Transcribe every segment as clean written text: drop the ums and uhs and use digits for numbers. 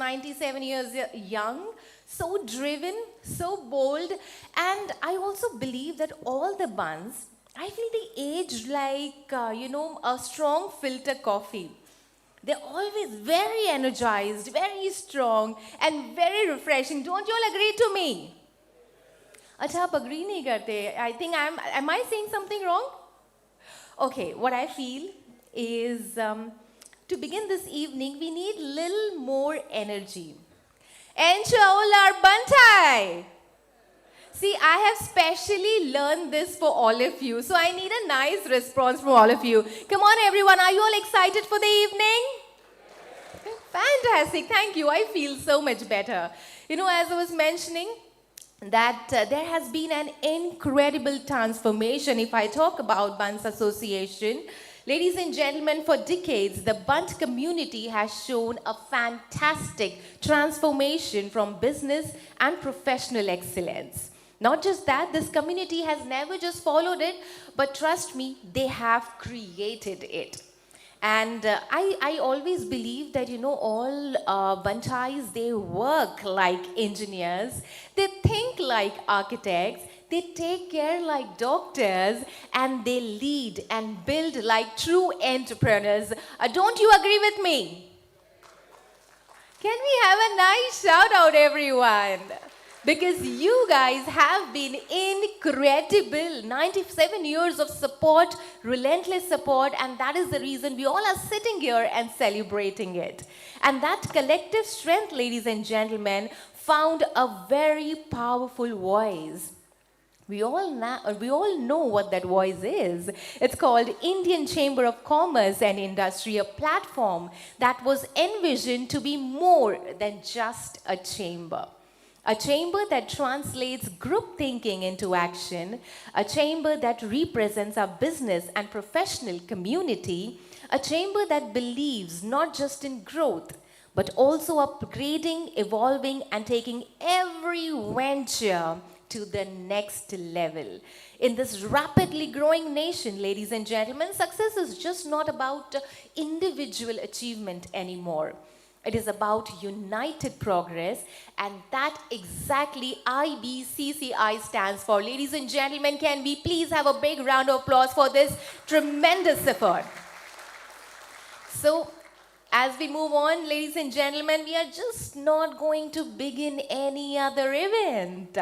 97 years young, so driven, so bold. And I also believe that all the buns, I feel they age like, a strong filter coffee. They're always very energized, very strong, and very refreshing. Don't you all agree to me? Acha, आप agree नहीं करते. I think am I saying something wrong? Okay, what I feel is to begin this evening, we need little more energy. Encholar Buntai! See, I have specially learned this for all of you, so I need a nice response from all of you. Come on, everyone, are you all excited for the evening? Fantastic, thank you. I feel so much better. You know, as I was mentioning, that there has been an incredible transformation. If I talk about Buns Association, ladies and gentlemen, for decades, the Bunt community has shown a fantastic transformation from business and professional excellence. Not just that, this community has never just followed it, but trust me, they have created it. And I always believe that, all Buntais, they work like engineers, they think like architects, they take care like doctors, and they lead and build like true entrepreneurs. Don't you agree with me? Can we have a nice shout out, everyone? Because you guys have been incredible. 97 years of support, relentless support, and that is the reason we all are sitting here and celebrating it. And that collective strength, ladies and gentlemen, found a very powerful voice. We all know what that voice is. It's called Indian Chamber of Commerce and Industry, a platform that was envisioned to be more than just a chamber. A chamber that translates group thinking into action, a chamber that represents our business and professional community, a chamber that believes not just in growth, but also upgrading, evolving, and taking every venture to the next level. In this rapidly growing nation, ladies and gentlemen, success is just not about individual achievement anymore. It is about united progress, and that exactly IBCCI stands for. Ladies and gentlemen, can we please have a big round of applause for this tremendous effort? So, as we move on, ladies and gentlemen, we are just not going to begin any other event.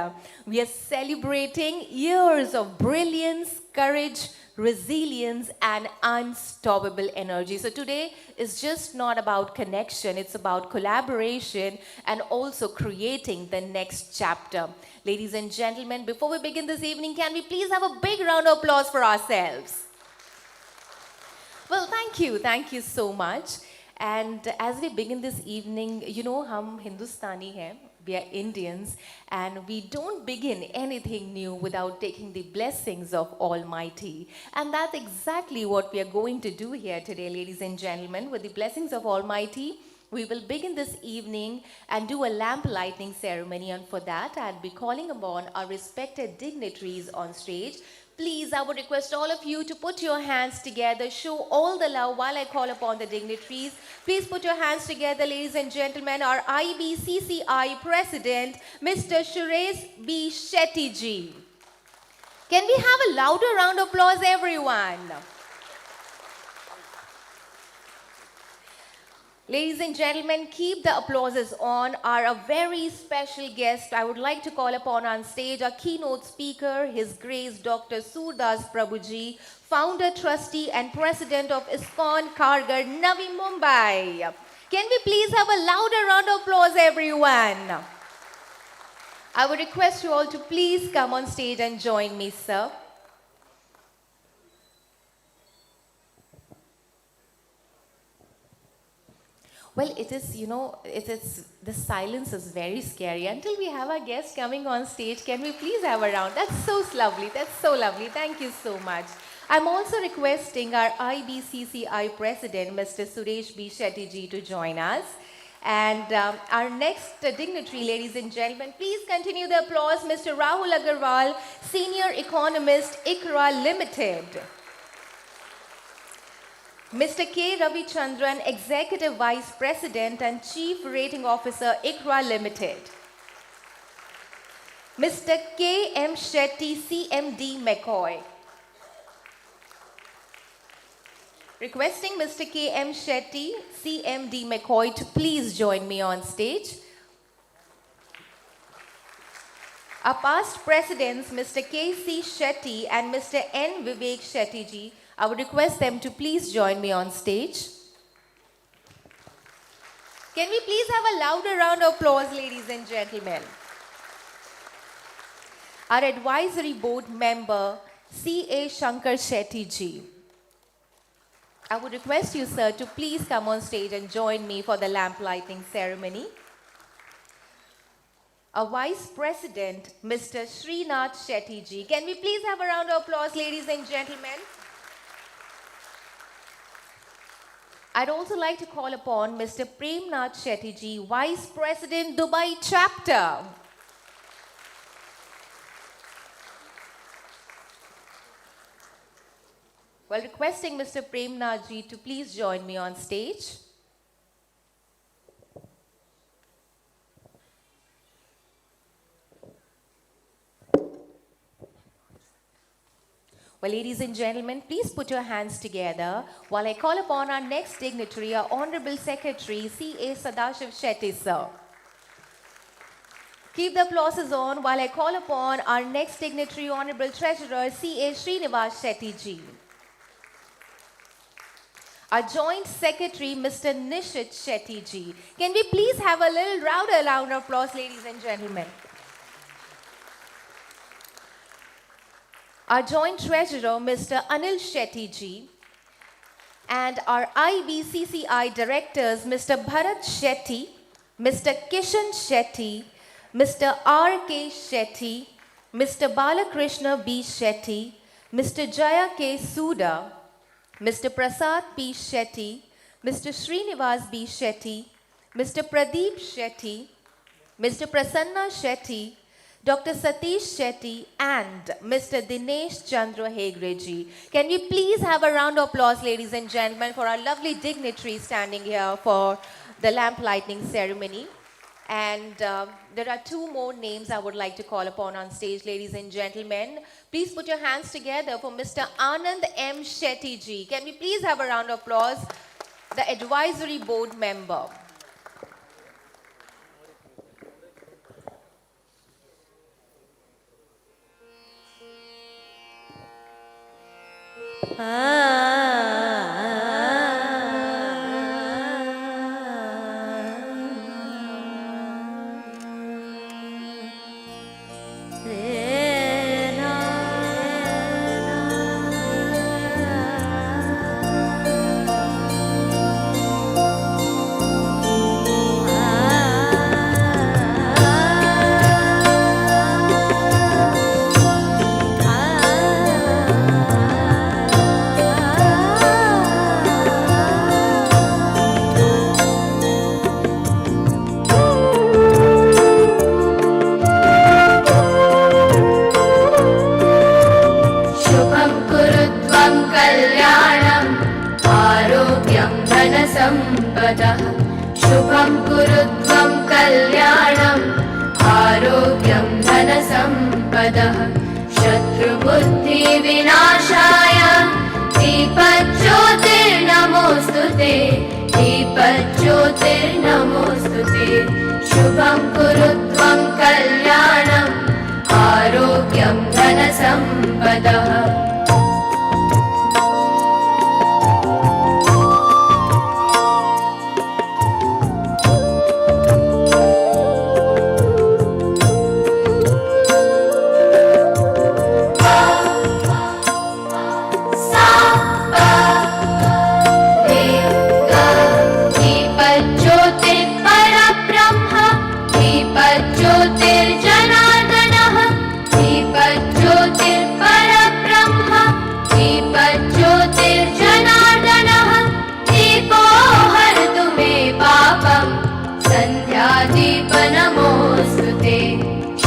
We are celebrating years of brilliance, courage, resilience, and unstoppable energy. So today is just not about connection, it's about collaboration and also creating the next chapter. Ladies and gentlemen, before we begin this evening, can we please have a big round of applause for ourselves? Well, thank you so much. And as we begin this evening, hum Hindustani hai. We are Indians, and we don't begin anything new without taking the blessings of Almighty. And that's exactly what we are going to do here today, ladies and gentlemen. With the blessings of Almighty, we will begin this evening and do a lamp lighting ceremony. And for that, I'll be calling upon our respected dignitaries on stage. Please, I would request all of you to put your hands together, show all the love while I call upon the dignitaries. Please put your hands together, ladies and gentlemen. Our IBCCI President, Mr. Suresh B. Shetty ji. Can we have a louder round of applause, everyone? Ladies and gentlemen, keep the applauses on. A very special guest I would like to call upon on stage, our keynote speaker, His Grace Dr. Surdas Prabhuji, founder, trustee, and president of ISKCON Kharghar, Navi Mumbai. Can we please have a louder round of applause, everyone? I would request you all to please come on stage and join me, sir. Well, it is, the silence is very scary. Until we have our guest coming on stage, can we please have a round? That's so lovely. That's so lovely. Thank you so much. I'm also requesting our IBCCI President, Mr. Suresh B. Shetty ji, to join us. And our next dignitary, ladies and gentlemen, please continue the applause, Mr. Rahul Agarwal, Senior Economist, ICRA Limited. Mr. K. Ravichandran, Executive Vice President and Chief Rating Officer, ICRA Limited. Mr. K. M. Shetty, CMD, McCoy. Requesting Mr. K. M. Shetty, CMD, McCoy to please join me on stage. Our past presidents, Mr. K. C. Shetty and Mr. N. Vivek Shetty ji, I would request them to please join me on stage. Can we please have a louder round of applause, ladies and gentlemen? Our advisory board member, C. A. Shankar Shetty ji. I would request you, sir, to please come on stage and join me for the lamp lighting ceremony. Our Vice President, Mr. Srinath Shetty ji. Can we please have a round of applause, ladies and gentlemen? I'd also like to call upon Mr. Premnath Shetty ji, Vice President, Dubai Chapter. Well, requesting Mr. Premnath ji to please join me on stage. Well, ladies and gentlemen, please put your hands together while I call upon our next dignitary, our Honorable Secretary, C.A. Sadashiv Shetty, sir. Keep the applauses on while I call upon our next dignitary, Honorable Treasurer, C.A. Srinivas Shetty ji. Our Joint Secretary, Mr. Nishit Shetty ji. Can we please have a little round of applause, ladies and gentlemen? Our Joint Treasurer, Mr. Anil Shetty ji, and our IBCCI Directors, Mr. Bharat Shetty, Mr. Kishan Shetty, Mr. R.K. Shetty, Mr. Balakrishna B. Shetty, Mr. Jaya K. Suda, Mr. Prasad P. Shetty, Mr. Srinivas B. Shetty, Mr. Pradeep Shetty, Mr. Prasanna Shetty, Dr. Satish Shetty and Mr. Dinesh Chandra Hegre ji. Can we please have a round of applause, ladies and gentlemen, for our lovely dignitaries standing here for the lamp lighting ceremony. And there are two more names I would like to call upon on stage, ladies and gentlemen. Please put your hands together for Mr. Anand M. Shetty ji. Can we please have a round of applause? The advisory board member. शुभं कुरुत्वं कल्याणम् आरोग्यं धनसम्पदः शत्रुबुद्धिविनाशाय दीपज्योतिर्नमोऽस्तु ते दीपज्योतिर्नमोऽस्तु ते शुभं कुरुत्वं कल्याणम् आरोग्यं धनसम्पदः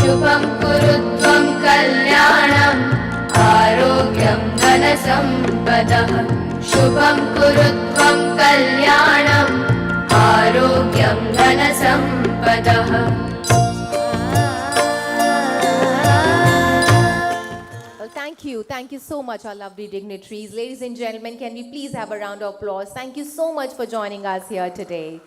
शुभं कुरुत्वं कल्याणम् आरोग्यं धनसम्पदः शुभं कुरु त्वं कल्याणम् आरोग्यं धनसम्पदः Well, thank you so much, our lovely dignitaries. Ladies and gentlemen, can we please have a round of applause? Thank you so much for joining us here today.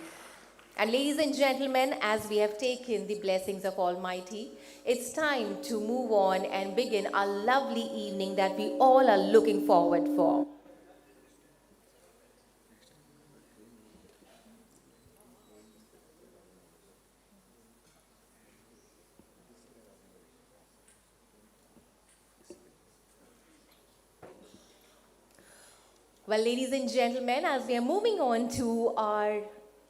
And ladies and gentlemen, as we have taken the blessings of Almighty, it's time to move on and begin our lovely evening that we all are looking forward for. Well, ladies and gentlemen, as we are moving on to our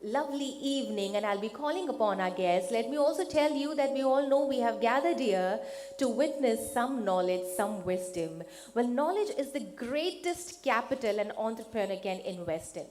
lovely evening, and I'll be calling upon our guests, let me also tell you that we all know we have gathered here to witness some knowledge, some wisdom. Well, knowledge is the greatest capital an entrepreneur can invest in.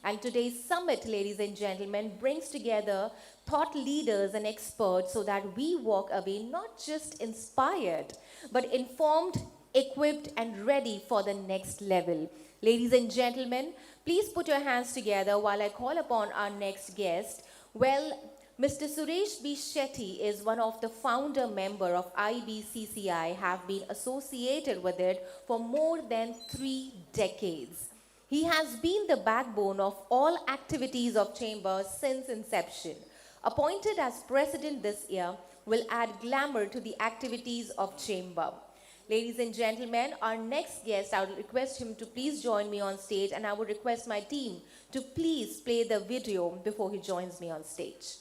And today's summit, ladies and gentlemen, brings together thought leaders and experts so that we walk away not just inspired, but informed, equipped, and ready for the next level. Ladies and gentlemen, please put your hands together while I call upon our next guest. Well, Mr. Suresh B. Shetty is one of the founder member of IBCCI, have been associated with it for more than 3 decades. He has been the backbone of all activities of Chamber since inception. Appointed as president this year will add glamour to the activities of Chamber. Ladies and gentlemen, our next guest, I would request him to please join me on stage, and I would request my team to please play the video before he joins me on stage.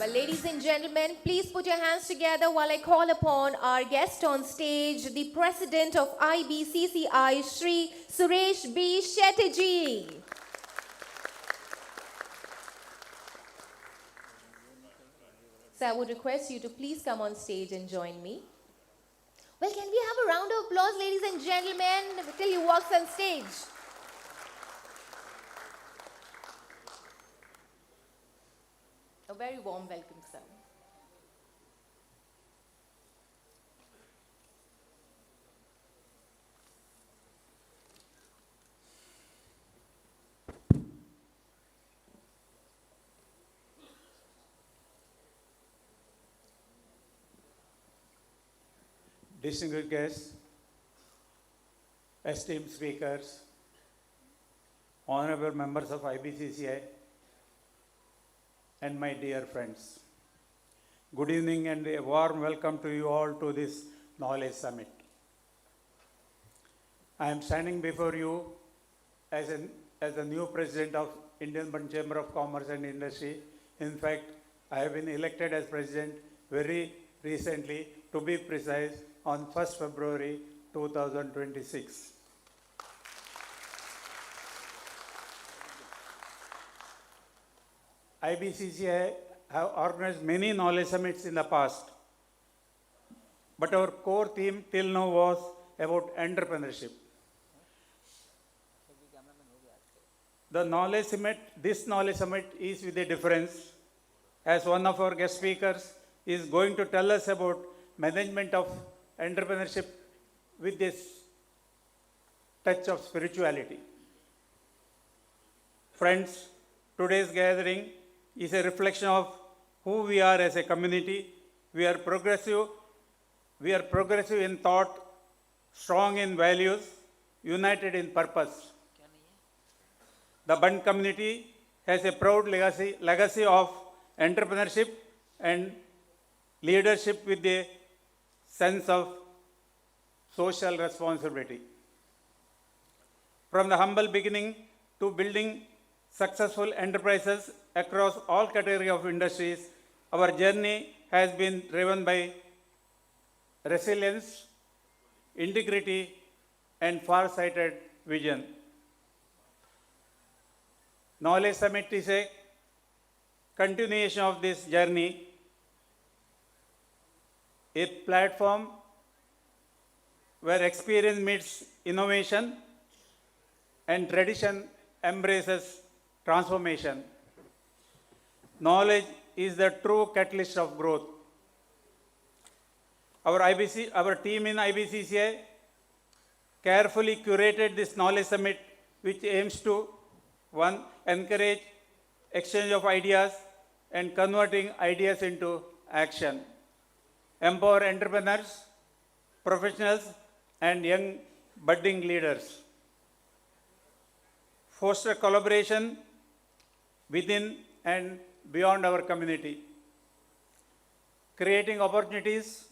Well, ladies and gentlemen, please put your hands together while I call upon our guest on stage, the president of IBCCI, Shri Suresh B. Shetty ji. So I would request you to please come on stage and join me. Well, can we have a round of applause, ladies and gentlemen, till he walks on stage? A very warm welcome, sir. Distinguished guests, esteemed speakers, honorable members of IBCCI, and my dear friends. Good evening and a warm welcome to you all to this Knowledge Summit. I am standing before you as the new president of Indian Chamber of Commerce and Industry. In fact, I have been elected as president very recently, to be precise, on 1st February 2026. IBCCI have organized many knowledge summits in the past, but our core theme till now was about entrepreneurship. This knowledge summit is with a difference, as one of our guest speakers is going to tell us about management of entrepreneurship with this touch of spirituality. Friends, today's gathering is a reflection of who we are as a community. We are progressive in thought, strong in values, united in purpose. The Bund community has a proud legacy of entrepreneurship and leadership with a sense of social responsibility. From the humble beginning to building successful enterprises across all categories of industries, our journey has been driven by resilience, integrity, and far-sighted vision. Knowledge Summit is a continuation of this journey, a platform where experience meets innovation and tradition embraces transformation. Knowledge is the true catalyst of growth. Our team in IBCCI carefully curated this knowledge summit, which aims to, one, encourage exchange of ideas and converting ideas into action, empower entrepreneurs, professionals, and young budding leaders, foster collaboration within and beyond our community, creating opportunities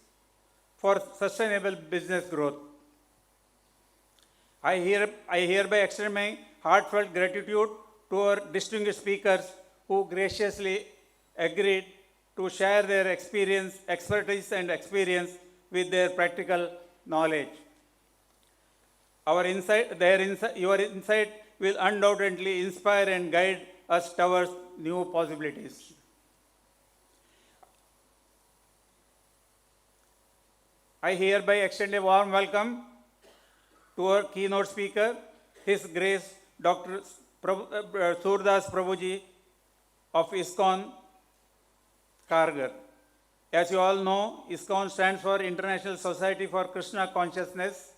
for sustainable business growth. I hereby extend my heartfelt gratitude to our distinguished speakers who graciously agreed to share their expertise and experience with their practical knowledge. Your insight will undoubtedly inspire and guide us towards new possibilities. I hereby extend a warm welcome to our keynote speaker, His Grace Dr. Surdas Prabhuji of ISKCON, Kargar. As you all know, ISKCON stands for International Society for Krishna Consciousness,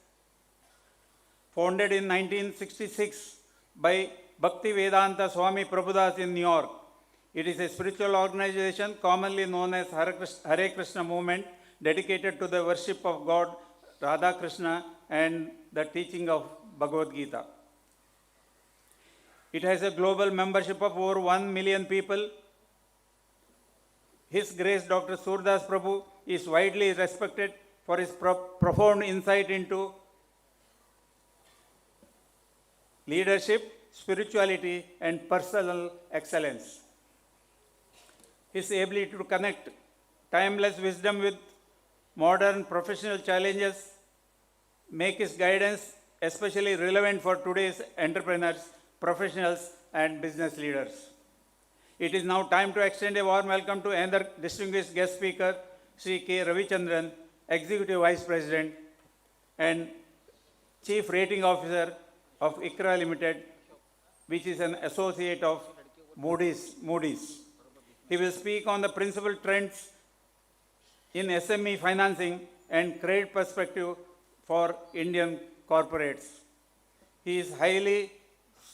founded in 1966 by Bhaktivedanta Swami Prabhudas in New York. It is a spiritual organization commonly known as Hare Krishna movement, dedicated to the worship of God, Radha Krishna, and the teaching of Bhagavad Gita. It has a global membership of over 1 million people. His Grace Dr. Surdas Prabhu is widely respected for his profound insight into leadership, spirituality, and personal excellence. His ability to connect timeless wisdom with modern professional challenges make his guidance especially relevant for today's entrepreneurs, professionals, and business leaders. It is now time to extend a warm welcome to another distinguished guest speaker, Sri K. Ravichandran, Executive Vice President and Chief Rating Officer of ICRA Limited, which is an associate of Moody's. He will speak on the principal trends in SME financing and credit perspective for Indian corporates. He is highly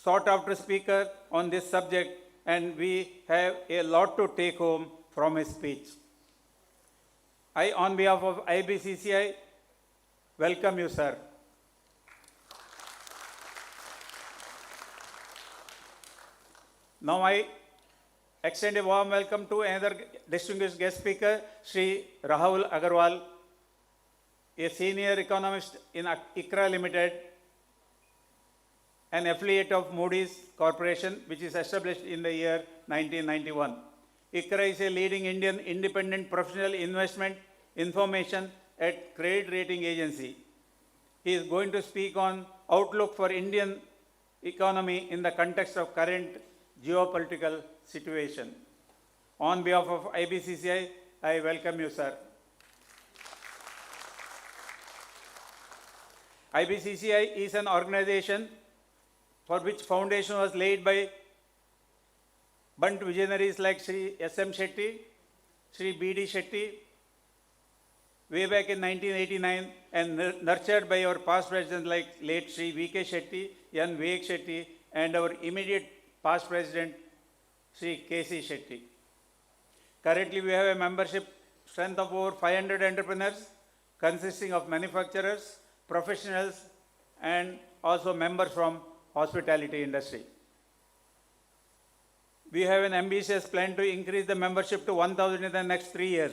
sought after speaker on this subject, and we have a lot to take home from his speech. I, on behalf of IBCCI, welcome you, sir. Now I extend a warm welcome to another distinguished guest speaker, Sri Rahul Agarwal, a senior economist in ICRA Limited, an affiliate of Moody's Corporation, which is established in the year 1991. ICRA is a leading Indian independent professional investment, information, and credit rating agency. He is going to speak on outlook for Indian economy in the context of current geopolitical situation. On behalf of IBCCI, I welcome you, sir. IBCCI is an organization for which foundation was laid by Bunt visionaries like Sri S.M. Shetty, Sri B.D. Shetty, way back in 1989, and nurtured by our past presidents like late Sri V.K. Shetty, N. Vivek Shetty, and our immediate past president, Sri K.C. Shetty. Currently, we have a membership strength of over 500 entrepreneurs, consisting of manufacturers, professionals, and also members from hospitality industry. We have an ambitious plan to increase the membership to 1,000 in the next 3 years.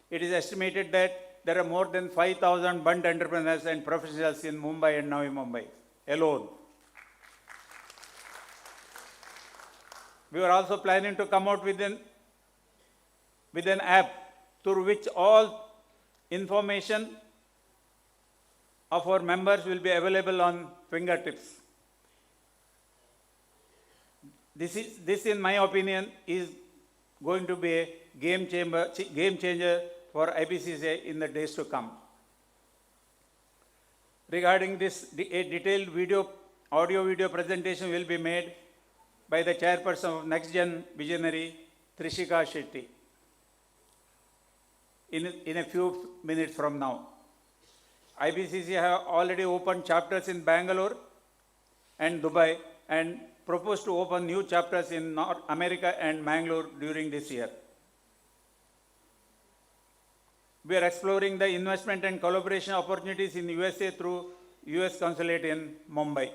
It is estimated that there are more than 5,000 Bunt entrepreneurs and professionals in Mumbai and Navi Mumbai alone. We are also planning to come out with an app through which all information of our members will be available on fingertips. This in my opinion is going to be a game changer for IBCCI in the days to come. Regarding this, a detailed audio-video presentation will be made by the chairperson of Next Gen Visionary, Trishika Shetty, in a few minutes from now. IBCC have already opened chapters in Bangalore and Dubai and propose to open new chapters in North America and Bangalore during this year. We are exploring the investment and collaboration opportunities in USA through US Consulate in Mumbai.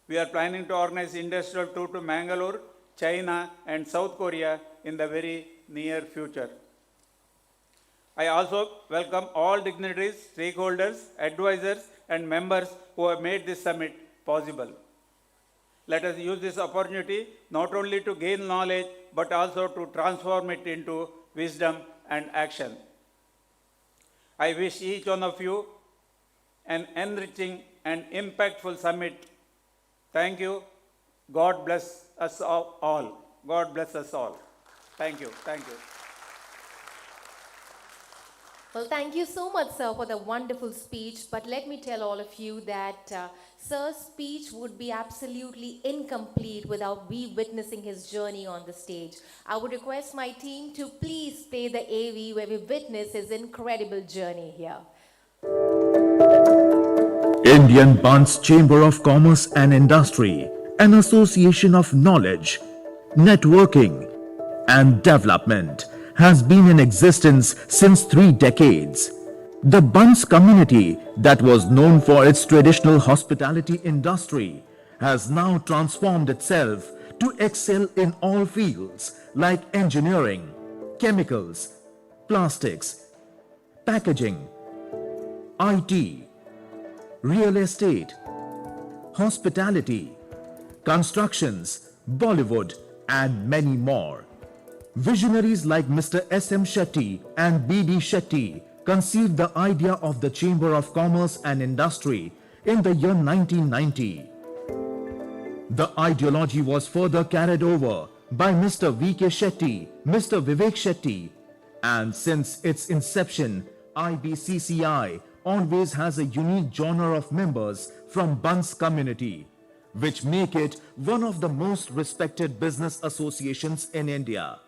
We are planning to organize industrial tour to Bangalore, China and South Korea in the very near future. I also welcome all dignitaries, stakeholders, advisors and members who have made this summit possible. Let us use this opportunity not only to gain knowledge but also to transform it into wisdom and action. I wish each one of you an enriching and impactful summit. Thank you. God bless us all. God bless us all. Thank you. Thank you. Well, thank you so much, sir, for the wonderful speech. But let me tell all of you that sir's speech would be absolutely incomplete without we witnessing his journey on the stage. I would request my team to please play the AV where we witness his incredible journey here. Indian Bunts Chamber of Commerce and Industry, an association of knowledge, networking, and development, has been in existence since 3 decades. The Bunts community, that was known for its traditional hospitality industry, has now transformed itself to excel in all fields like engineering, chemicals, plastics, packaging, IT, real estate, hospitality, constructions, Bollywood, and many more. Visionaries like Mr. S.M. Shetty and B.D. Shetty conceived the idea of the Chamber of Commerce and Industry in the year 1990. The ideology was further carried over by Mr. V.K. Shetty, Mr. Vivek Shetty, and since its inception, IBCCI always has a unique genre of members from Bunts community, which make it one of the most respected business associations in India.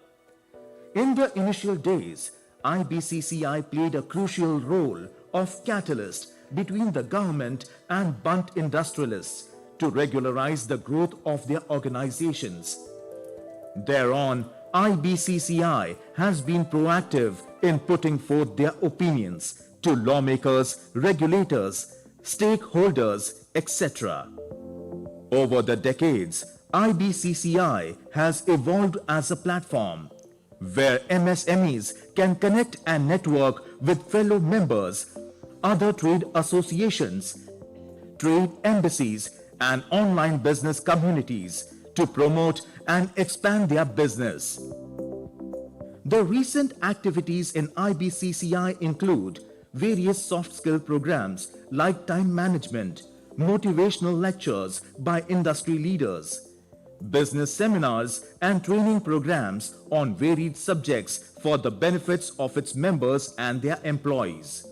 In the initial days, IBCCI played a crucial role of catalyst between the government and Bunt industrialists to regularize the growth of their organizations. Thereon, IBCCI has been proactive in putting forth their opinions to lawmakers, regulators, stakeholders, etc. Over the decades, IBCCI has evolved as a platform where MSMEs can connect and network with fellow members, other trade associations, trade embassies, and online business communities to promote and expand their business. The recent activities in IBCCI include various soft skill programs like time management, motivational lectures by industry leaders, business seminars and training programs on varied subjects for the benefits of its members and their employees.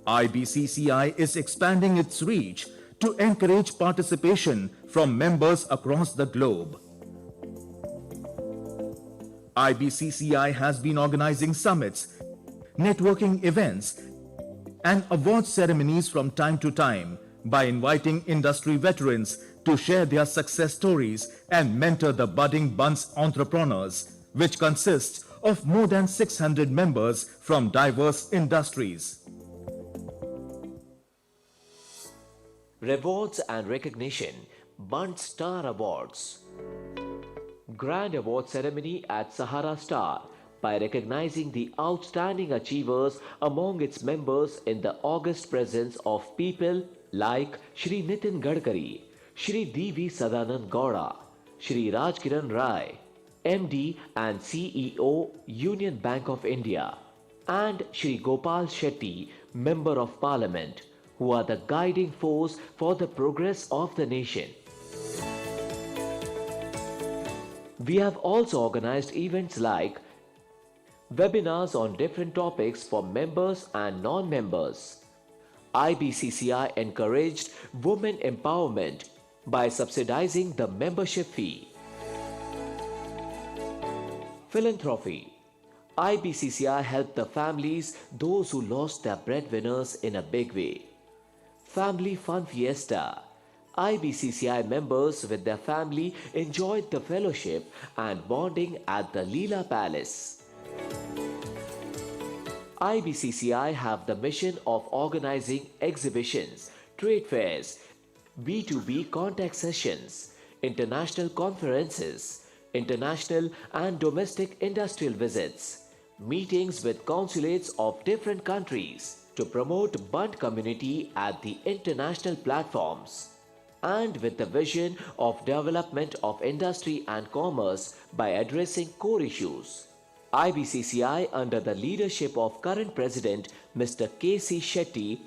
IBCCI is expanding its reach to encourage participation from members across the globe. IBCCI has been organizing summits, networking events, and award ceremonies from time to time by inviting industry veterans to share their success stories and mentor the budding Bunts entrepreneurs, which consists of more than 600 members from diverse industries. Rewards and recognition, Bunt Star Awards. Grand award ceremony at Sahara Star by recognizing the outstanding achievers among its members in the august presence of people like Shri Nitin Gadkari, Shri D.V. Sadanand Gowda, Shri Rajkiran Rai, MD and CEO, Union Bank of India, and Shri Gopal Shetty, Member of Parliament, who are the guiding force for the progress of the nation. We have also organized events like webinars on different topics for members and non-members. IBCCI encouraged women empowerment by subsidizing the membership fee. Philanthropy. IBCCI helped the families, those who lost their breadwinners in a big way. Family Fun Fiesta. IBCCI members with their family enjoyed the fellowship and bonding at the Leela Palace. IBCCI have the mission of organizing exhibitions, trade fairs, B2B contact sessions, international conferences, international and domestic industrial visits, meetings with consulates of different countries to promote Bunt community at the international platforms, and with the vision of development of industry and commerce by addressing core issues. IBCCI, under the leadership of current President Mr. K.C. Shetty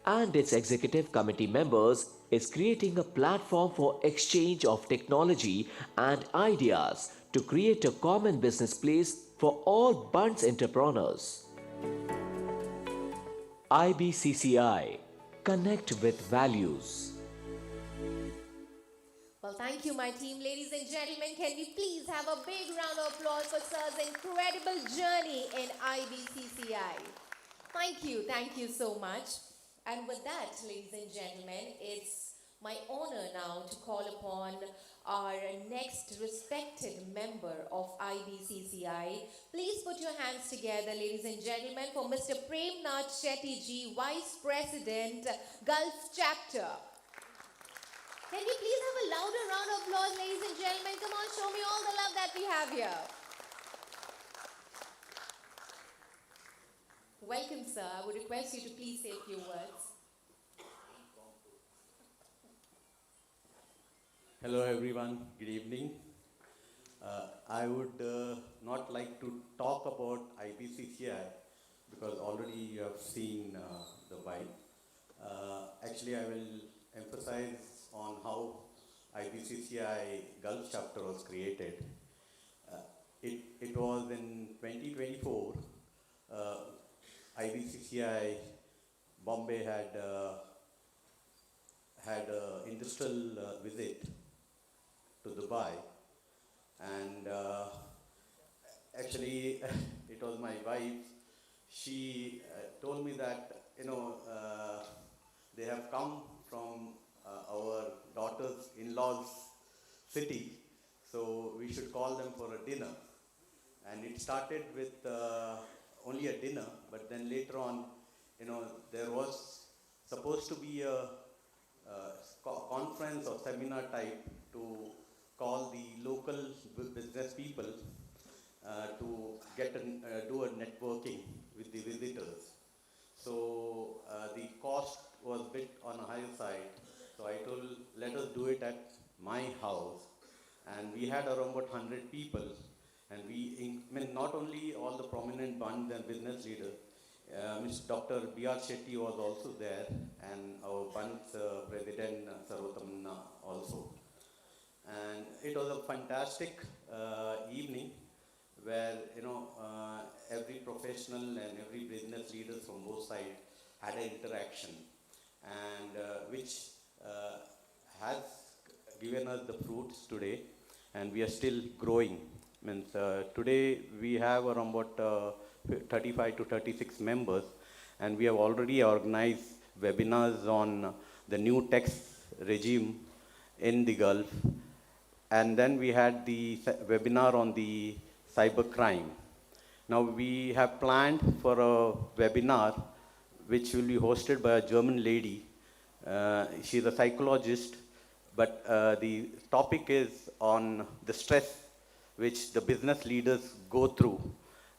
and its executive committee members, is creating a platform for exchange of technology and ideas to create a common business place for all Bunts entrepreneurs. IBCCI, connect with values. Well, thank you, my team. Ladies and gentlemen, can we please have a big round of applause for Sir's incredible journey in IBCCI? Thank you so much. And with that, ladies and gentlemen, it's my honor now to call upon our next respected member of IBCCI. Please put your hands together, ladies and gentlemen, for Mr. Premnath Shetty Ji, Vice President, Gulf Chapter. Can we please have a louder round of applause, ladies and gentlemen? Come on, show me all the love that we have here. Welcome, sir. I would request you to please say a few words. Hello everyone, good evening. I would not like to talk about IBCCI because already you have seen the vibe. Actually, I will emphasize on how IBCCI Gulf chapter was created. It was in 2024, IBCCI Bombay had an industrial visit to Dubai, and actually it was my wife. She told me that they have come from our daughter's in-laws city, so we should call them for a dinner. And it started with only a dinner, but then later on, there was supposed to be a conference or seminar type to call the local business people to do a networking with the visitors. So the cost was a bit on a higher side. So I told, let us do it at my house. And we had around about 100 people. And not only all the prominent Bunts and business leaders, Mr. Dr. B.R. Shetty was also there, and our Bunts President Sarvotamna also. And it was a fantastic evening where every professional and every business leaders from both sides had an interaction, and which has given us the fruits today, and we are still growing. Today we have around about 35 to 36 members, and we have already organized webinars on the new tax regime in the Gulf, and then we had the webinar on the cyber crime. Now we have planned for a webinar which will be hosted by a German lady. She's a psychologist, but the topic is on the stress which the business leaders go through,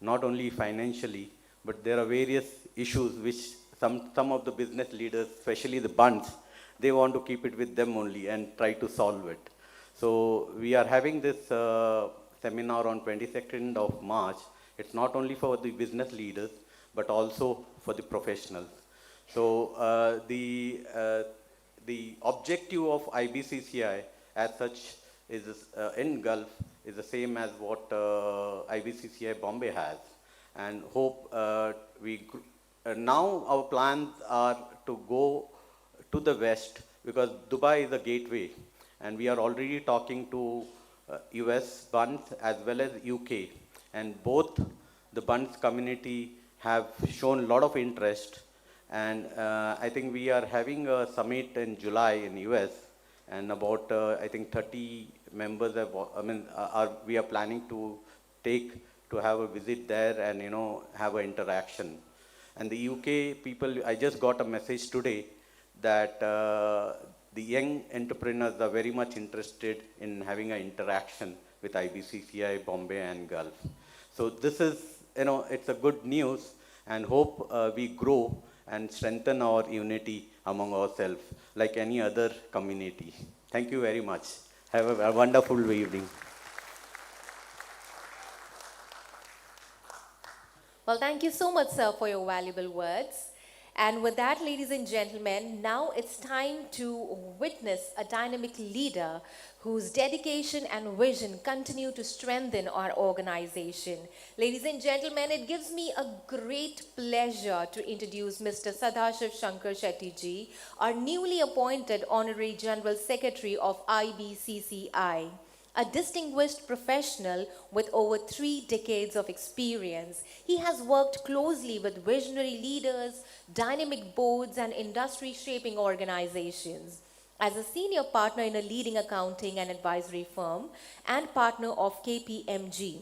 not only financially, but there are various issues which some of the business leaders, especially the Bunts, they want to keep it with them only and try to solve it. So we are having this seminar on 22nd of March. It's not only for the business leaders, but also for the professionals. So the objective of IBCCI as such is in Gulf is the same as what IBCCI Bombay has, and hope now our plans are to go to the west because Dubai is a gateway, and we are already talking to US Bunds as well as UK, and both the Bunds community have shown a lot of interest, and I think we are having a summit in July in US, and about I think 30 members have, we are planning to have a visit there and have an interaction. And the UK people, I just got a message today that the young entrepreneurs are very much interested in having an interaction with IBCCI, Bombay and Gulf. So this is, it's a good news, and hope we grow and strengthen our unity among ourselves like any other community. Thank you very much. Have a wonderful evening. Well, thank you so much, sir, for your valuable words. And with that, ladies and gentlemen, now it's time to witness a dynamic leader whose dedication and vision continue to strengthen our organization. Ladies and gentlemen, it gives me a great pleasure to introduce Mr. Sadashiv Shankar Shetty ji, our newly appointed Honorary General Secretary of IBCCI. A distinguished professional with over 3 decades of experience, he has worked closely with visionary leaders, dynamic boards, and industry-shaping organizations. As a senior partner in a leading accounting and advisory firm and partner of KPMG,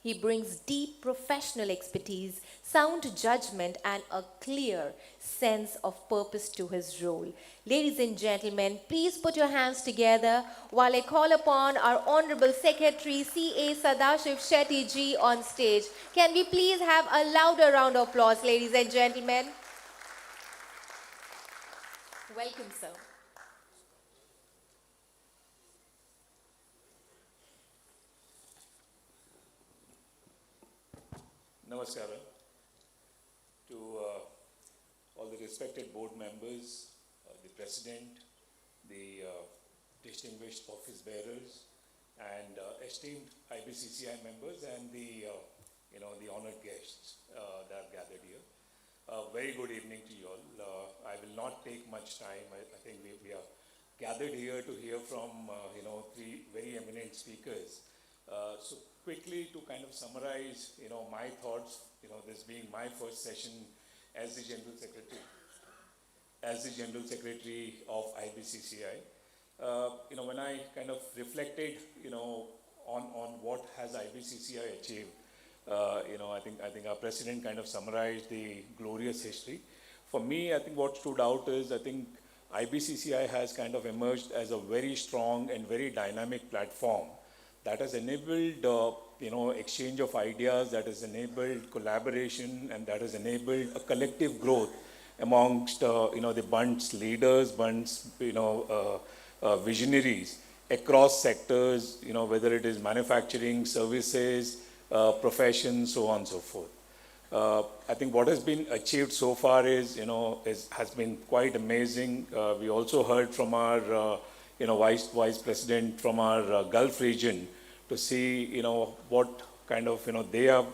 he brings deep professional expertise, sound judgment, and a clear sense of purpose to his role. Ladies and gentlemen, please put your hands together while I call upon our Honorable Secretary C.A. Sadashiv Shetty ji on stage. Can we please have a louder round of applause, ladies and gentlemen? Welcome, sir. Namaskara to all the respected board members, the president, the distinguished office bearers, and esteemed IBCCI members, and the honored guests that have gathered here. Very good evening to you all. I will not take much time. I think we are gathered here to hear from 3 very eminent speakers. So quickly to kind of summarize, my thoughts, this being my first session as the General Secretary of IBCCI. When I kind of reflected, on what has IBCCI achieved, I think our president kind of summarized the glorious history. For me, I think what stood out is, I think IBCCI has kind of emerged as a very strong and very dynamic platform that has enabled, exchange of ideas, that has enabled collaboration, and that has enabled a collective growth amongst, the Bunds leaders, Bunds, visionaries across sectors, whether it is manufacturing, services, professions, so on and so forth. I think what has been achieved so far has been quite amazing. We also heard from our Vice President from our Gulf region to see, what kind of, they have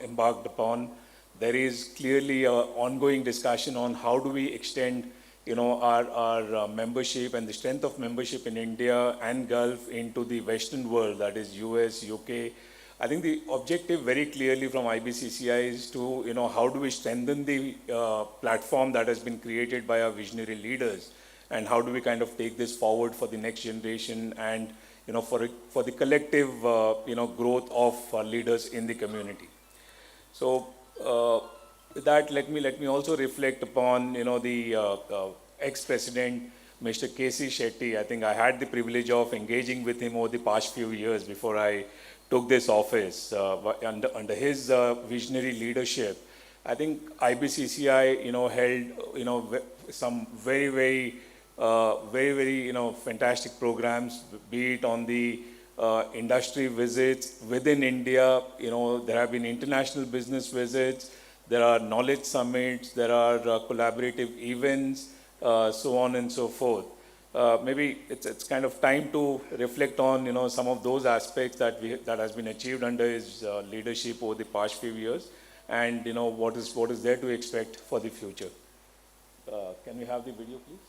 embarked upon. There is clearly an ongoing discussion on how do we extend, our membership and the strength of membership in India and Gulf into the Western world, that is US, UK. I think the objective very clearly from IBCCI is to, how do we strengthen the platform that has been created by our visionary leaders, and how do we kind of take this forward for the next generation and, for the collective, growth of leaders in the community. So, with that, let me also reflect upon, the ex-president, Mr. K.C. Shetty. I think I had the privilege of engaging with him over the past few years before I took this office. Under his visionary leadership, I think IBCCI, held, some very, very very, very, fantastic programs, be it on the industry visits within India. There have been international business visits, there are knowledge summits, there are collaborative events, so on and so forth. Maybe it's kind of time to reflect on, some of those aspects that has been achieved under his leadership over the past few years, and, what is there to expect for the future. Can we have the video, please?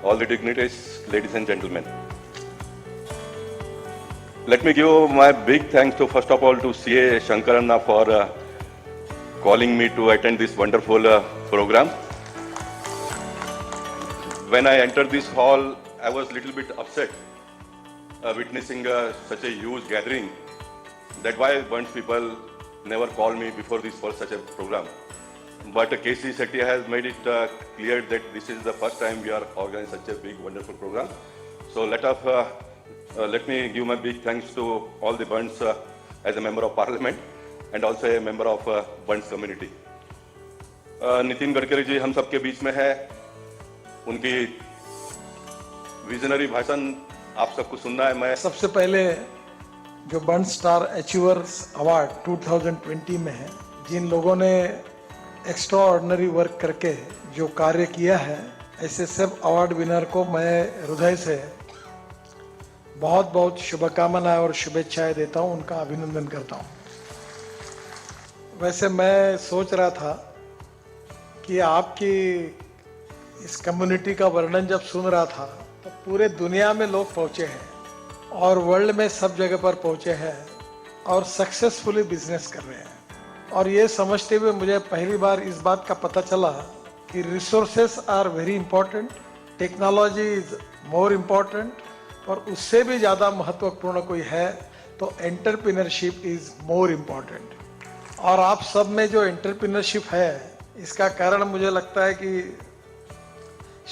all the dignitaries, ladies and gentlemen. Let me give my big thanks to, first of all, to CA Shankaranna for calling me to attend this wonderful program. When I entered this hall, I was a little bit upset witnessing such a huge gathering. That's why Bunch people never called me before this for such a program. But KC Shetty has made it clear that this is the first time we are organizing such a big, wonderful program. So let me give my big thanks to all the Bunch as a member of Parliament and also a member of Bunch community. Nitin Gadkari ji हम सबके बीच में है, उनकी visionary भाषण आप सबको सुनना है। मैं सबसे पहले जो बंच स्टार अचीवर्स अवार्ड 2020 में है, जिन लोगों ने एक्स्ट्रा ऑर्डिनरी वर्क करके जो कार्य किया है, ऐसे सब अवार्ड विनर को मैं हृदय से बहुत बहुत शुभकामनाएं और शुभेच्छाएं देता हूं, उनका अभिनंदन करता हूं। वैसे मैं सोच रहा था कि आपकी इस कम्युनिटी का वर्णन जब सुन रहा था तो पूरे दुनिया में लोग पहुंचे हैं और वर्ल्ड में सब जगह पर पहुंचे हैं और सक्सेसफुली बिजनेस कर रहे हैं। और ये समझते हुए मुझे पहली बार इस बात का पता चला कि resources are very important, technology is more important, और उससे भी ज़्यादा महत्वपूर्ण कोई है तो एंटरप्रेन्योरशिप इज मोर इम्पॉर्टेंट। और आप सब में जो एंटरप्रेन्योरशिप है, इसका कारण मुझे लगता है कि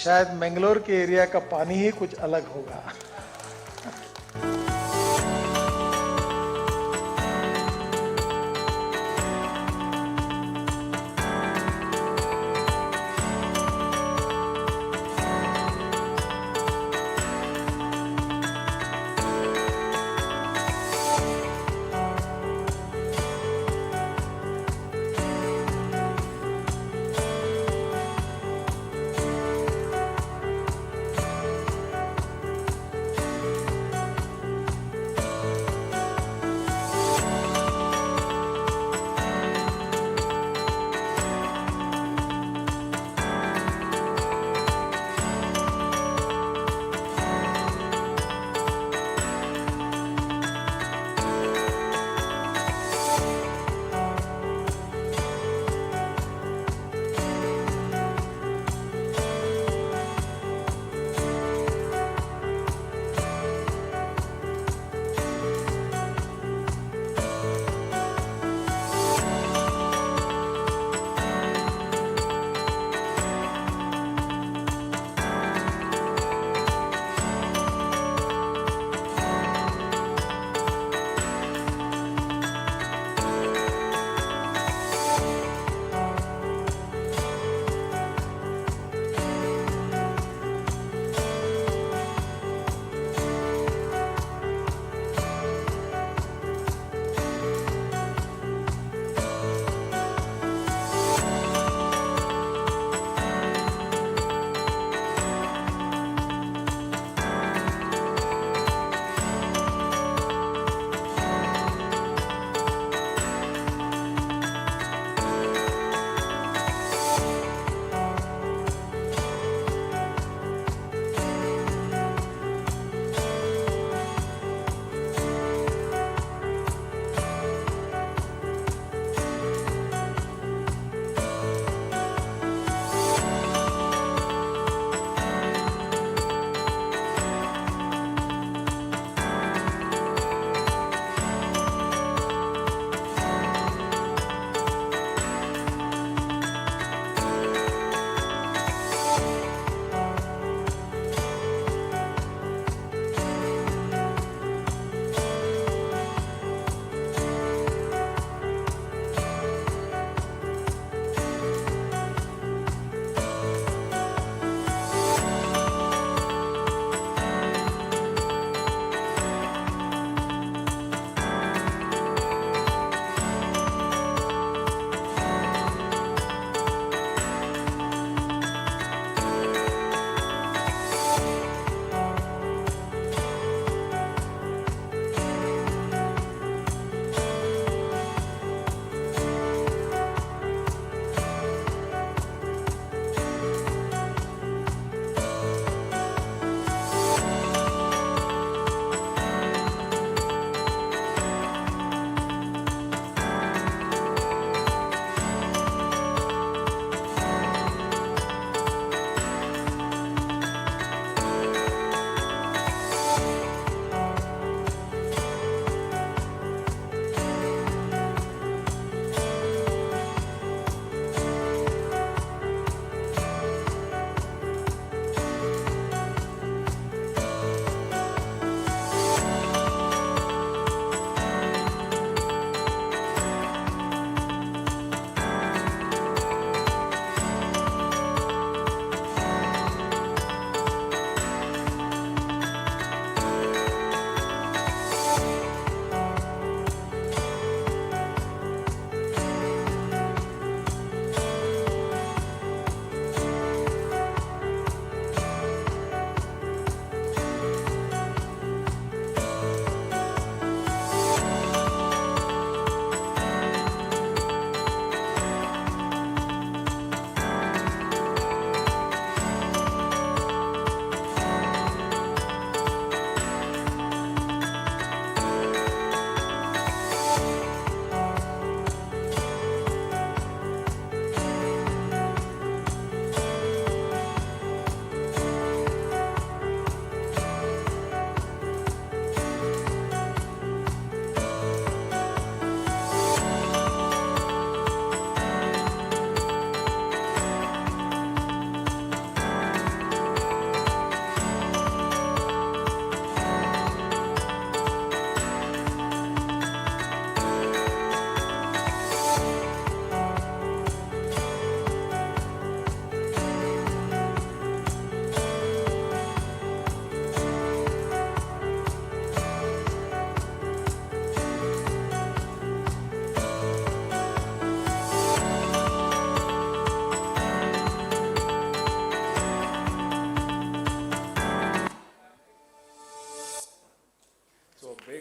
शायद मैंगलोर के एरिया का पानी ही कुछ अलग होगा।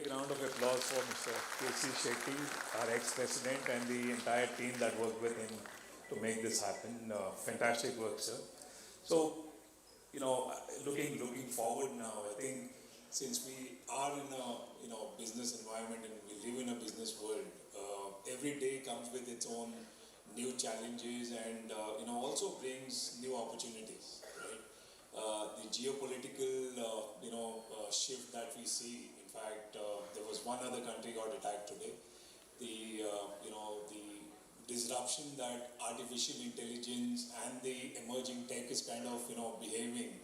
big round of applause for Mr. K.C. Shetty, our ex-president, and the entire team that worked with him to make this happen. Fantastic work, sir. So, looking forward now, I think since we are in a business environment and we live in a business world, every day comes with its own new challenges and also brings new opportunities. Right? The geopolitical shift that we see. In fact, there was one other country got attacked today. The disruption that artificial intelligence and the emerging tech is kind of behaving.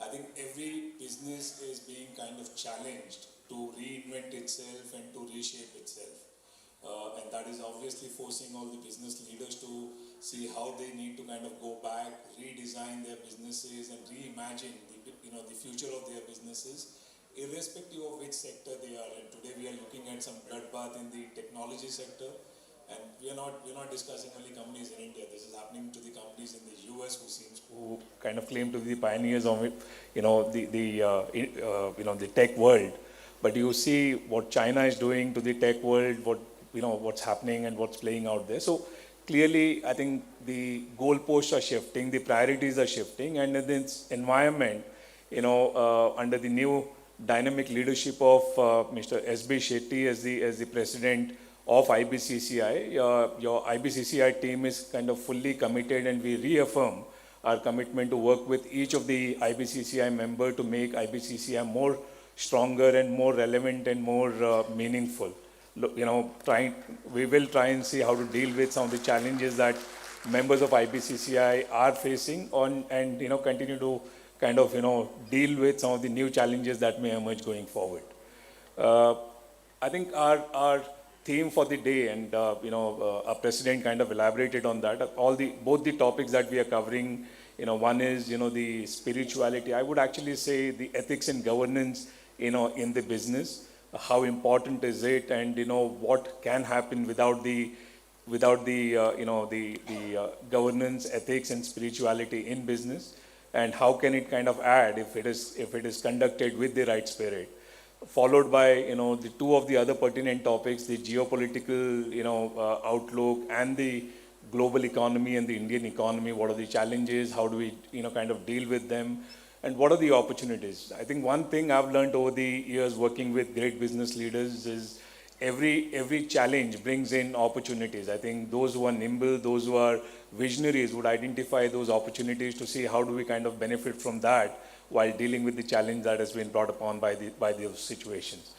I think every business is being kind of challenged to reinvent itself and to reshape itself. And that is obviously forcing all the business leaders to see how they need to kind of go back, redesign their businesses and reimagine the future of their businesses, irrespective of which sector they are in. Today we are looking at some bloodbath in the technology sector, and we are not discussing only companies in India. This is happening to the companies in the US who kind of claim to be the pioneers of the tech world. But you see what China is doing to the tech world, what's happening and what's playing out there. So clearly, I think the goalposts are shifting, the priorities are shifting, and in this environment, under the new dynamic leadership of Mr. S.B. Shetty as the president of IBCCI, your IBCCI team is kind of fully committed, and we reaffirm our commitment to work with each of the IBCCI member to make IBCCI more stronger and more relevant and more meaningful. We will try and see how to deal with some of the challenges that members of IBCCI are facing and continue to kind of deal with some of the new challenges that may emerge going forward. I think our theme for the day, and our president kind of elaborated on that. Both the topics that we are covering, one is the spirituality. I would actually say the ethics and governance, in the business. How important is it, and what can happen without the governance, ethics, and spirituality in business, and how can it kind of add if it is conducted with the right spirit. Followed by the two of the other pertinent topics, the geopolitical outlook and the global economy and the Indian economy. What are the challenges? How do we kind of deal with them? And what are the opportunities? I think one thing I've learned over the years working with great business leaders is every challenge brings in opportunities. I think those who are nimble, those who are visionaries would identify those opportunities to see how do we kind of benefit from that while dealing with the challenge that has been brought upon by those situations.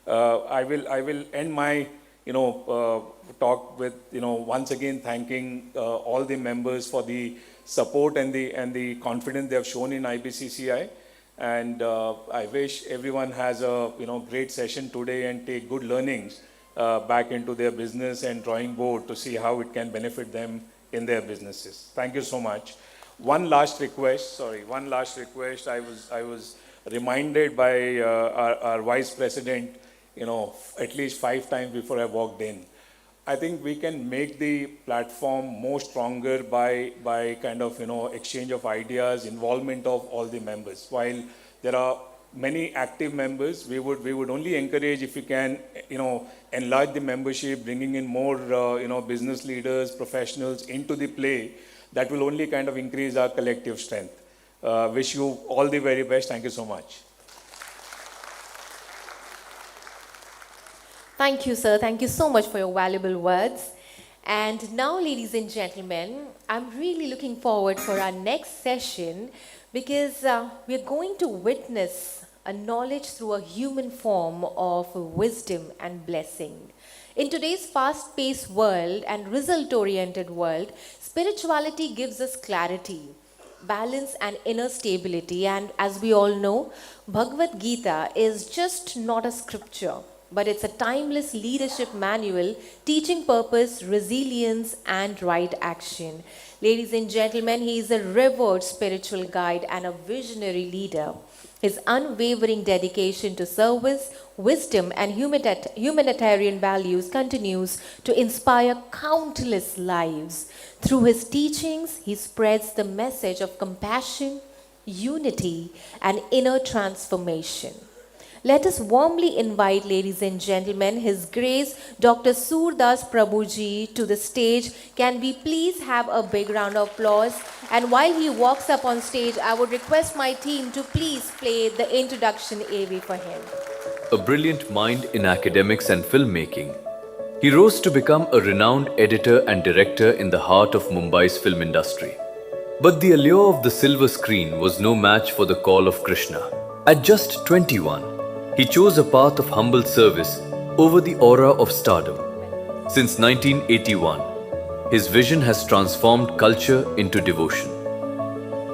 I will end my talk with once again thanking all the members for the support and the confidence they have shown in IBCCI, and I wish everyone has a great session today and take good learnings back into their business and drawing board to see how it can benefit them in their businesses. Thank you so much. One last request. I was reminded by our vice president, at least 5 times before I walked in. I think we can make the platform more stronger by kind of exchange of ideas, involvement of all the members. While there are many active members, we would only encourage if you can enlarge the membership, bringing in more business leaders, professionals into the play. That will only kind of increase our collective strength. Wish you all the very best. Thank you so much. Thank you, sir. Thank you so much for your valuable words. And now, ladies and gentlemen, I'm really looking forward for our next session because we're going to witness a knowledge through a human form of wisdom and blessing. In today's fast-paced world and result-oriented world, spirituality gives us clarity, balance, and inner stability. And as we all know, Bhagavad Gita is just not a scripture, but it's a timeless leadership manual teaching purpose, resilience, and right action. Ladies and gentlemen, he is a revered spiritual guide and a visionary leader. His unwavering dedication to service, wisdom, and humanitarian values continues to inspire countless lives. Through his teachings, he spreads the message of compassion, unity, and inner transformation. Let us warmly invite, ladies and gentlemen, His Grace Dr. Surdas Prabhuji to the stage. Can we please have a big round of applause? And while he walks up on stage, I would request my team to please play the introduction AV for him. A brilliant mind in academics and filmmaking, he rose to become a renowned editor and director in the heart of Mumbai's film industry. But the allure of the silver screen was no match for the call of Krishna. At just 21, he chose a path of humble service over the aura of stardom. Since 1981, his vision has transformed culture into devotion.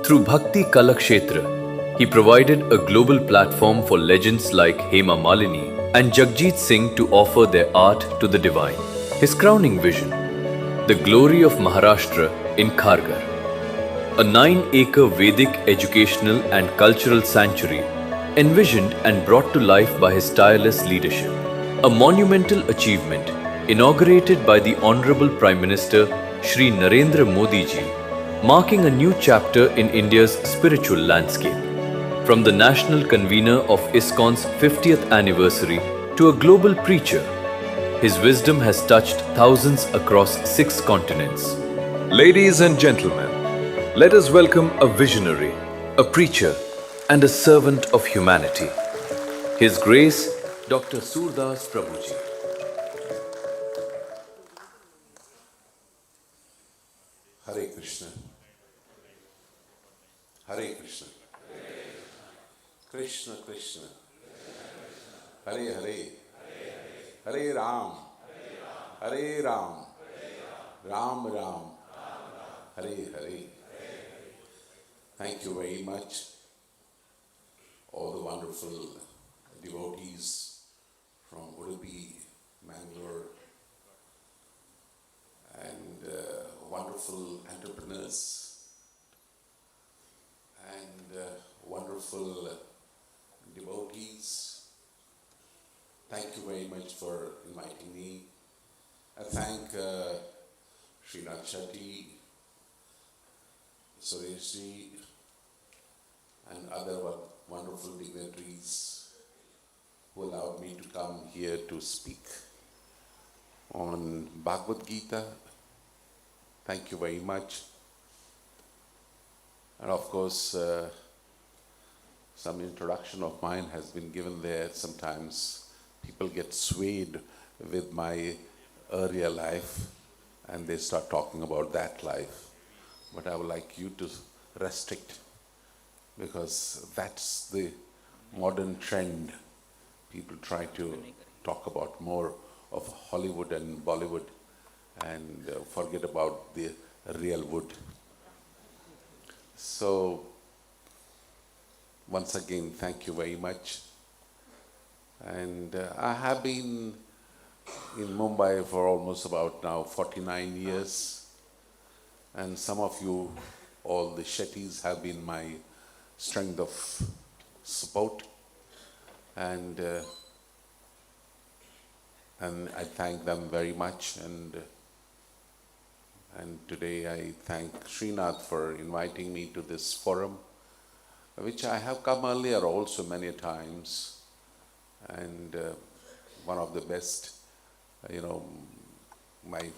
Through Bhakti Kalakshetra, he provided a global platform for legends like Hema Malini and Jagjit Singh to offer their art to the divine. His crowning vision, the glory of Maharashtra in Khargar, a 9-acre Vedic educational and cultural sanctuary envisioned and brought to life by his tireless leadership. A monumental achievement inaugurated by the Honorable Prime Minister Shri Narendra Modi ji, marking a new chapter in India's spiritual landscape. From the national convener of ISKCON's 50th anniversary to a global preacher, his wisdom has touched thousands across 6 continents. Ladies and gentlemen, let us welcome a visionary, a preacher, and a servant of humanity. His Grace, Dr. Surdas Prabhuji. Hare Krishna. Hare Krishna. Krishna Krishna. Hare Hare. Hare Ram. Hare Ram. Ram Ram. Hare Hare. Thank you very much, all the wonderful devotees from Udupi, Mangalore, and wonderful entrepreneurs and wonderful devotees. Thank you very much for inviting me. I thank Srinath Shetty, Sureshji, and other wonderful dignitaries who allowed me to come here to speak on Bhagavad Gita. Thank you very much. And of course, some introduction of mine has been given there. Sometimes people get swayed with my earlier life and they start talking about that life. But I would like you to restrict, because that's the modern trend. People try to talk about more of Hollywood and Bollywood and forget about the real wood. So, once again, thank you very much. And I have been in Mumbai for almost about now 49 years. And some of you, all the Shetties, have been my strength of support. And I thank them very much. And today I thank Srinath for inviting me to this forum, which I have come earlier also many times. And one of the best, my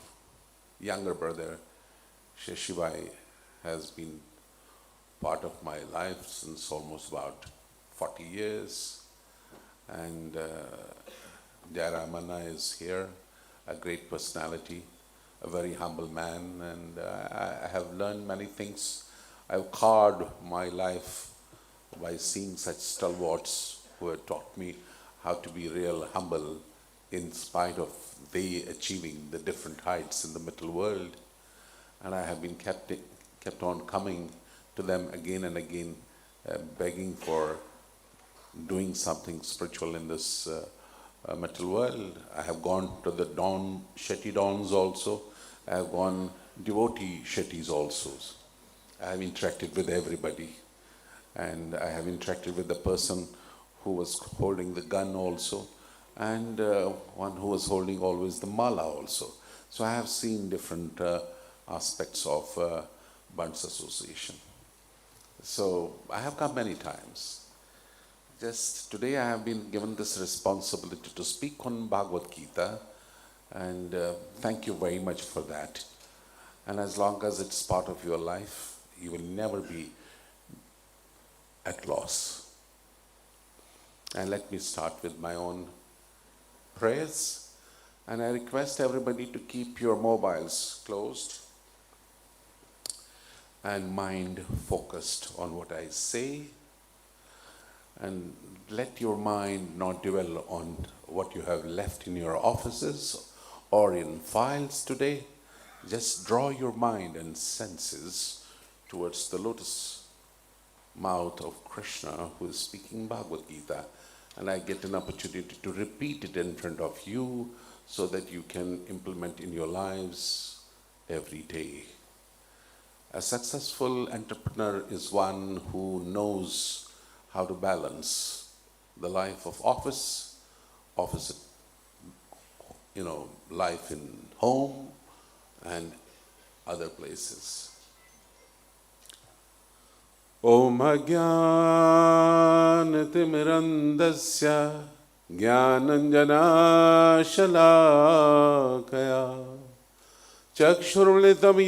younger brother, Sheshivai, has been part of my life since almost about 40 years. And Jayaramana is here, a great personality, a very humble man, and I have learned many things. I've carved my life by seeing such stalwarts who have taught me how to be real humble in spite of they achieving the different heights in the middle world. And I have been kept on coming to them again and again, begging for doing something spiritual in this metal world. I have gone to the Shetty Dons also. I have gone devotee Shetties also. I have interacted with everybody. And I have interacted with the person who was holding the gun also, and one who was holding always the mala also. So I have seen different aspects of Bunts Association. So I have come many times. Just today I have been given this responsibility to speak on Bhagavad Gita, and thank you very much for that. And as long as it's part of your life, you will never be at loss. And let me start with my own prayers. And I request everybody to keep your mobiles closed and mind focused on what I say. And let your mind not dwell on what you have left in your offices or in files today. Just draw your mind and senses towards the lotus mouth of Krishna, who is speaking Bhagavad Gita. And I get an opportunity to repeat it in front of you so that you can implement in your lives every day. A successful entrepreneur is one who knows how to balance the life of office, life in home and other places. Om Ajnanatirmirandasya Jnananjana Shalakaya Chakshurlitam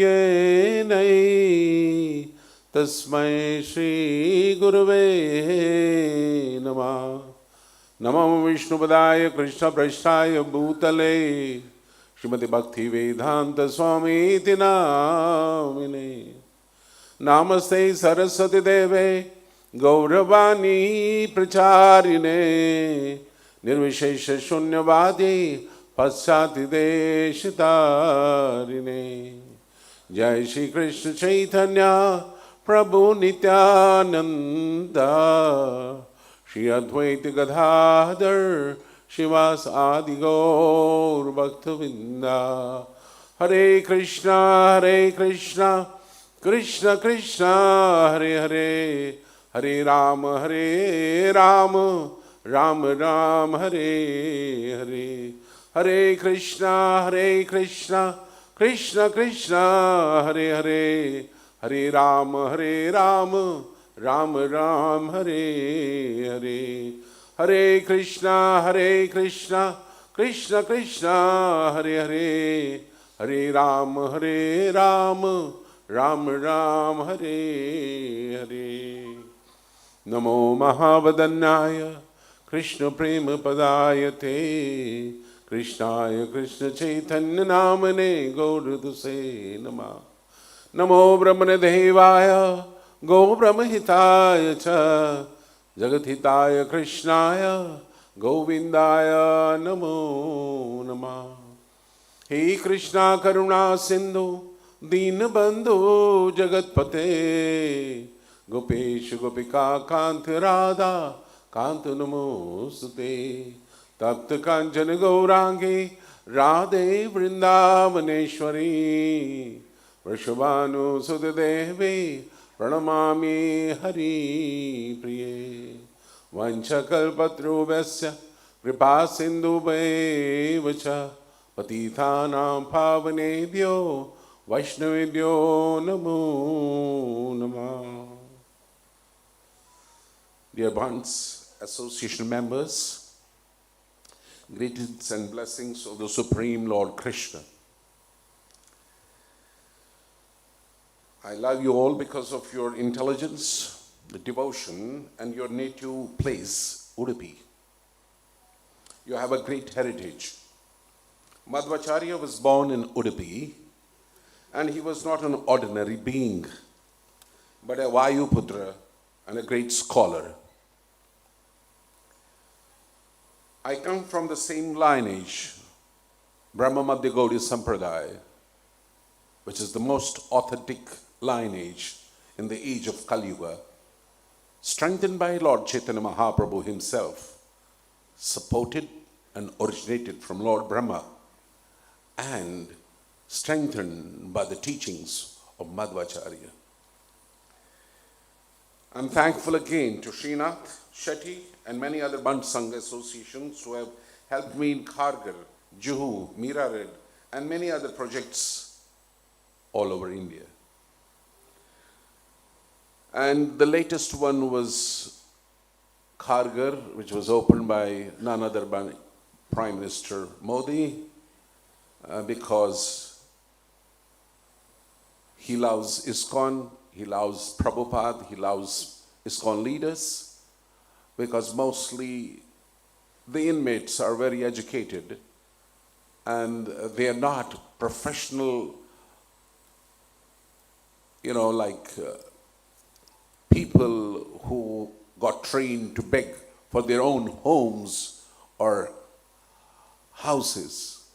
Yenai Tasmai Shri Gurave Namah. Namam Vishnupadaya Krishna Prasthaya Bhutale Srimati Bhakti Vedanta Swami Iti Namine. Namaste Saraswati Deve Gauravani Pracharine Nirvishesha Shunyavadi Paschati Deshitarine. Jai Shri Krishna Chaitanya Prabhu Nityananda Shri Advaita Gadadhar Shivas Adi Gaur Bhaktavinda. Hare Krishna Krishna Krishna Hare Hare Hare Rama Rama Rama Hare Hare. Hare Krishna Krishna Krishna Hare Hare Hare Rama Rama Rama Hare Hare. Hare Krishna Krishna Krishna Hare Hare Hare Rama Rama Rama Hare Hare. Namo Mahavadanyaya Krishna Prema Padayate Krishnaya Krishna Chaitanya Namane Gauraduse Namah. Namo Brahmane Devaya Go Brahmahitaya Cha Jagathitaya Krishnaya Govindaya Namo Namah. He Krishna Karuna Sindhu Deenabandhu Jagatpate Gopesh Gopika Kanta Radha Kanta Namostate Tapta Kanchana Gaurangi Radhe Vrindavaneshwari Vrishabhanu Sudadevi Pranamami Hari Priye. Vanchakalpatrubhasya Kripa Sindhubhaivacha Patithanam Pavanebhyo Vaishnavedhyo Namo Namah. Dear Bhans Association members, greetings and blessings of the Supreme Lord Krishna. I love you all because of your intelligence, the devotion, and your native place, Udupi. You have a great heritage. Madhvacharya was born in Udupi, and he was not an ordinary being, but a Vayuputra and a great scholar. I come from the same lineage, Brahma Madhya Gaudiya Sampradaya, which is the most authentic lineage in the age of Kali Yuga, strengthened by Lord Chaitanya Mahaprabhu himself, supported and originated from Lord Brahma, and strengthened by the teachings of Madhvacharya. I'm thankful again to Srinath, Shetty, and many other Bant Sangha associations who have helped me in Kharghar, Juhu, Mirared, and many other projects all over India. And the latest one was Kharghar, which was opened by none other than Prime Minister Modi, because he loves ISKCON, he loves Prabhupada, he loves ISKCON leaders, because mostly the inmates are very educated and they are not professional, like people who got trained to beg for their own homes or houses.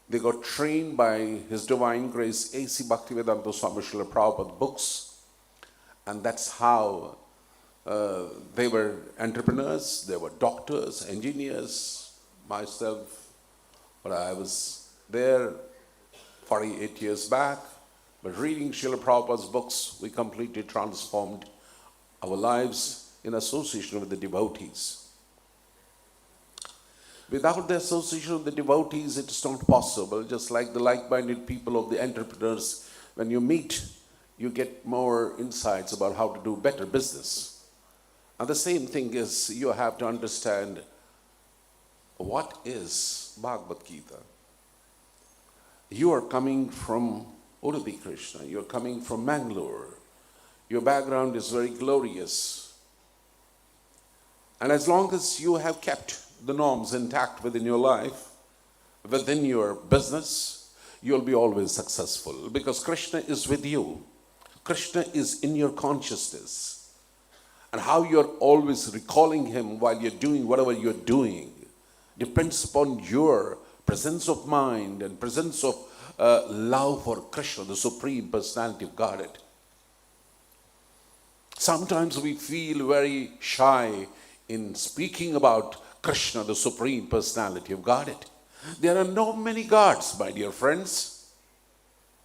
They got trained by His Divine Grace A.C. Bhaktivedanta Swami Srila Prabhupada books, and that's how they were entrepreneurs, they were doctors, engineers. Myself, but I was there 48 years back, but reading Srila Prabhupada's books, we completely transformed our lives in association with the devotees. Without the association of the devotees, it is not possible. Just like the like-minded people of the entrepreneurs, when you meet, you get more insights about how to do better business. And the same thing is, you have to understand what is Bhagavad Gita. You are coming from Udupi, Krishna. You are coming from Mangalore. Your background is very glorious. And as long as you have kept the norms intact within your life, within your business, you'll be always successful, because Krishna is with you. Krishna is in your consciousness. And how you're always recalling him while you're doing whatever you're doing depends upon your presence of mind and presence of love for Krishna, the Supreme Personality of Godhead. Sometimes we feel very shy in speaking about Krishna, the Supreme Personality of Godhead. There are no many gods, my dear friends.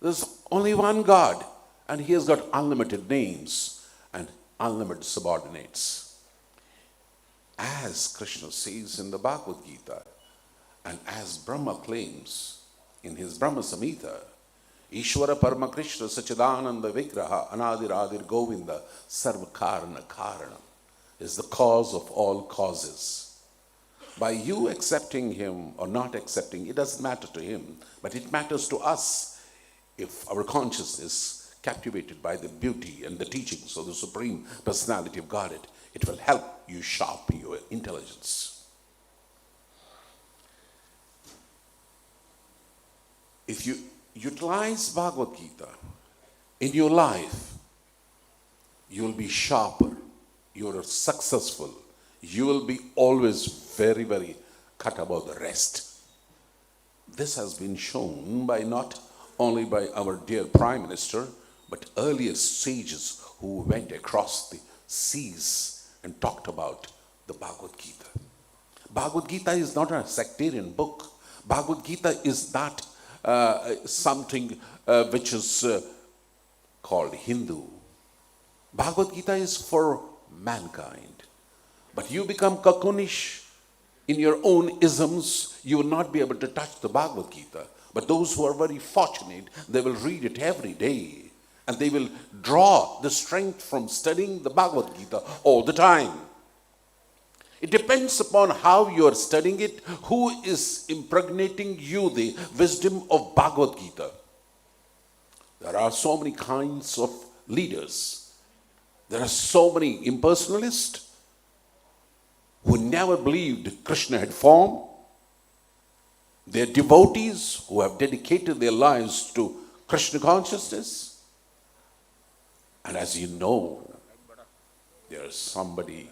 There's only one God, and he has got unlimited names and unlimited subordinates. As Krishna says in the Bhagavad Gita, and as Brahma claims in his Brahma Samhita, Ishvara Parama Krishna Sachidananda Vigraha Anadiradir Govinda Sarvakarana Karanam is the cause of all causes. By you accepting him or not accepting, it doesn't matter to him, but it matters to us if our consciousness is captivated by the beauty and the teachings of the Supreme Personality of Godhead. It will help you sharpen your intelligence. If you utilize Bhagavad Gita in your life, you will be sharper, you are successful, you will be always very, very cut above the rest. This has been shown by not only by our dear Prime Minister, but earlier sages who went across the seas and talked about the Bhagavad Gita. Bhagavad Gita is not a sectarian book. Bhagavad Gita is not something which is called Hindu. Bhagavad Gita is for mankind. But you become cocoonish in your own isms, you will not be able to touch the Bhagavad Gita. But those who are very fortunate, they will read it every day. And they will draw the strength from studying the Bhagavad Gita all the time. It depends upon how you are studying it, who is impregnating you the wisdom of Bhagavad Gita. There are so many kinds of leaders. There are so many impersonalists who never believed Krishna had form. They are devotees who have dedicated their lives to Krishna consciousness. And as you know, there is somebody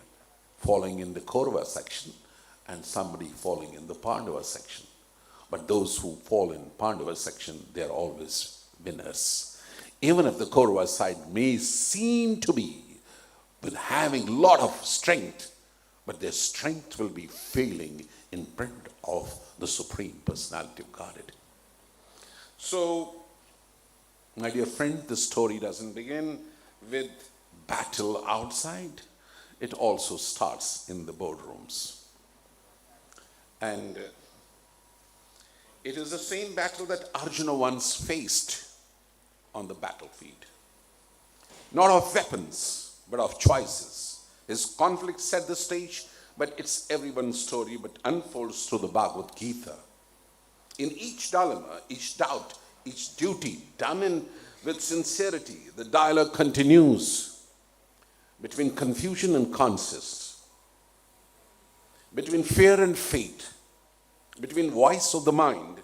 falling in the Kaurava section and somebody falling in the Pandava section. But those who fall in Pandava section, they are always winners. Even if the Kaurava side may seem to be with having a lot of strength, but their strength will be failing in front of the Supreme Personality of Godhead. So, my dear friend, the story doesn't begin with battle outside. It also starts in the boardrooms. And it is the same battle that Arjuna once faced on the battlefield. Not of weapons, but of choices. His conflict set the stage, but it's everyone's story, but unfolds through the Bhagavad Gita. In each dilemma, each doubt, each duty done with sincerity, the dialogue continues between confusion and conscience, between fear and faith, between voice of the mind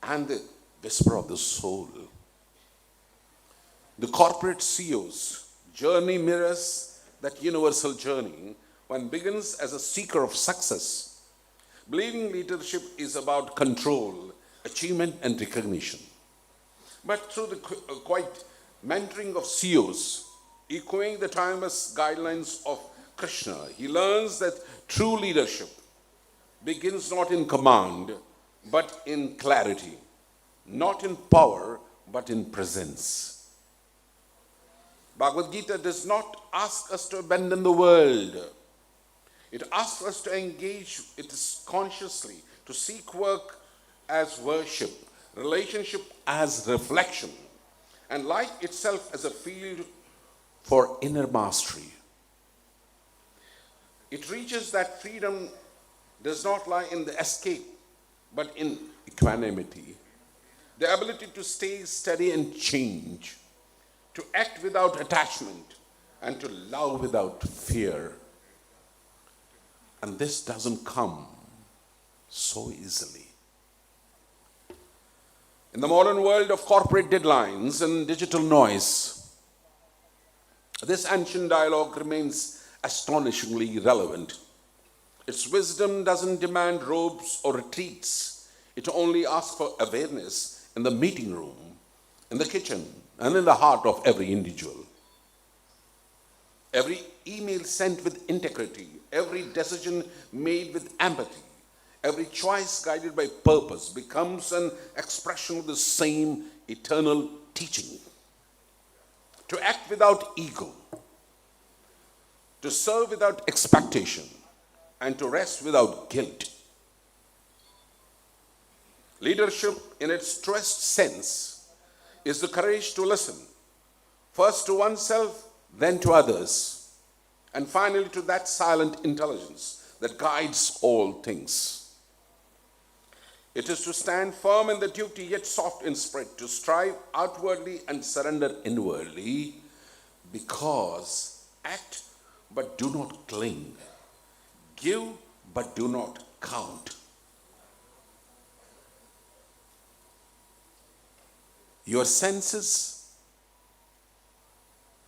and the whisper of the soul. The corporate CEO's journey mirrors that universal journey. One begins as a seeker of success, believing leadership is about control, achievement, and recognition. But through the quiet mentoring of CEOs, echoing the timeless guidelines of Krishna, he learns that true leadership begins not in command, but in clarity, not in power, but in presence. Bhagavad Gita does not ask us to abandon the world. It asks us to engage it consciously, to seek work as worship, relationship as reflection, and life itself as a field for inner mastery. It reaches that freedom does not lie in the escape, but in equanimity, the ability to stay steady and change, to act without attachment, and to love without fear. And this doesn't come so easily. In the modern world of corporate deadlines and digital noise, this ancient dialogue remains astonishingly relevant. Its wisdom doesn't demand robes or retreats. It only asks for awareness in the meeting room, in the kitchen, and in the heart of every individual. Every email sent with integrity, every decision made with empathy, every choice guided by purpose becomes an expression of the same eternal teaching. To act without ego, to serve without expectation, and to rest without guilt. Leadership in its truest sense is the courage to listen, first to oneself, then to others, and finally to that silent intelligence that guides all things. It is to stand firm in the duty, yet soft in spirit, to strive outwardly and surrender inwardly, because act but do not cling, give but do not count. Your senses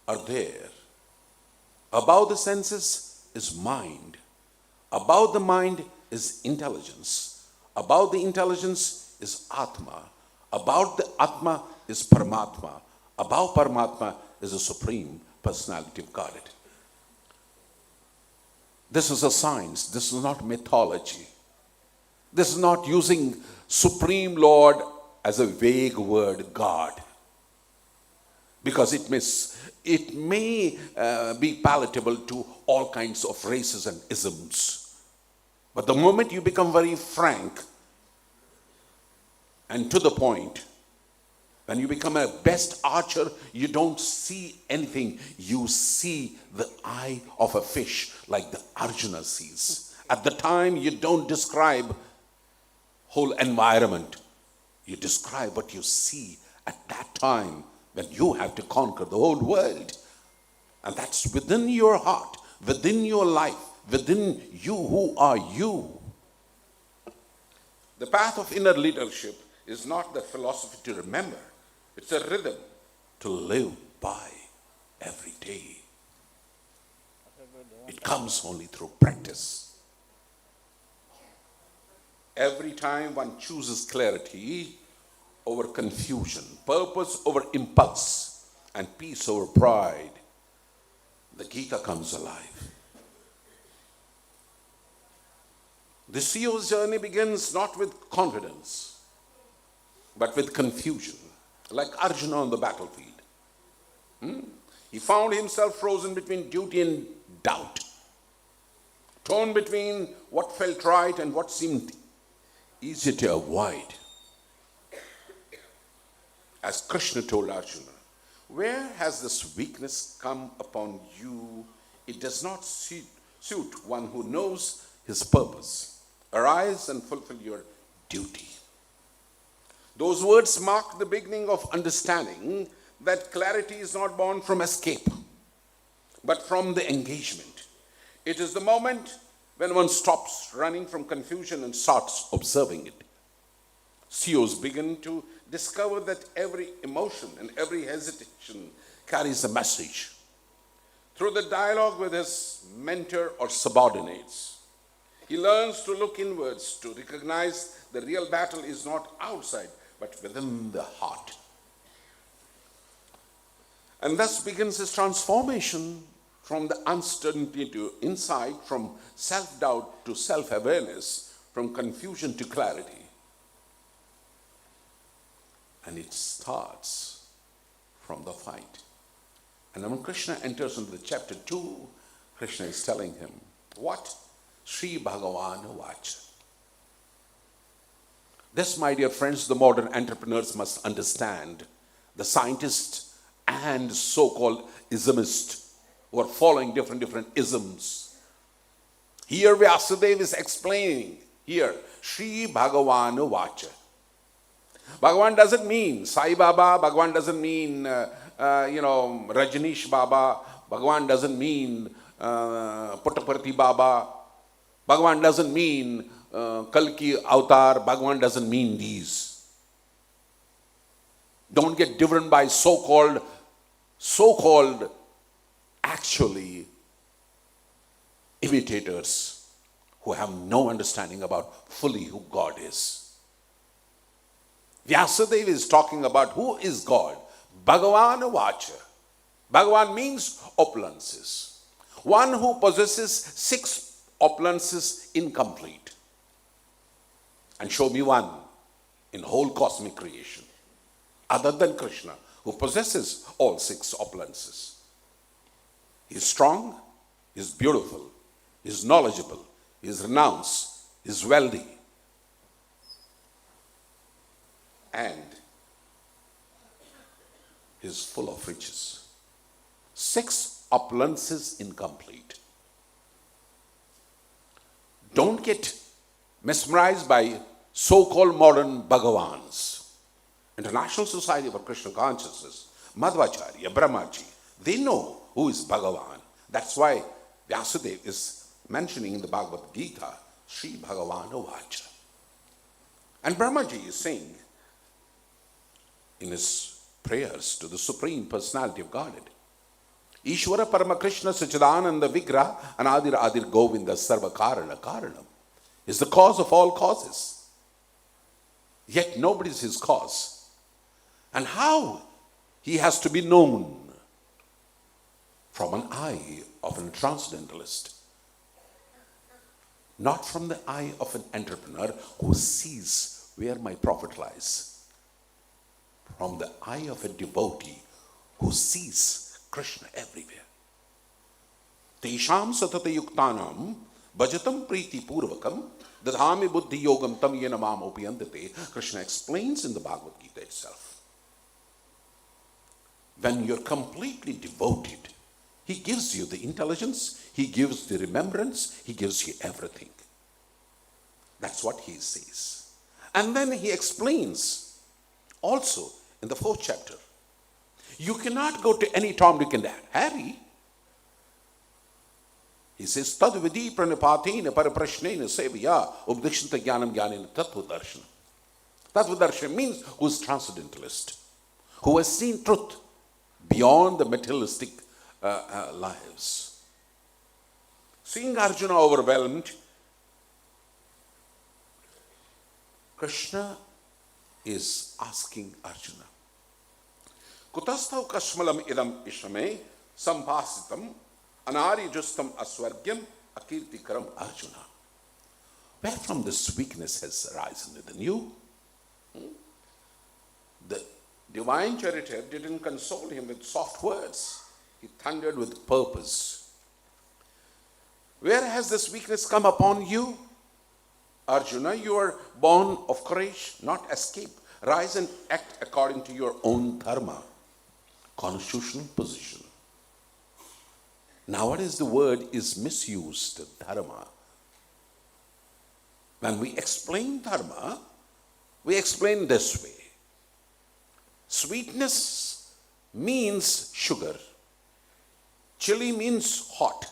are there. Above the senses is mind. Above the mind is intelligence. Above the intelligence is Atma. Above the Atma is Paramatma. Above Paramatma is the Supreme Personality of Godhead. This is a science. This is not mythology. This is not using Supreme Lord as a vague word, God. Because it may be palatable to all kinds of races and isms. But the moment you become very frank and to the point, when you become a best archer, you don't see anything. You see the eye of a fish like the Arjuna sees. At the time, you don't describe whole environment. You describe what you see at that time when you have to conquer the whole world. And that's within your heart, within your life, within you who are you. The path of inner leadership is not the philosophy to remember. It's a rhythm to live by every day. It comes only through practice. Every time one chooses clarity over confusion, purpose over impulse, and peace over pride, the Gita comes alive. The CEO's journey begins not with confidence, but with confusion, like Arjuna on the battlefield. He found himself frozen between duty and doubt, torn between what felt right and what seemed easy to avoid. As Krishna told Arjuna, where has this weakness come upon you it does not suit one who knows his purpose. Arise and fulfill your duty. Those words mark the beginning of understanding that clarity is not born from escape, but from the engagement. It is the moment when one stops running from confusion and starts observing it. CEOs begin to discover that every emotion and every hesitation carries a message. Through the dialogue with his mentor or subordinates, he learns to look inwards, to recognize the real battle is not outside, but within the heart. And thus begins his transformation from the uncertainty to insight, from self-doubt to self-awareness, from confusion to clarity. And it starts from the fight. And when Krishna enters into the chapter 2, Krishna is telling him, what? Sri Bhagavan Vacha. This, my dear friends, the modern entrepreneurs must understand. The scientists and so-called ismists who are following different isms. Here Vyasadeva is explaining, here, Sri Bhagavan Vacha. Bhagavan doesn't mean Sai Baba, Bhagavan doesn't mean, Rajneesh Baba, Bhagavan doesn't mean Puttaparthi Baba, Bhagavan doesn't mean Kalki Avatar, Bhagavan doesn't mean these. Don't get driven by so-called actually imitators who have no understanding about fully who God is. Vyasadeva is talking about who is God. Bhagavan Vacha. Bhagavan means opulences. One who possesses 6 opulences incomplete. And show me one in whole cosmic creation, other than Krishna, who possesses all 6 opulences. He is strong, he is beautiful, he is knowledgeable, he is renounced, he is wealthy. And he is full of riches. 6 opulences incomplete. Don't get mesmerized by so-called modern Bhagavans. International Society for Krishna Consciousness, Madhvacharya, Brahmaji, they know who is Bhagavan. That's why Vyasadeva is mentioning in the Bhagavad Gita, Sri Bhagavan Vacha. And Brahmaji is saying in his prayers to the Supreme Personality of Godhead, Ishvara Parama Krishna Sachidananda Vigraha Anadir Adir Govinda Sarva Karana Karanam is the cause of all causes. Yet nobody is his cause. And how he has to be known? From an eye of a transcendentalist. Not from the eye of an entrepreneur who sees where my profit lies. From the eye of a devotee who sees Krishna everywhere. Tesham satata yuktanam bhajatam priti purvakam dadhami buddhi yogam tam yena mam upiyandate. Krishna explains in the Bhagavad Gita itself. When you're completely devoted, he gives you the intelligence, he gives the remembrance, he gives you everything. That's what he says. And then he explains also in the 4th chapter. You cannot go to any Tom, Dick and Harry. He says, Tad vidi pranipatina paraprashnena sevaya ubdikshanta jnanam jnanena tattvadarshana. Tattvadarshana means who is transcendentalist, who has seen truth beyond the materialistic lives. Seeing Arjuna overwhelmed, Krishna is asking Arjuna, Kutastav kashmalam idam ishame sampasitam anari justam aswargyam akirtikaram Arjuna. Where from this weakness has arisen within you? The divine charioteer didn't console him with soft words. He thundered with purpose. Where has this weakness come upon you? Arjuna, you are born of courage, not escape. Rise and act according to your own dharma, constitutional position. Nowadays the word is misused, dharma. When we explain dharma, we explain this way. Sweetness means sugar. Chili means hot.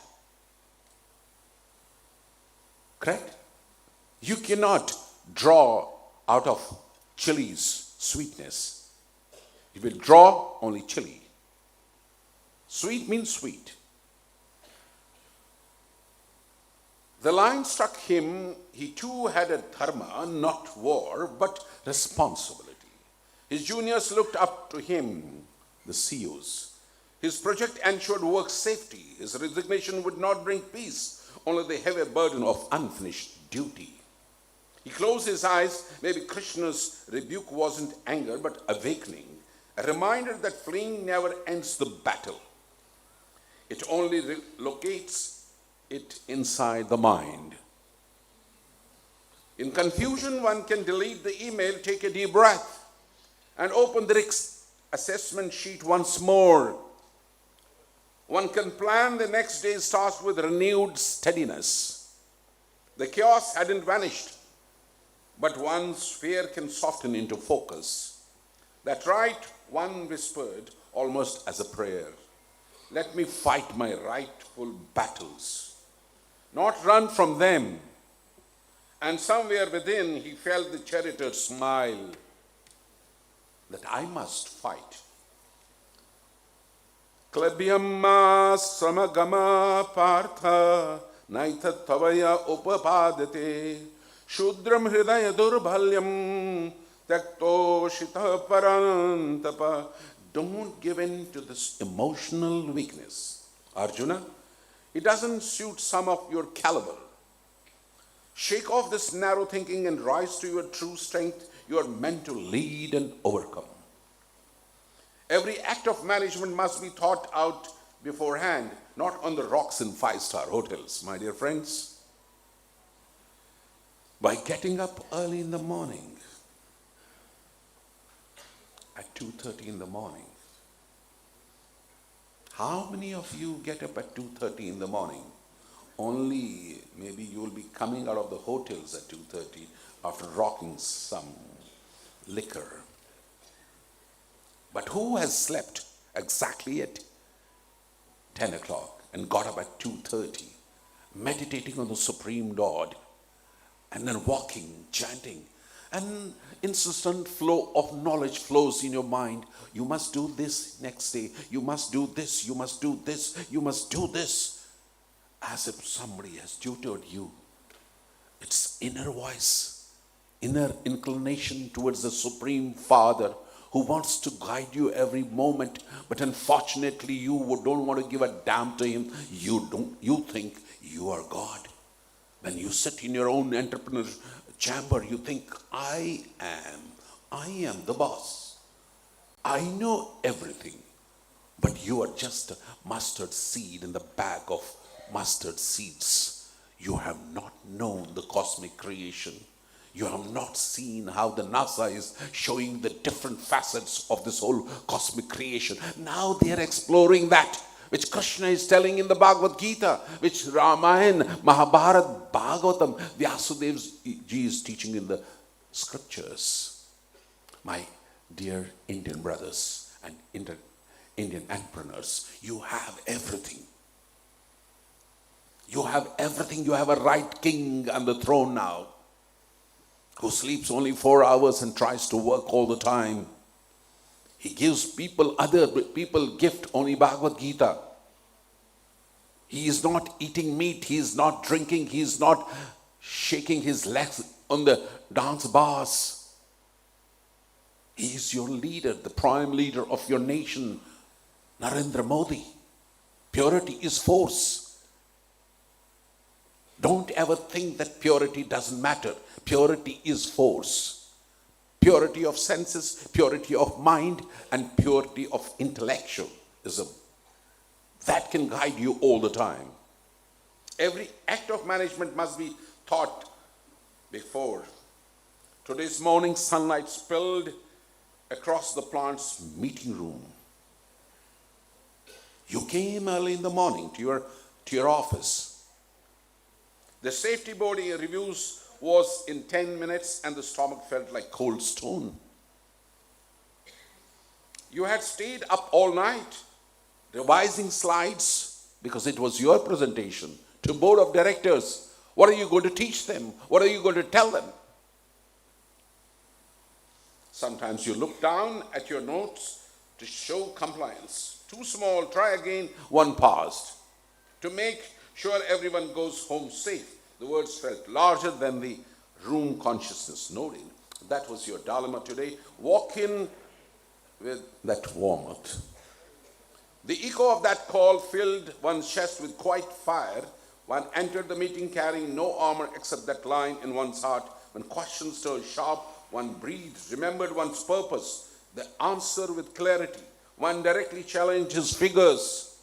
Correct? You cannot draw out of chili's sweetness. You will draw only chili. Sweet means sweet. The line struck him. He too had a dharma, not war, but responsibility. His juniors looked up to him, the CEOs. His project ensured work safety. His resignation would not bring peace, only the heavy burden of unfinished duty. He closed his eyes. Maybe Krishna's rebuke wasn't anger, but awakening, a reminder that fleeing never ends the battle. It only locates it inside the mind. In confusion, one can delete the email, take a deep breath, and open the assessment sheet once more. One can plan the next day's task with renewed steadiness. The chaos hadn't vanished, but one's fear can soften into focus. That right, one whispered, almost as a prayer. Let me fight my rightful battles, not run from them. And somewhere within, he felt the charioteer smile, that I must fight. Klabhyamma samagama partha naitha tavaya upapadate shudram hridaya durbhalyam takto shita parantapa. Don't give in to this emotional weakness. Arjuna, it doesn't suit some of your caliber. Shake off this narrow thinking and rise to your true strength. You are meant to lead and overcome. Every act of management must be thought out beforehand, not on the rocks in five-star hotels, my dear friends. By getting up early in the morning, at 2:30 in the morning. How many of you get up at 2:30 in the morning? Only maybe you will be coming out of the hotels at 2:30 after rocking some liquor. But who has slept exactly at 10 o'clock and got up at 2:30, meditating on the Supreme Lord, and then walking, chanting, and incessant flow of knowledge flows in your mind. You must do this next day. You must do this. You must do this. You must do this. As if somebody has tutored you. It's inner voice, inner inclination towards the Supreme Father who wants to guide you every moment, but unfortunately you don't want to give a damn to him. You think you are God. When you sit in your own entrepreneur chamber, you think, I am the boss. I know everything. But you are just a mustard seed in the bag of mustard seeds. You have not known the cosmic creation. You have not seen how the NASA is showing the different facets of this whole cosmic creation. Now they are exploring that, which Krishna is telling in the Bhagavad Gita, which Ramayana, Mahabharata, Bhagavatam, Vyasadeva ji is teaching in the scriptures. My dear Indian brothers and Indian entrepreneurs, you have everything. You have everything. You have a right king on the throne now, who sleeps only 4 hours and tries to work all the time. He gives other people gift only Bhagavad Gita. He is not eating meat. He is not drinking. He is not shaking his legs on the dance bars. He is your leader, the prime leader of your nation, Narendra Modi. Purity is force. Don't ever think that purity doesn't matter. Purity is force. Purity of senses, purity of mind, and purity of intellectualism. That can guide you all the time. Every act of management must be thought before. Today's morning sunlight spilled across the plant's meeting room. You came early in the morning to your office. The safety board reviews was in 10 minutes and the stomach felt like cold stone. You had stayed up all night revising slides because it was your presentation to board of directors. What are you going to teach them? What are you going to tell them? Sometimes you look down at your notes to show compliance. Too small, try again, one passed. To make sure everyone goes home safe. The words felt larger than the room consciousness. Noting that was your dilemma today. Walk in with that warmth. The echo of that call filled one's chest with quiet fire. One entered the meeting carrying no armor except that line in one's heart. When questions stirred sharp, one breathed, remembered one's purpose, the answer with clarity. One directly challenged his figures.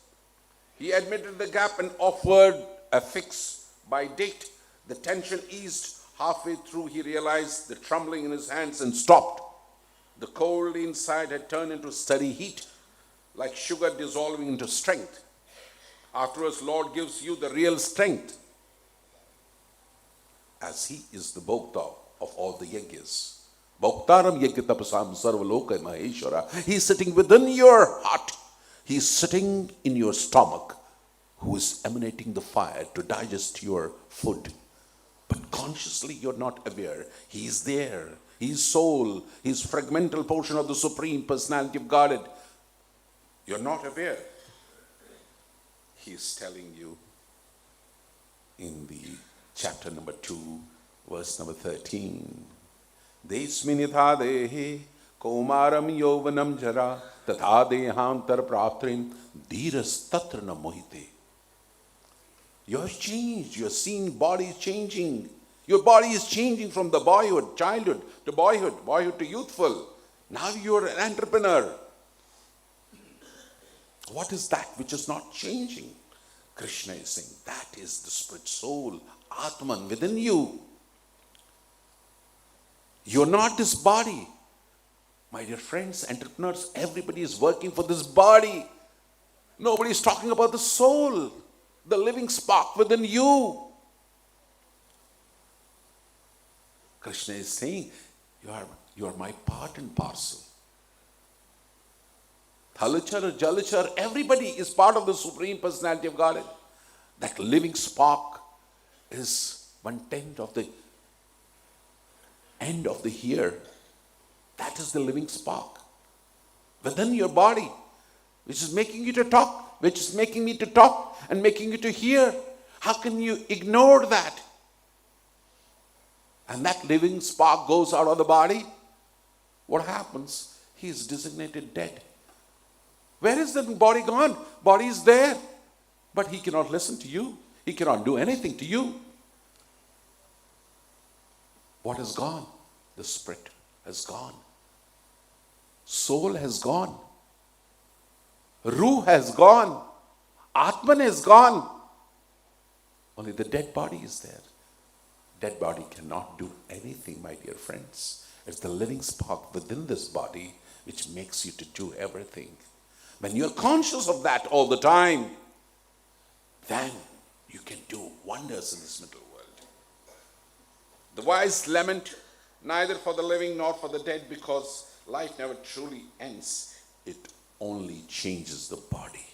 He admitted the gap and offered a fix by date. The tension eased. Halfway through, he realized the trembling in his hands and stopped. The cold inside had turned into steady heat, like sugar dissolving into strength. Afterwards, Lord gives you the real strength, as He is the Bhokta of all the yajnas. Bhoktaram yajna tapasam sarvaloka maheshwara. He is sitting within your heart. He is sitting in your stomach, who is emanating the fire to digest your food. But consciously you're not aware. He is there. He is soul. He is fragmental portion of the Supreme Personality of Godhead. You're not aware. He is telling you in the chapter number 2, verse number 13. Desminitha dehe komaram yovanam jara tatha dehantar praptrim dhiras tatra na mohite. You're changed. You're seeing body is changing. Your body is changing from the boyhood, childhood to boyhood to youthful. Now you're an entrepreneur. What is that which is not changing? Krishna is saying that is the spirit soul, Atman within you. You're not this body. My dear friends, entrepreneurs, everybody is working for this body. Nobody is talking about the soul, the living spark within you. Krishna is saying, you are my part and parcel. Thalachar, Jalachar, everybody is part of the Supreme Personality of Godhead. That living spark is 1/10 of the end of the here. That is the living spark within your body, which is making you to talk, which is making me to talk and making you to hear. How can you ignore that? And that living spark goes out of the body. What happens? He is designated dead. Where is the body gone? Body is there, but he cannot listen to you. He cannot do anything to you. What is gone? The spirit has gone. Soul has gone. Ruh has gone. Atman is gone. Only the dead body is there. Dead body cannot do anything, my dear friends. It's the living spark within this body which makes you to do everything. When you're conscious of that all the time, then you can do wonders in this middle world. The wise lament neither for the living nor for the dead, because life never truly ends. It only changes the body.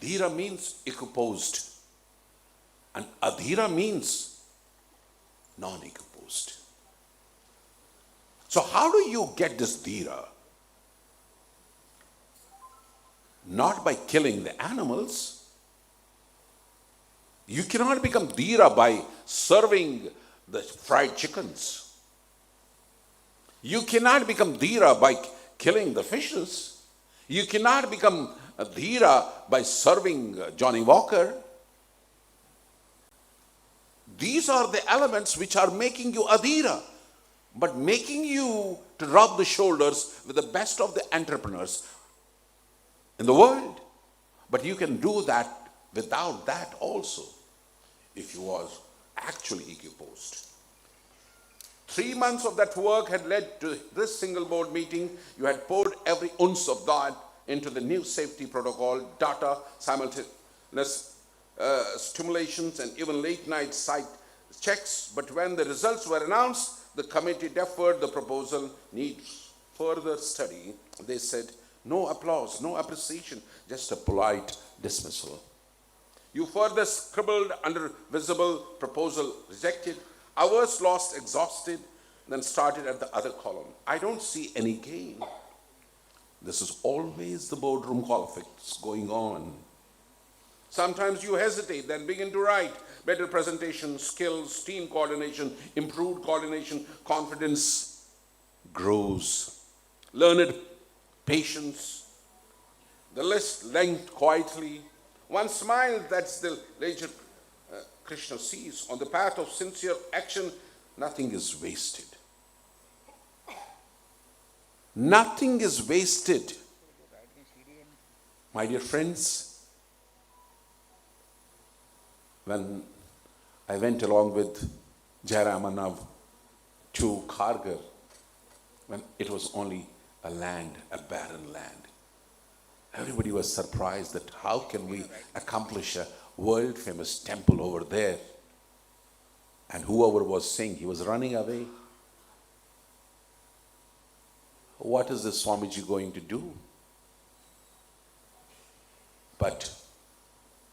Dhira means equiposed, and adhira means non-equiposed. So how do you get this dhira? Not by killing the animals. You cannot become dhira by serving the fried chickens. You cannot become dhira by killing the fishes. You cannot become a dhira by serving Johnny Walker. These are the elements which are making you adhira, but making you to rub the shoulders with the best of the entrepreneurs in the world. But you can do that without that also, if you was actually equiposed. 3 months of that work had led to this single board meeting. You had poured every ounce of that into the new safety protocol, data, simultaneous stimulations, and even late night site checks. But when the results were announced, the committee deferred the proposal, needs further study. They said, no applause, no appreciation, just a polite dismissal. You further scribbled under visible proposal rejected, hours lost, exhausted, then started at the other column. I don't see any gain. This is always the boardroom politics going on. Sometimes you hesitate, then begin to write. Better presentation, skills, team coordination, improved coordination, confidence grows. Learned patience. The list length quietly. One smile, that's the ledger Krishna sees. On the path of sincere action, nothing is wasted. Nothing is wasted. My dear friends, when I went along with Jairamanav to Kharghar, when it was only a land, a barren land, everybody was surprised that how can we accomplish a world-famous temple over there? And whoever was saying he was running away, what is the Swamiji going to do? But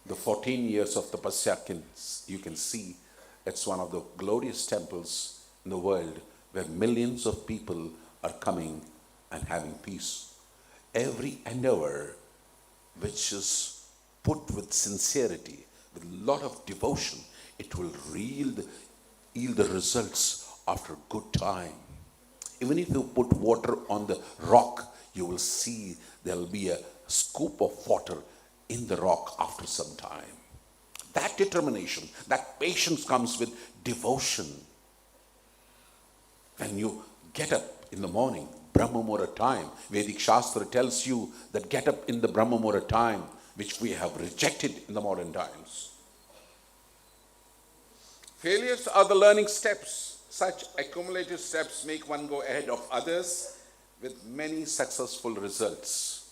the 14 years of tapasya, you can see it's one of the glorious temples in the world where millions of people are coming and having peace. Every endeavor which is put with sincerity, with a lot of devotion, it will yield the results after a good time. Even if you put water on the rock, you will see there will be a scoop of water in the rock after some time. That determination, that patience comes with devotion. When you get up in the morning, Brahma Muhurta time, Vedic Shastra tells you that get up in the Brahma Muhurta time, which we have rejected in the modern times. Failures are the learning steps. Such accumulative steps make one go ahead of others with many successful results.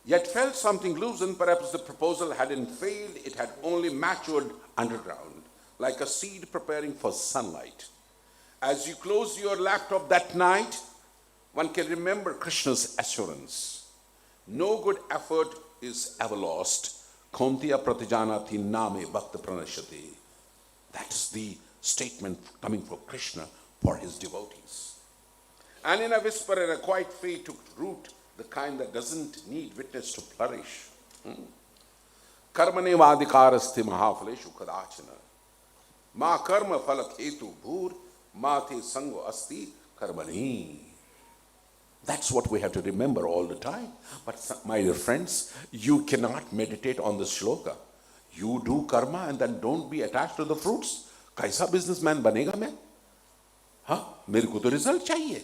Yet felt something loosen, perhaps the proposal hadn't failed, it had only matured underground, like a seed preparing for sunlight. As you close your laptop that night, one can remember Krishna's assurance. No good effort is ever lost. Kontiya pratijanati name bhakta pranashati. That is the statement coming from Krishna for his devotees. And in a whisper and a quiet faith took root, the kind that doesn't need witness to flourish. Karmane vadikarasti mahafaleshu kadachana. Ma karma falakhetu bhur mate sango asti karmani. That's what we have to remember all the time. But my dear friends, you cannot meditate on this shloka. You do karma and then don't be attached to the fruits. Kaisa businessman banega मैं? हाँ, मेरे को तो result चाहिए.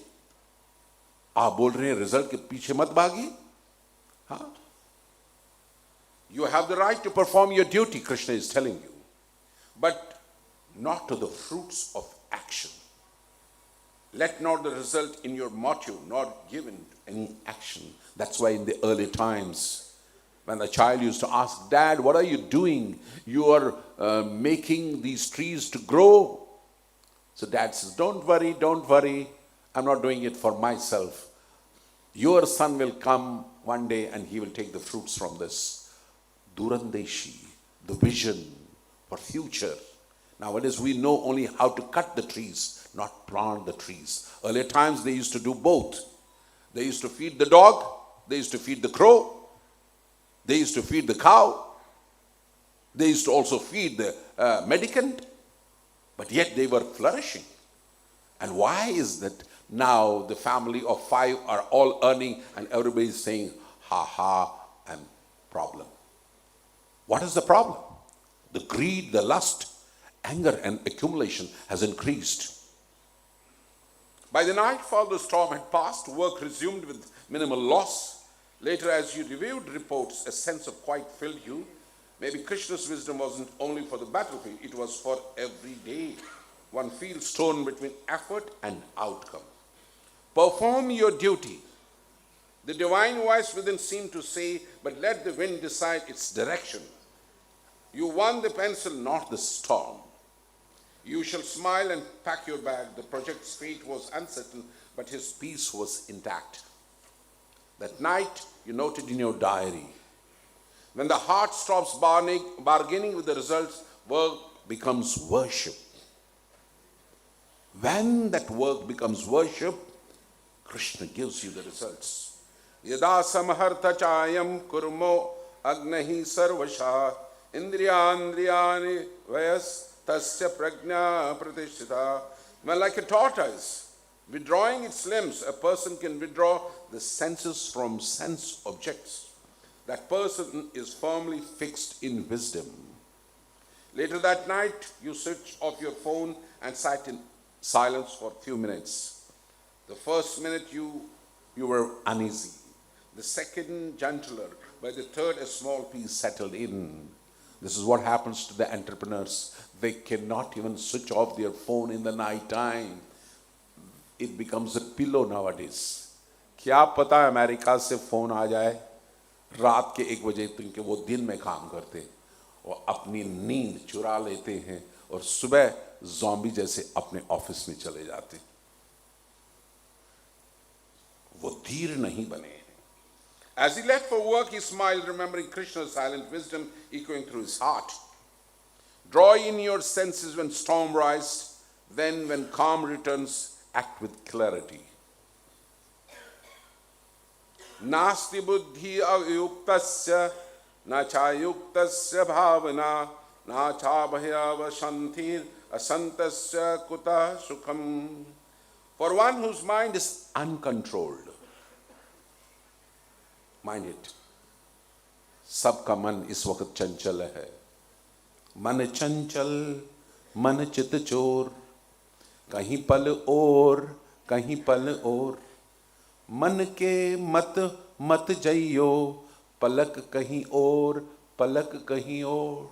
आप बोल रहे हैं result के पीछे मत भागिए. हाँ? You have the right to perform your duty, Krishna is telling you, but not to the fruits of action. Let not the result in your motive not given any action. That's why in the early times, when the child used to ask, Dad, what are you doing? You are making these trees to grow. So Dad says, don't worry. I'm not doing it for myself. Your son will come one day and he will take the fruits from this. Durandeshi, the vision for future. Nowadays we know only how to cut the trees, not plant the trees. Earlier times they used to do both. They used to feed the dog, they used to feed the crow, they used to feed the cow, they used to also feed the mendicant, but yet they were flourishing. And why is that now the family of 5 are all earning and everybody is saying, and problem. What is the problem? The greed, the lust, anger and accumulation has increased. By the nightfall, the storm had passed, work resumed with minimal loss. Later, as you reviewed reports, a sense of quiet filled you. Maybe Krishna's wisdom wasn't only for the battlefield, it was for every day. One feels torn between effort and outcome. Perform your duty. The divine voice within seemed to say, but let the wind decide its direction. You won the pencil, not the storm. You shall smile and pack your bag. The project's fate was uncertain, but his peace was intact. That night, you noted in your diary, when the heart stops bargaining with the results, work becomes worship. When that work becomes worship, Krishna gives you the results. Yada samhartha chayam kurmo agnahi sarvasha indriyandriyani vayas tasya prajna pratishtita. When like a tortoise, withdrawing its limbs, a person can withdraw the senses from sense objects. That person is firmly fixed in wisdom. Later that night, you switched off your phone and sat in silence for a few minutes. The first minute you were uneasy. The second gentler. By the third, a small peace settled in. This is what happens to the entrepreneurs. They cannot even switch off their phone in the night time. It becomes a pillow nowadays. क्या पता America से phone आ जाए रात के 1 बजे तक वो दिन में काम करते और अपनी नींद चुरा लेते हैं और सुबह ज़ॉम्बी जैसे अपने ऑफिस में चले जाते। वो धीर नहीं बने। As he left for work, he smiled, remembering Krishna's silent wisdom echoing through his heart. Draw in your senses when storm rises, then when calm returns, act with clarity. Nasti buddhi ayuktasya na chayuktasya bhavana na chabhyava shantir asantasya kuta sukham. For one whose mind is uncontrolled, mind it, सबका मन इस वक्त चंचल है। मन चंचल मन चित चोर, कहीं पल और कहीं पल और, मन के मत मत जइयो, पलक कहीं और पलक कहीं और.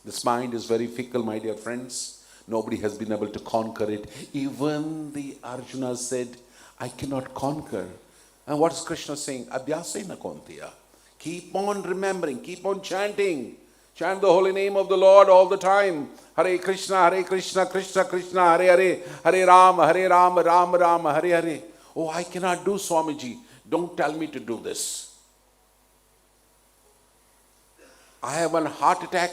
This mind is very fickle, my dear friends. Nobody has been able to conquer it. Even the Arjuna said, I cannot conquer. And what is Krishna saying? Abhyasena kontiya. Keep on remembering, keep on chanting. Chant the holy name of the Lord all the time. Hare Krishna, Krishna Krishna, Hare Hare, Hare Ram, Ram Ram, Hare Hare. Oh, I cannot do, Swamiji. Don't tell me to do this. I have a heart attack.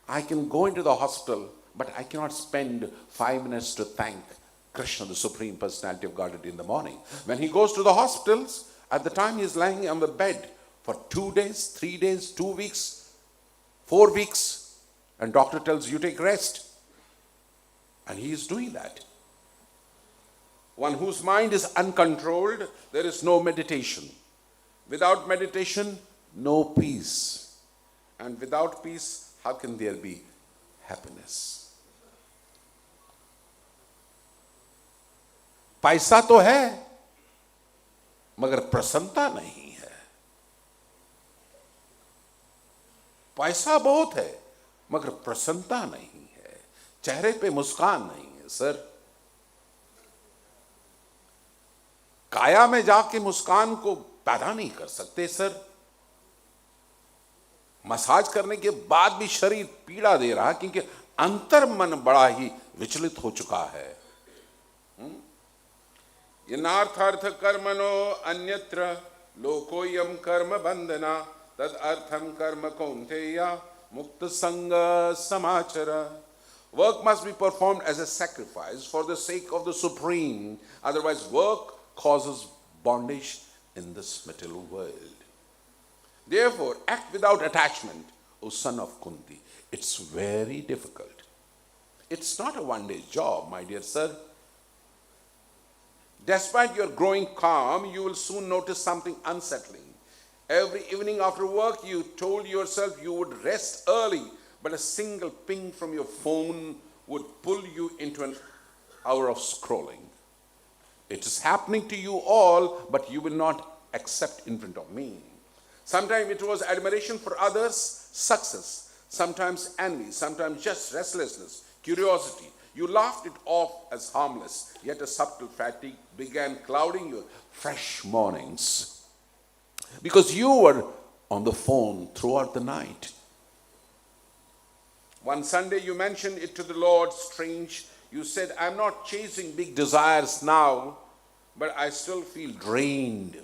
I can go into the hospital, but I cannot spend 5 minutes to thank Krishna, the Supreme Personality of Godhead, in the morning. When he goes to the hospitals, at the time he is lying on the bed for 2 days, 3 days, 2 weeks, 4 weeks, and doctor tells you take rest. And he is doing that. One whose mind is uncontrolled, there is no meditation. Without meditation, no peace. And without peace, how can there be happiness? पैसा तो है, मगर प्रसन्नता नहीं है. पैसा बहुत है, मगर प्रसन्नता नहीं है. चेहरे पे मुस्कान नहीं है. सर, काया में जाके मुस्कान को पैदा नहीं कर सकते. सर, मसाज करने के बाद भी शरीर पीड़ा दे रहा है क्योंकि अंतर मन बड़ा ही विचलित हो चुका है. यनार्थार्थ कर्मणो अन्यत्र लोकोयम कर्म बंधना तद अर्थम कर्म कौन्तेय मुक्त संग समाचर. Work must be performed as a sacrifice for the sake of the Supreme. Otherwise, work causes bondage in this material world. Therefore, act without attachment, O son of Kunti. It's very difficult. It's not a one-day job, my dear sir. Despite your growing calm, you will soon notice something unsettling. Every evening after work, you told yourself you would rest early, but a single ping from your phone would pull you into an hour of scrolling. It is happening to you all, but you will not accept in front of me. Sometimes it was admiration for others' success, sometimes envy, sometimes just restlessness, curiosity. You laughed it off as harmless, yet a subtle fatigue began clouding your fresh mornings. Because you were on the phone throughout the night. One Sunday you mentioned it to the Lord, strange. You said, I'm not chasing big desires now, but I still feel drained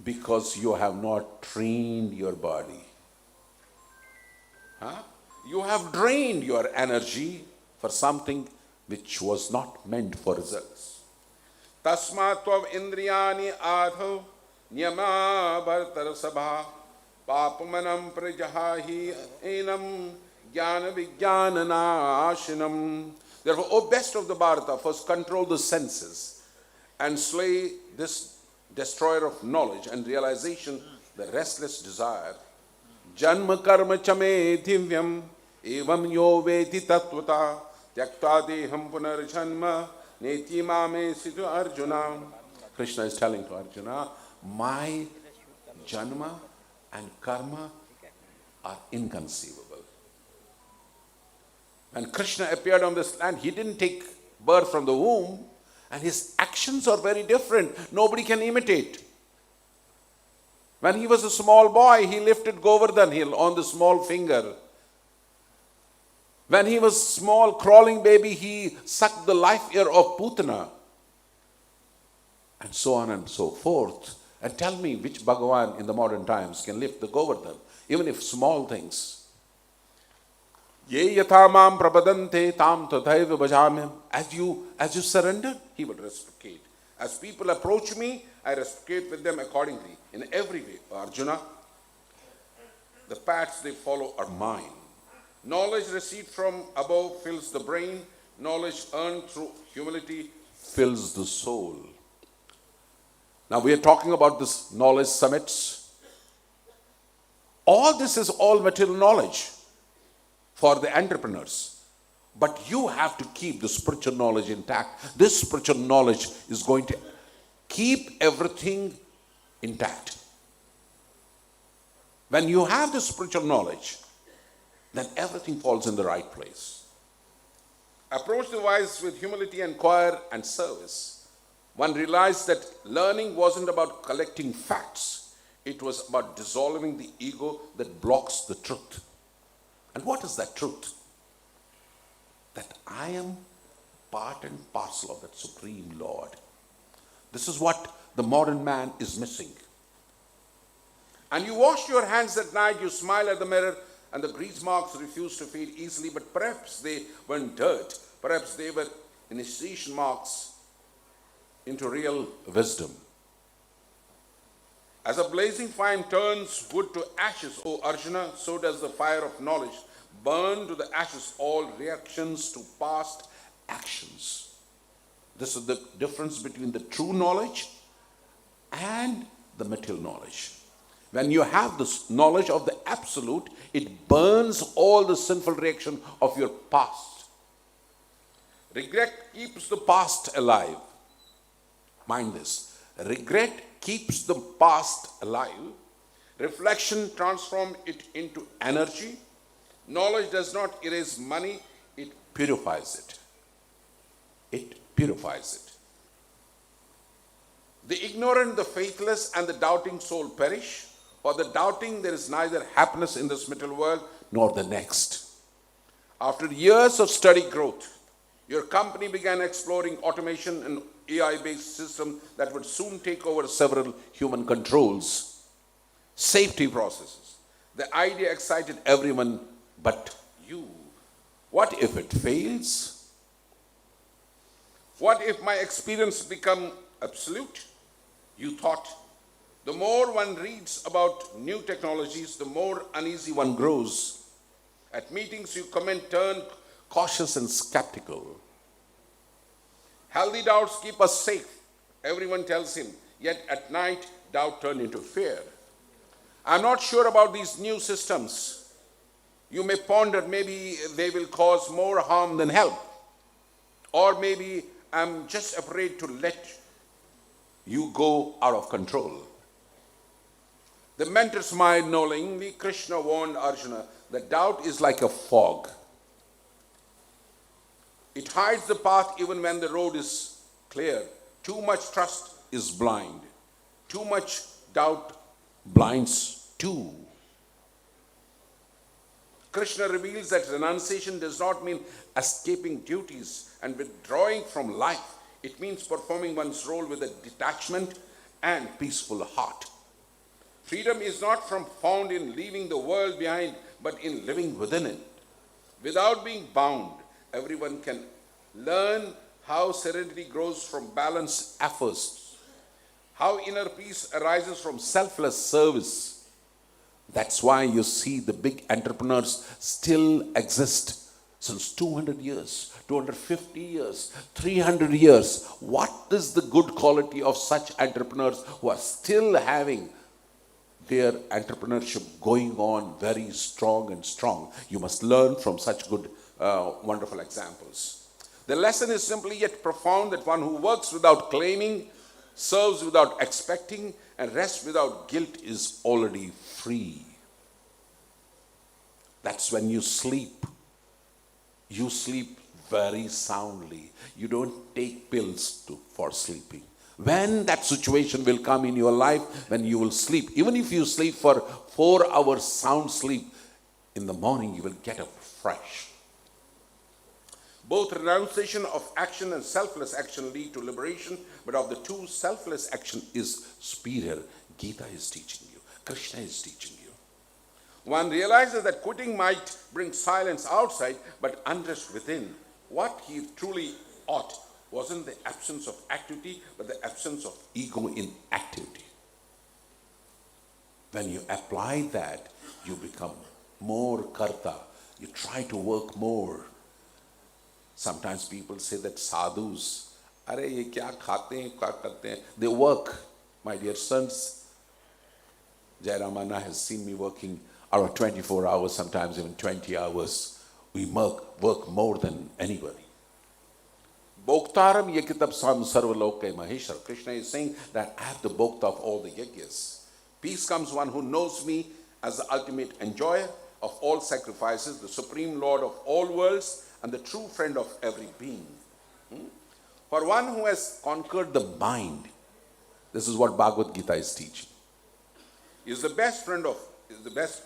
because you have not trained your body. You have drained your energy for something which was not meant for results. Tasma tvav indriyani adho nyama bhartar sabha papamanam prajahahi enam jnana vijnana nashinam. Therefore, O best of the Bharata, first control the senses and slay this destroyer of knowledge and realization, the restless desire. Janma karma chame divyam evam yo veti tattvata tyakta deham punarjanma neti mame situ Arjuna. Krishna is telling to Arjuna, my janma and karma are inconceivable. When Krishna appeared on this land, he didn't take birth from the womb, and his actions are very different. Nobody can imitate. When he was a small boy, he lifted Govardhan hill on the small finger. When he was small, crawling baby, he sucked the life air of Putana. And so on and so forth. And tell me which Bhagavan in the modern times can lift the Govardhan, even if small things. Ye yatha mam prapadante tam tathaiva bhajamyam. As you surrender, he will reciprocate. As people approach me, I reciprocate with them accordingly, in every way. Arjuna, the paths they follow are mine. Knowledge received from above fills the brain. Knowledge earned through humility fills the soul. Now we are talking about this knowledge summits. All this is all material knowledge for the entrepreneurs. But you have to keep the spiritual knowledge intact. This spiritual knowledge is going to keep everything intact. When you have the spiritual knowledge, then everything falls in the right place. Approach the wise with humility and choir and service. One realized that learning wasn't about collecting facts. It was about dissolving the ego that blocks the truth. And what is that truth? That I am part and parcel of that Supreme Lord. This is what the modern man is missing. And you wash your hands at night, you smile at the mirror, and the grease marks refuse to fade easily, but perhaps they weren't dirt. Perhaps they were initiation marks into real wisdom. As a blazing flame turns wood to ashes, O Arjuna, so does the fire of knowledge burn to the ashes all reactions to past actions. This is the difference between the true knowledge and the material knowledge. When you have this knowledge of the absolute, it burns all the sinful reaction of your past. Regret keeps the past alive. Mind this. Regret keeps the past alive. Reflection transforms it into energy. Knowledge does not erase money, it purifies it. It purifies it. The ignorant, the faithless, and the doubting soul perish. For the doubting, there is neither happiness in this material world nor the next. After years of steady growth, your company began exploring automation and AI-based systems that would soon take over several human controls. Safety processes. The idea excited everyone but you. What if it fails? What if my experience become absolute? You thought. The more one reads about new technologies, the more uneasy one grows. At meetings, you comment, turn cautious and skeptical. Healthy doubts keep us safe, everyone tells him. Yet at night, doubt turned into fear. I'm not sure about these new systems. You may ponder, maybe they will cause more harm than help. Or maybe I'm just afraid to let you go out of control. The mentor smiled knowingly. Krishna warned Arjuna that doubt is like a fog. It hides the path even when the road is clear. Too much trust is blind. Too much doubt blinds too. Krishna reveals that renunciation does not mean escaping duties and withdrawing from life. It means performing one's role with a detachment and peaceful heart. Freedom is not found in leaving the world behind, but in living within it. Without being bound, everyone can learn how serenity grows from balanced efforts, how inner peace arises from selfless service. That's why you see the big entrepreneurs still exist since 200 years, 250 years, 300 years. What is the good quality of such entrepreneurs who are still having their entrepreneurship going on very strong and strong? You must learn from such good, wonderful examples. The lesson is simply yet profound that one who works without claiming, serves without expecting, and rests without guilt is already free. That's when you sleep. You sleep very soundly. You don't take pills for sleeping. When that situation will come in your life, when you will sleep, even if you sleep for 4 hours sound sleep, in the morning you will get up fresh. Both renunciation of action and selfless action lead to liberation, but of the two, selfless action is superior. Gita is teaching you. Krishna is teaching you. One realizes that quitting might bring silence outside, but unrest within. What he truly ought wasn't the absence of activity, but the absence of ego in activity. When you apply that, you become more karta. You try to work more. Sometimes people say that sadhus, are ye kya khate hain, kya karte hain? They work. My dear sons, Jairamana has seen me working out of 24 hours, sometimes even 20 hours. We work more than anybody. Bhoktaram yakitab sam sarvaloke maheshwar. Krishna is saying that I have the bhokta of all the yagyas. Peace comes one who knows me as the ultimate enjoyer of all sacrifices, the supreme Lord of all worlds, and the true friend of every being. For one who has conquered the mind, this is what Bhagavad Gita is teaching, is the best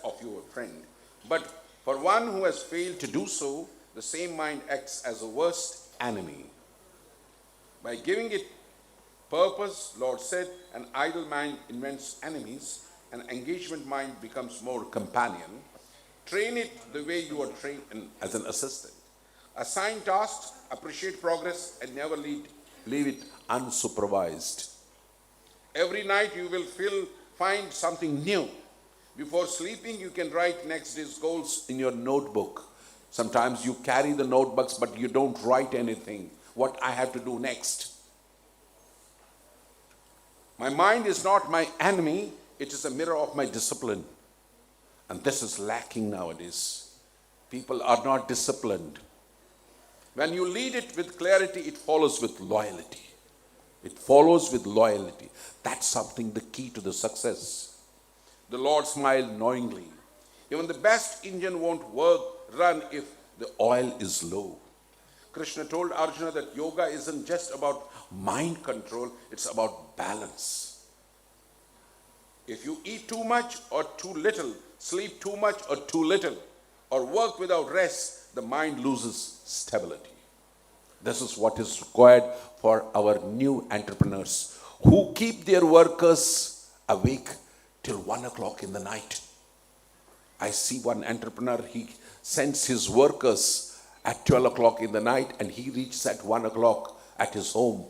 of your friend. But for one who has failed to do so, the same mind acts as a worst enemy. By giving it purpose, Lord said, an idle mind invents enemies, an engagement mind becomes more companion. Train it the way you are trained as an assistant. Assign tasks, appreciate progress, and never leave it unsupervised. Every night you will find something new. Before sleeping, you can write next day's goals in your notebook. Sometimes you carry the notebooks, but you don't write anything. What I have to do next. My mind is not my enemy. It is a mirror of my discipline. And this is lacking nowadays. People are not disciplined. When you lead it with clarity, it follows with loyalty. It follows with loyalty. That's something, the key to the success. The Lord smiled knowingly. Even the best engine won't run if the oil is low. Krishna told Arjuna that yoga isn't just about mind control, it's about balance. If you eat too much or too little, sleep too much or too little, or work without rest, the mind loses stability. This is what is required for our new entrepreneurs who keep their workers awake till 1 o'clock in the night. I see one entrepreneur, he sends his workers at 12 o'clock in the night and he reaches at 1 o'clock at his home.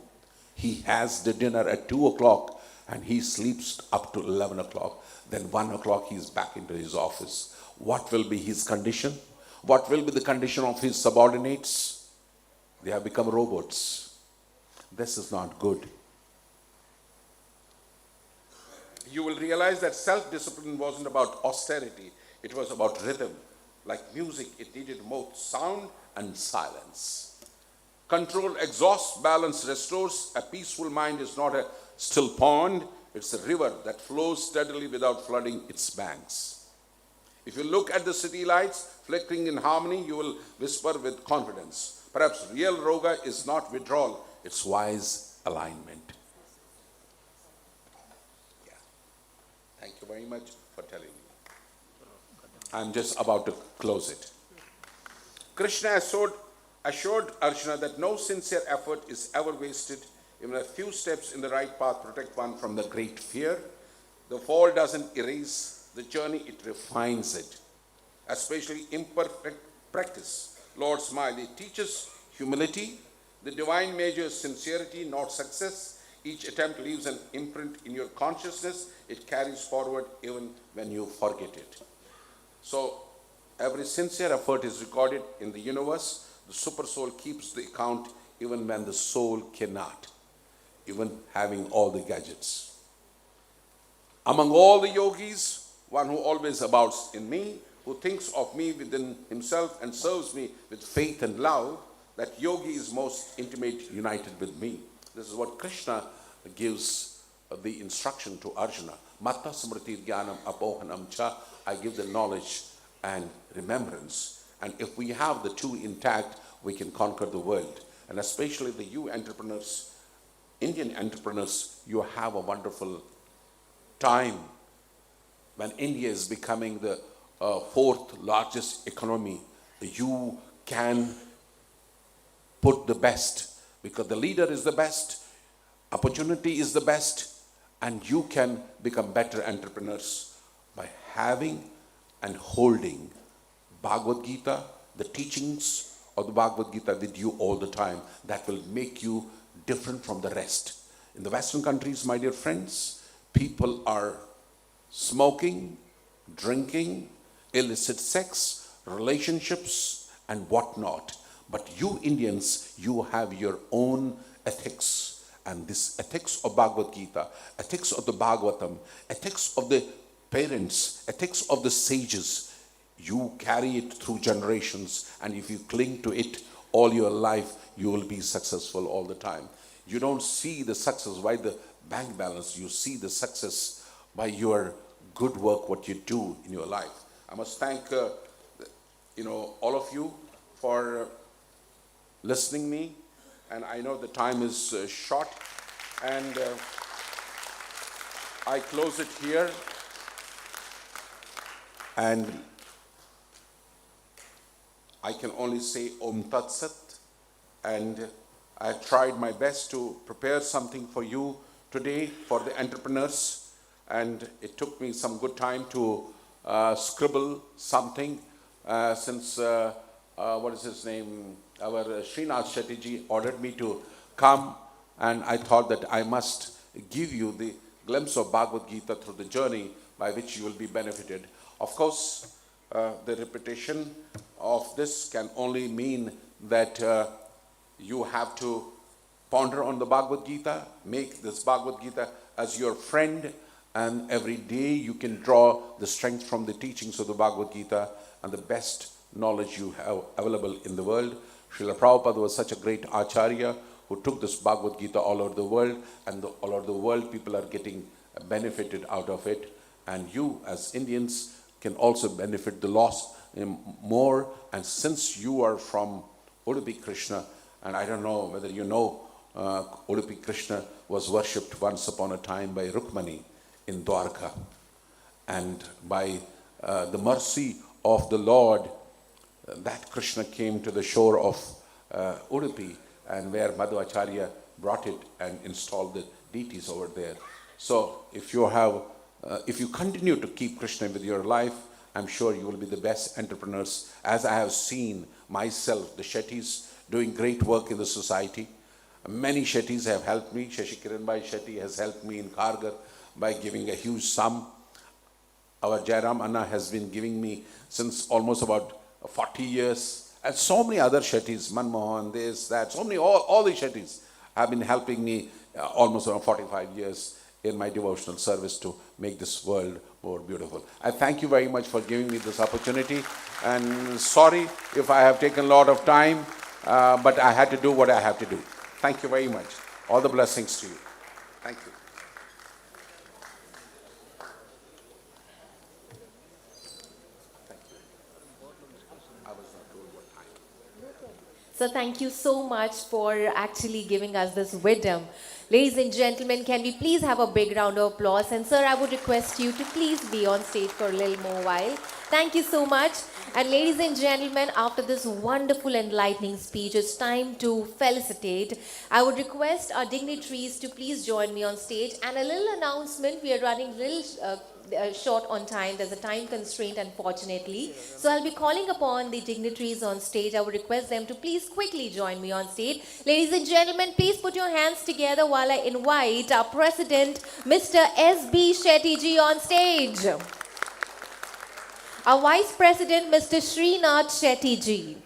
He has the dinner at 2 o'clock and he sleeps up to 11 o'clock. Then 1 o'clock he is back into his office. What will be his condition? What will be the condition of his subordinates? They have become robots. This is not good. You will realize that self-discipline wasn't about austerity. It was about rhythm. Like music, it needed both sound and silence. Control exhausts, balance restores. A peaceful mind is not a still pond. It's a river that flows steadily without flooding its banks. If you look at the city lights flickering in harmony, you will whisper with confidence, Perhaps real yoga is not withdrawal, it's wise alignment. Yeah. Thank you very much for telling me. I'm just about to close it. Krishna assured Arjuna that no sincere effort is ever wasted. Even a few steps in the right path protect one from the great fear. The fall doesn't erase the journey, it refines it. Especially imperfect practice. Lord smile, it teaches humility. The divine measures sincerity, not success. Each attempt leaves an imprint in your consciousness. It carries forward even when you forget it. So, every sincere effort is recorded in the universe. The super soul keeps the account even when the soul cannot, even having all the gadgets. Among all the yogis, one who always abounds in me, who thinks of me within himself and serves me with faith and love, that yogi is most intimate, united with me. This is what Krishna gives the instruction to Arjuna. Matta smriti jnanam apohanam cha. I give the knowledge and remembrance. And if we have the two intact, we can conquer the world. And especially the you entrepreneurs, Indian entrepreneurs, you have a wonderful time when India is becoming the fourth largest economy. You can put the best because the leader is the best, opportunity is the best, and you can become better entrepreneurs by having and holding Bhagavad Gita, the teachings of the Bhagavad Gita with you all the time. That will make you different from the rest. In the Western countries, my dear friends, people are smoking, drinking, illicit sex, relationships, and whatnot. But you Indians, you have your own ethics. And this ethics of Bhagavad Gita, ethics of the Bhagavatam, ethics of the parents, ethics of the sages, you carry it through generations. And if you cling to it all your life, you will be successful all the time. You don't see the success by the bank balance. You see the success by your good work, what you do in your life. I must thank all of you for listening me. And I know the time is short. And I close it here. And I can only say Om Tat Sat. And I tried my best to prepare something for you today for the entrepreneurs. And it took me some good time to scribble something since, what is his name? Our Srinath Shettyji ordered me to come, and I thought that I must give you the glimpse of Bhagavad Gita through the journey by which you will be benefited. Of course, the repetition of this can only mean that you have to ponder on the Bhagavad Gita, make this Bhagavad Gita as your friend, and every day you can draw the strength from the teachings of the Bhagavad Gita and the best knowledge you have available in the world. Srila Prabhupada was such a great acharya who took this Bhagavad Gita all over the world, and all over the world people are getting benefited out of it. And you as Indians can also benefit the loss more. And since you are from Udupi Krishna, and I don't know whether you know, Udupi Krishna was worshipped once upon a time by Rukmani in Dwarka. And by the mercy of the Lord, that Krishna came to the shore of Udupi, and where Madhvacharya brought it and installed the deities over there. So if you continue to keep Krishna with your life, I'm sure you will be the best entrepreneurs, as I have seen myself, the Shettys, doing great work in the society. Many Shettys have helped me. Shashi Kiranbhai Shetty has helped me in Kargar by giving a huge sum. Our Jairam Anna has been giving me since almost about 40 years. And so many other Shettys, Manmohan, this, that, so many, all the Shettys have been helping me almost around 45 years in my devotional service to make this world more beautiful. I thank you very much for giving me this opportunity. And sorry if I have taken a lot of time, but I had to do what I have to do. Thank you very much. All the blessings to you. Thank you. So thank you so much for actually giving us this wisdom. Ladies and gentlemen, can we please have a big round of applause? And sir, I would request you to please be on stage for a little more while. Thank you so much. And ladies and gentlemen, after this wonderful enlightening speech, it's time to felicitate. I would request our dignitaries to please join me on stage. And a little announcement, we are running a little short on time. There's a time constraint, unfortunately. So I'll be calling upon the dignitaries on stage. I would request them to please quickly join me on stage. Ladies and gentlemen, please put your hands together while I invite our President, Mr. S.B. Shetty ji, on stage. Our Vice President, Mr. Srinath Shetty ji.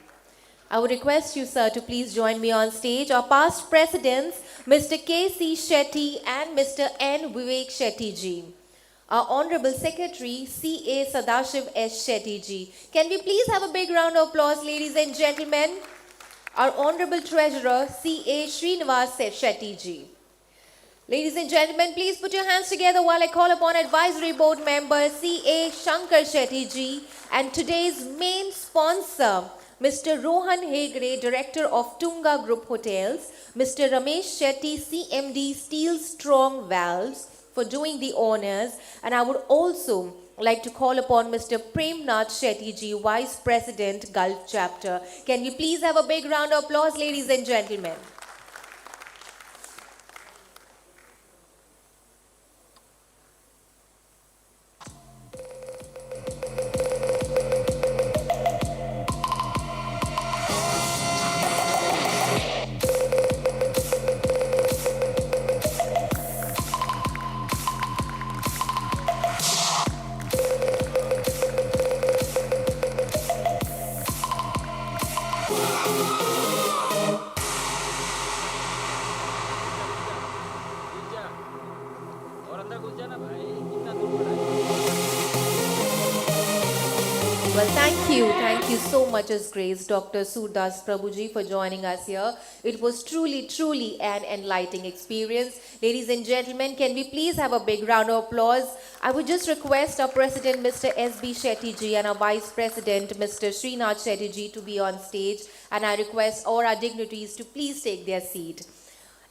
I would request you, sir, to please join me on stage. Our past presidents, Mr. K.C. Shetty and Mr. N. Vivek Shetty ji. Our Honorable Secretary, C.A. Sadashiv S. Shetty ji. Can we please have a big round of applause, ladies and gentlemen? Our Honorable Treasurer, C.A. Srinivas Shetty ji. Ladies and gentlemen, please put your hands together while I call upon Advisory Board Member C.A. Shankar Shetty ji and today's main sponsor, Mr. Rohan Hegde, Director of Tunga Group Hotels, Mr. Ramesh Shetty, CMD Steel Strong Valves, for doing the honors. And I would also like to call upon Mr. Premnath Shetty ji, Vice President, Gulf Chapter. Can we please have a big round of applause, ladies and gentlemen? Well, thank you so much, His Grace, Dr. Surdas Prabhuji, for joining us here. It was truly an enlightening experience. Ladies and gentlemen, can we please have a big round of applause? I would just request our President, Mr. S.B. Shetty ji, and our Vice President, Mr. Srinath Shetty ji, to be on stage. And I request all our dignitaries to please take their seat.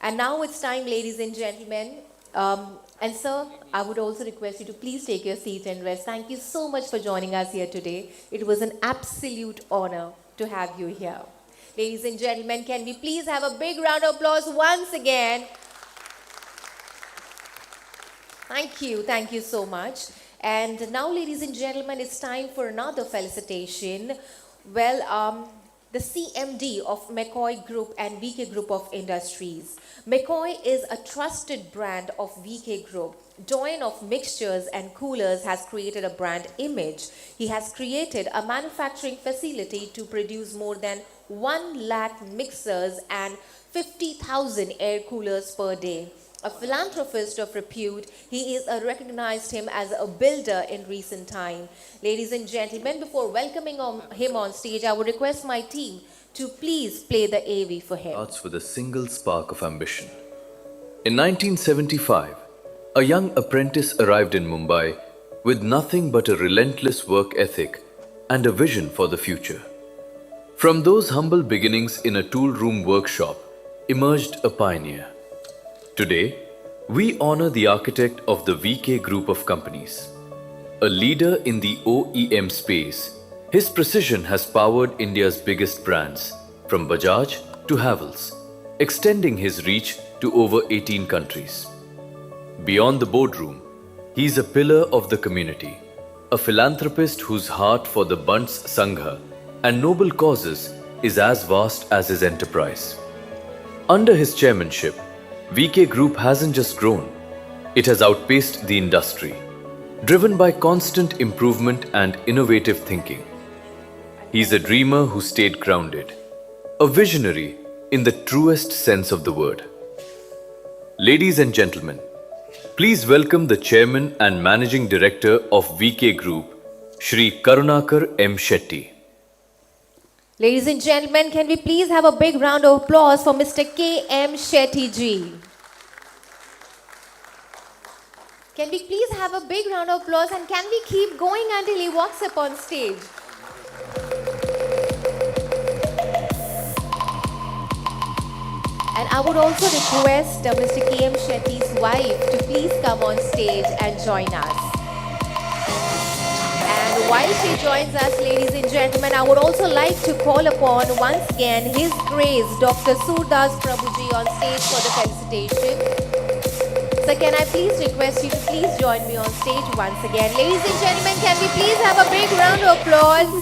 And now it's time, ladies and gentlemen. And sir, I would also request you to please take your seat and rest. Thank you so much for joining us here today. It was an absolute honor to have you here. Ladies and gentlemen, can we please have a big round of applause once again? Thank you so much. And now, ladies and gentlemen, it's time for another felicitation. Well, the CMD of McCoy Group and VK Group of Industries. McCoy is a trusted brand of VK Group. Doyen of Mixtures and Coolers has created a brand image. He has created a manufacturing facility to produce more than 1 lakh mixers and 50,000 air coolers per day. A philanthropist of repute, he is recognized him as a builder in recent time. Ladies and gentlemen, before welcoming him on stage, I would request my team to please play the AV for him. Starts with a single spark of ambition. In 1975, a young apprentice arrived in Mumbai with nothing but a relentless work ethic and a vision for the future. From those humble beginnings in a tool room workshop emerged a pioneer. Today, we honor the architect of the VK Group of companies. A leader in the OEM space, his precision has powered India's biggest brands, from Bajaj to Havells, extending his reach to over 18 countries. Beyond the boardroom, he is a pillar of the community, a philanthropist whose heart for the Bunts Sangha and noble causes is as vast as his enterprise. Under his chairmanship, VK Group hasn't just grown, it has outpaced the industry, driven by constant improvement and innovative thinking. He's a dreamer who stayed grounded, a visionary in the truest sense of the word. Ladies and gentlemen, please welcome the Chairman and Managing Director of VK Group, Shri Karunakar M. Shetty. Ladies and gentlemen, can we please have a big round of applause for Mr. K.M. Shetty ji? Can we please have a big round of applause, and can we keep going until he walks up on stage? And I would also request Mr. K.M. Shetty's wife to please come on stage and join us. And while she joins us, ladies and gentlemen, I would also like to call upon once again His Grace Dr. Surdas Prabhuji on stage for the felicitation. So can I please request you to please join me on stage once again. Ladies and gentlemen, can we please have a big round of applause?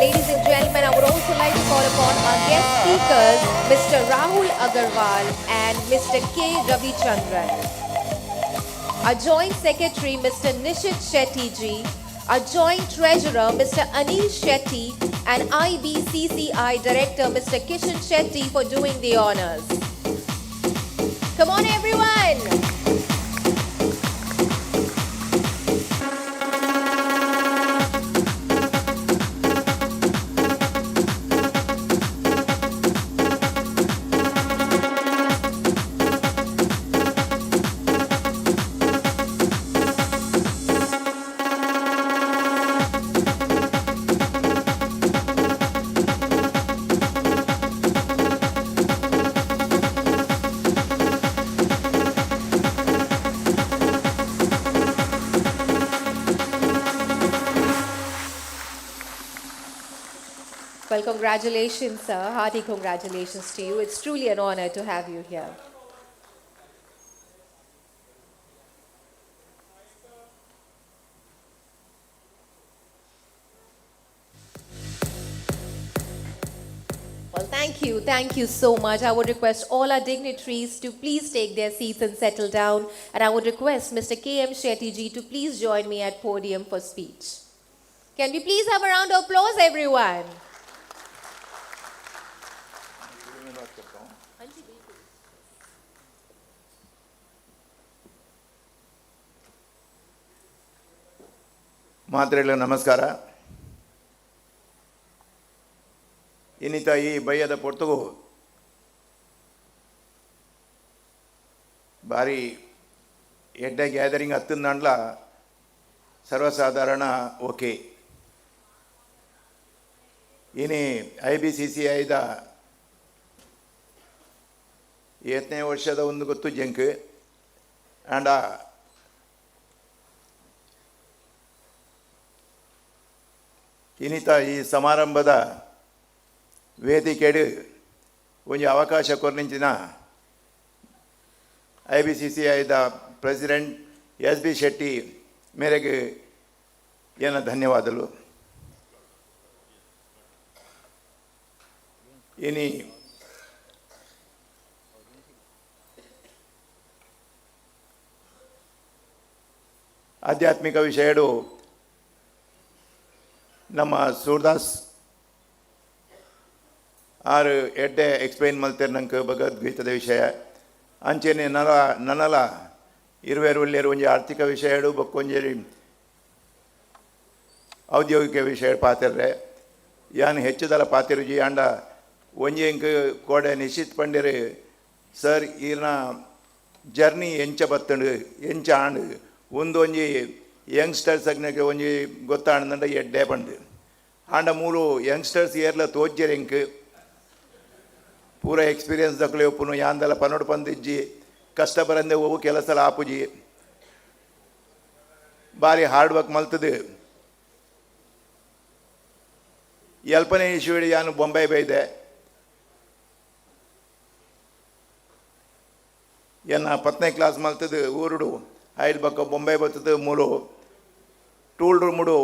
Ladies and gentlemen, I would also like to call upon our guest speakers, Mr. Rahul Agarwal and Mr. K. Ravichandran. Our Joint Secretary, Mr. Nishit Shetty ji, our Joint Treasurer, Mr. Anil Shetty, and IBCCI Director, Mr. Kishan Shetty for doing the honors. Come on, everyone! Well, congratulations, sir. Hearty congratulations to you. It's truly an honor to have you here. Well, thank you so much. I would request all our dignitaries to please take their seats and settle down. And I would request Mr. K.M. Shetty ji to please join me at podium for speech. Can we please have a round of applause, everyone? ಮಾತ್ರೆಗಳ ನಮಸ್ಕಾರ. ಇನ್ನಿತ ಈ ಬಯ್ಯದ ಪೊರ್ತುಗು ಭಾರಿ ಎಡ್ಡ gathering ಹತ್ತಿಂದಾಂಡ್ಲ ಸರ್ವಸಾಧಾರಣ okay ಇನಿ IBCCIದ 7ನೇ ವರ್ಷದ ಒಂದು ಗೊತ್ತು junk and ಇನ್ನಿತ ಈ ಸಮಾರಂಭದ ವೇದಿಕೆಡು ಒಂದು ಅವಕಾಶ ಕೊರ್ನಿಂಚಿನ IBCCIದ ಪ್ರೆಸಿಡೆಂಟ್ SB ಶೆಟ್ಟಿ ಮೇರೆಗೆ ಏನ ಧನ್ಯವಾದಗಳು. ಇನಿ ಆಧ್ಯಾತ್ಮಿಕ ವಿಷಯಡು ನಮ್ಮ ಸೂರ್ದಾಸ್ ಆರು ಎಡ್ಡೆ ಎಕ್ಸ್ಪ್ಲೈನ್ ಮಲ್ತೇರು ನಂಗೆ ಭಗವದ್ಗೀತದ ವಿಷಯ ಅಂಚೆನೆ ನನ್ನಲ ಇರುವೆರು ಒಳ್ಳೆಯರು ಒಂಜಿ ಆರ್ಥಿಕ ವಿಷಯಡು ಬಕ್ಕೊಂಜಿ ಔದ್ಯೋಗಿಕ ವಿಷಯ ಪಾತಿರ್ರೆ ಯಾನು ಹೆಚ್ಚುದಲ ಪಾತಿರುಜಿ ಆಂಡ ಒಂಜಿ ಇಂಕ್ ಕೋಡೆ ನಿಶ್ಚಿತ್ ಪಂಡಿರು ಸರ್ ಈರ್ನ ಜರ್ನಿ ಎಂಚ ಬತ್ತಂಡು ಎಂಚ ಆಂಡು ಒಂದೊಂಜಿ ಯಂಗ್ಸ್ಟರ್ಸ್ ಅಗ್ನಕ್ಕೆ ಒಂಜಿ ಗೊತ್ತಾಂಡ ಎಡ್ಡೆ ಪಂಡು ಆಂಡ ಮೂಲು ಯಂಗ್ಸ್ಟರ್ಸ್ ಏರ್ಲ ತೋಜ್ಜೆರ್ ಇಂಕ್ ಪೂರ ಎಕ್ಸ್ಪೀರಿಯನ್ಸ್ ದಕ್ಕಲೆ ಒಪ್ಪುನು ಯಾಂದಲ ಪನ್ನೋಡು ಪಂದಿಜ್ಜಿ ಕಷ್ಟ ಬರಂದೆ ಹೋಗು ಕೆಲಸಲ ಆಪುಜಿ ಭಾರಿ ಹಾರ್ಡ್ ವರ್ಕ್ ಮಲ್ತದು ಎಲ್ಪನೆ ಇಶ್ಯೂಡಿ ಯಾನು ಬೊಂಬೈ ಬೈದೆ ಎನ್ನ 10ನೇ ಕ್ಲಾಸ್ ಮಲ್ತದು ಊರುಡು ಐದು ಬಕ್ಕ ಬೊಂಬೈ ಬರ್ತದೆ ಮೂಲು ಟೂಲ್ಡ್ರು ಮುಡು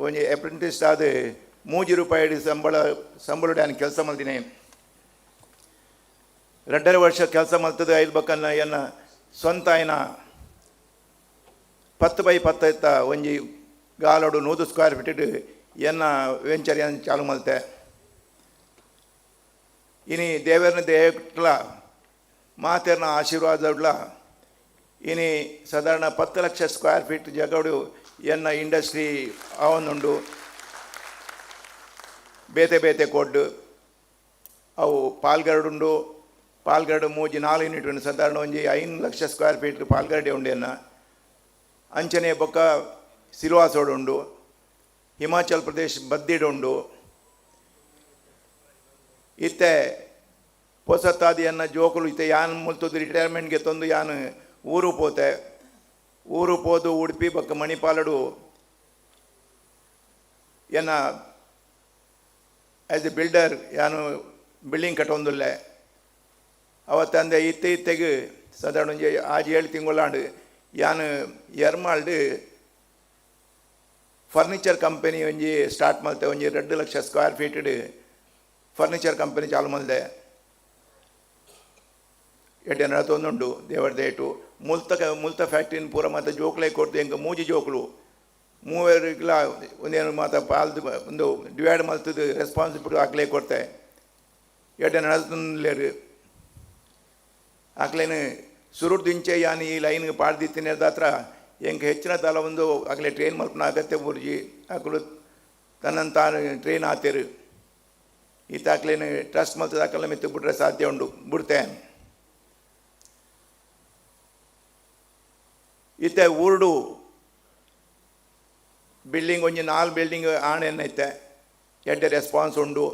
ಒಂಜಿ ಅಪ್ರೆಂಟಿಸ್ ಆದ ₹3 ಸಂಬಳ ನಾನು ಕೆಲಸ ಮಲ್ತೀನಿ 2.5 ವರ್ಷ ಕೆಲಸ ಮಲ್ತದೆ ಐದು ಬಕ್ಕನ್ನ ಎನ್ನ ಸ್ವಂತ ಆಯ್ನ 10x10 ಇತ್ತ ಒಂಜಿ ಗಾಲೋಡು 100 ಸ್ಕ್ವೇರ್ ಫೀಟ್ ಎನ್ನ ವೆಂಚರ್ ಏನು ಚಾಲು ಮಲ್ತೆ ಇನಿ ದೇವರನ ದೇಹಟ್ಲ ಮಾತೆರ್ನ ಆಶೀರ್ವಾದಡ್ಲ ಇನಿ ಸಾಧಾರಣ 10 ಲಕ್ಷ ಸ್ಕ್ವೇರ್ ಫೀಟ್ ಜಗಡು ಎನ್ನ ಇಂಡಸ್ಟ್ರಿ ಅವನುಂಡು ಬೇತೆ ಬೇತೆ ಕೊಡ್ಡು ಅವು ಪಾಲ್ಗರಡುಂಡು ಪಾಲ್ಗರಡು 3-4 ಯೂನಿಟ್ ಉಂಡು ಸಾಧಾರಣ ಒಂಜಿ 5 ಲಕ್ಷ ಸ್ಕ್ವೇರ್ ಫೀಟ್ ಪಾಲ್ಗರಡೆ ಉಂಡು ಎನ್ನ ಅಂಚನೆ ಬೊಕ್ಕ ಸಿಲ್ವಾಸೋಡು ಉಂಡು, ಹಿಮಾಚಲ್ ಪ್ರದೇಶ್ ಬದ್ದಿಡು ಉಂಡು. ಇತ್ತೆ ಪೊಸತ್ತಾದಿ ಅನ್ನ ಜೋಕುಲು ಇತ್ತೆ ಯಾನ್ ಮುಲ್ತುದು ರಿಟೈರ್ಮೆಂಟ್ಗೆ ತಂದು ಯಾನು ಊರು ಪೋತೆ. ಊರು ಪೋದು ಉಡುಪಿ ಬಕ್ಕ ಮಣಿಪಾಲಡು ಎನ್ನ ಆ್ಯಸ್ ಎ ಬಿಲ್ಡರ್ ಯಾನು ಬಿಲ್ಡಿಂಗ್ ಕಟ್ಟೊಂದುಲ್ಲೆ. ಅವತ್ತಂದೆ ಇತ್ತೆಗೆ ಸಾಧಾರಣ ಒಂಜಿ 6-7 ತಿಂಗಳಾಂಡು ಯಾನು ಎರ್ಮಾಲ್ಡು ಫರ್ನಿಚರ್ ಕಂಪನಿ ಒಂಜಿ ಸ್ಟಾರ್ಟ್ ಮಲ್ತೆ. ಒಂಜಿ 2 ಲಕ್ಷ ಸ್ಕ್ವೇರ್ ಫೀಟ್ಡ್ ಫರ್ನಿಚರ್ ಕಂಪನಿ ಚಾಲು ಮಲ್ದೆ. ಎಡ್ಡೆ ನಡತೊಂದುಂಡು ದೇವರ ದೇಟು ಮುಲ್ತ ಫ್ಯಾಕ್ಟ್ರಿನ ಪೂರ ಮತ್ತು ಜೋಕ್ಲೆ ಕೊಡ್ತು. ಹೆಂಗೆ 3 ಜೋಕ್ಲು 3 ಒಂದೇನು ಮಾತ ಪಾಲ್ದು ಒಂದು ಡಿವೈಡ್ ಮಲ್ತದ್ದು ರೆಸ್ಪಾನ್ಸಿಬಿಲಿಟಿ ಹಾಕ್ಲೇ ಕೊಡ್ತೆ. ಎಡ್ಡೆ ನಡತೊಂದ್ಲೇರು ಹಾಕ್ಲೇನು ಸುರುಡು ದಿಂಚೆ ಯಾನು ಈ ಲೈನ್ಗೆ ಪಾಡ್ದಿತ್ತಿನ ಹತ್ರ ಹೆಂಗೆ ಹೆಚ್ಚಿನ ತಲ ಒಂದು ಆಗಲೇ ಟ್ರೈನ್ ಮಲ್ಪನ ಅಗತ್ಯ ಬುರ್ಜಿ ಹಾಕಲು ತನ್ನನ್ನು ತಾನು ಟ್ರೈನ್ ಆತೇರು. ಈತ ಹಾಕ್ಲೇನು ಟ್ರಸ್ಟ್ ಮಲ್ತದ ಹಾಕಲ್ಲ ಮೆತ್ತು ಬಿಟ್ರೆ ಸಾಧ್ಯ ಉಂಡು ಬಿಡ್ತೆ. ಈತ ಊರ್ಡು ಬಿಲ್ಡಿಂಗ್ ಒಂಜಿ 4 ಬಿಲ್ಡಿಂಗ್ ಆಣೆನ್ನೈತೆ. ಎಡ್ಡೆ ರೆಸ್ಪಾನ್ಸ್ ಉಂಡು,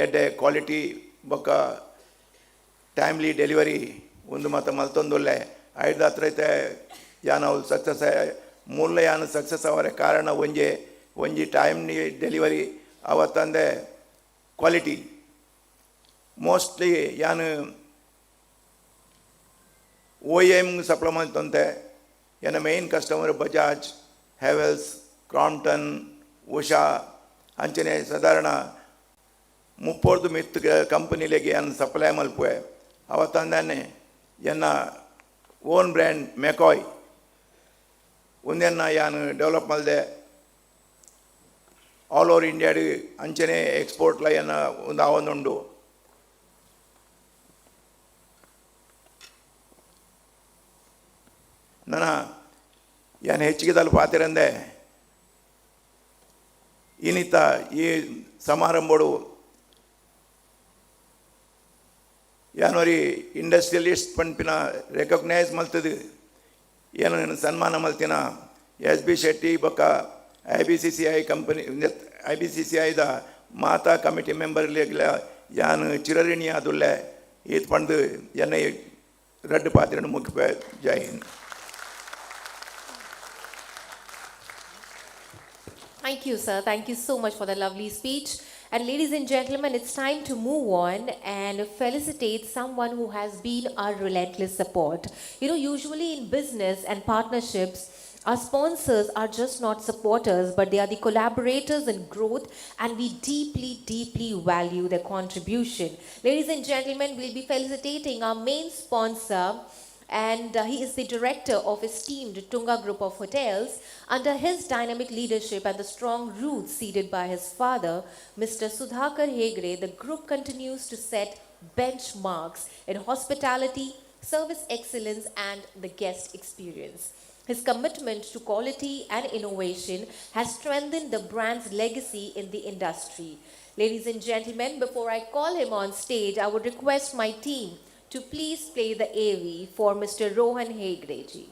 ಎಡ್ಡೆ ಕ್ವಾಲಿಟಿ ಬೊಕ್ಕ ಟೈಮ್ಲಿ ಡೆಲಿವರಿ ಒಂದು ಮತ್ತು ಮಲ್ತೊಂದುಲ್ಲೆ ಐದು ಹತ್ರ ಐತೆ. ಯಾನು ಅವ್ರು ಸಕ್ಸಸ್ ಮೂಲ ಯಾನು ಸಕ್ಸಸ್ ಅವರ ಕಾರಣ ಒಂಜಿ ಟೈಮ್ಲಿ ಡೆಲಿವರಿ ಅವತ್ತಂದೆ ಕ್ವಾಲಿಟಿ ಮೋಸ್ಟ್ಲಿ ಯಾನು OEM ಸಪ್ಲೈ ಮಾಡ್ತಂತೆ. ಏನ main customer Bajaj, Havells, Crompton, Usha ಅಂಚನೆ ಸಾಧಾರಣ 30 ಮಿತ್ ಕಂಪನಿಲಿಗೆ ಏನು ಸಪ್ಲೈ ಮಲ್ಪುವೆ. ಅವತ್ತಂದಾನೆ ಎನ್ನ ಓನ್ ಬ್ರ್ಯಾಂಡ್ ಮೆಕಾಯ್ ಒಂದೆನ್ನ ಯಾನು ಡೆವಲಪ್ ಮಲ್ದೆ. ಆಲ್ ಓವರ್ ಇಂಡಿಯಾಡು ಅಂಚನೆ ಎಕ್ಸ್ಪೋರ್ಟ್ಲ ಏನ ಒಂದು ಆವೊಂದುಂಡು. ನನ್ನ ಏನು ಹೆಚ್ಚಿಗೆ ತಲುಪ ಪಾತಿರಂದೆ ಇನ್ನಿತ ಈ ಸಮಾರಂಭಡು ಯಾನೋರಿ ಇಂಡಸ್ಟ್ರಿಯಲಿಸ್ಟ್ ಪಂಪಿನ ರೆಕಗ್ನೈಸ್ ಮಲ್ತದು ಏನು ಸನ್ಮಾನ ಮಲ್ತಿನ SB ಶೆಟ್ಟಿ ಬೊಕ್ಕ IBCCI ಕಂಪನಿ IBCCIದ ಮಾತಾ ಕಮಿಟಿ ಮೆಂಬರ್ಲೆಗ್ಲ ಯಾನು ಚಿರಋಣಿ ಆದುಲ್ಲೆ ಈತ್ ಪಂಡು ಎನ್ನ ರಡ್ಡು ಪಾತ್ರೆಯನ್ನು ಮುಖ್ಯ. ಜೈ Hind. Thank you, sir. Thank you so much for the lovely speech. And ladies and gentlemen, it's time to move on and felicitate someone who has been our relentless support. You know, usually in business and partnerships, our sponsors are just not supporters, but they are the collaborators in growth, and we deeply, deeply value their contribution. Ladies and gentlemen, we'll be felicitating our main sponsor, and he is the director of esteemed Tunga Group of Hotels. Under his dynamic leadership and the strong roots seeded by his father, Mr. Sudhakar Hegde, the group continues to set benchmarks in hospitality, service excellence, and the guest experience. His commitment to quality and innovation has strengthened the brand's legacy in the industry. Ladies and gentlemen, before I call him on stage, I would request my team to please play the AV for Mr. Rohan Hegde ji.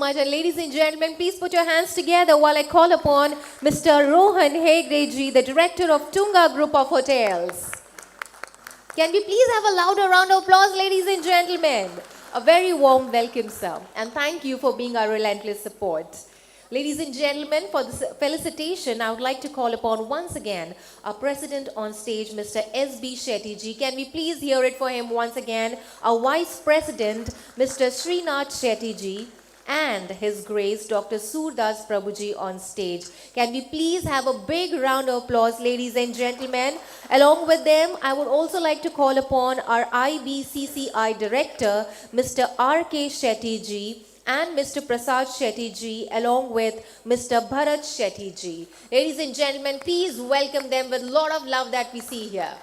much. And ladies and gentlemen, please put your hands together while I call upon Mr. Rohan Hegdeji, the director of Tunga Group of Hotels. Can we please have a louder round of applause, ladies and gentlemen? A very warm welcome, sir. And thank you for being our relentless support. Ladies and gentlemen, for this felicitation, I would like to call upon once again our president on stage, Mr. S.B. Shetty ji. Can we please hear it for him once again? Our vice president, Mr. Srinath Shetty ji, and His Grace, Dr. Surdas Prabhuji on stage. Can we please have a big round of applause, ladies and gentlemen? Along with them, I would also like to call upon our IBCCI director, Mr. R.K. Shetty ji, and Mr. Prasad Shetty ji, along with Mr. Bharat Shetty ji. Ladies and gentlemen, please welcome them with a lot of love that we see here.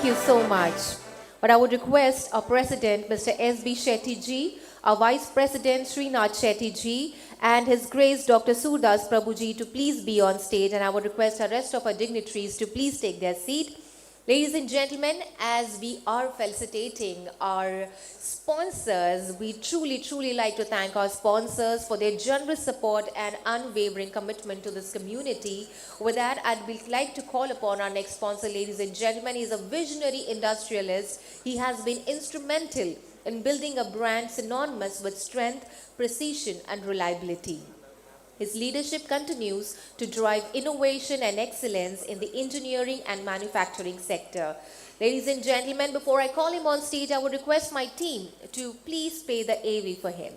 Thank you so much. But I would request our president, Mr. S.B. Shetty ji, our vice president, Srinath Shetty ji, and His Grace, Dr. Surdas Prabhuji, to please be on stage. And I would request the rest of our dignitaries to please take their seat. Ladies and gentlemen, as we are felicitating our sponsors, we truly like to thank our sponsors for their generous support and unwavering commitment to this community. With that, I'd like to call upon our next sponsor, ladies and gentlemen. He's a visionary industrialist. He has been instrumental in building a brand synonymous with strength, precision, and reliability. His leadership continues to drive innovation and excellence in the engineering and manufacturing sector. Ladies and gentlemen, before I call him on stage, I would request my team to please play the AV for him.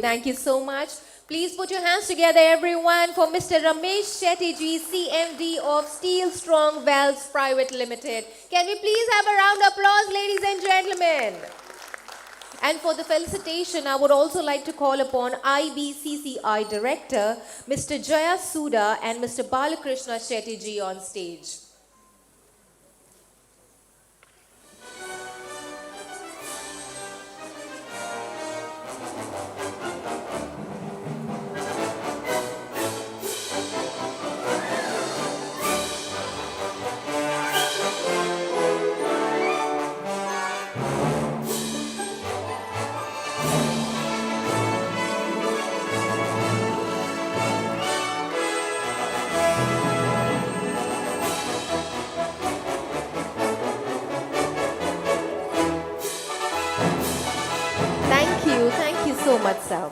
Thank you so much. Please put your hands together, everyone, for Mr. Ramesh Shettyji, CMD of Steel Strong Valves Private Limited. Can we please have a round of applause, ladies and gentlemen? And for the felicitation, I would also like to call upon IBCCI Director, Mr. Jaya Suda and Mr. Balakrishna Shettyji on stage. Thank you so much, sir.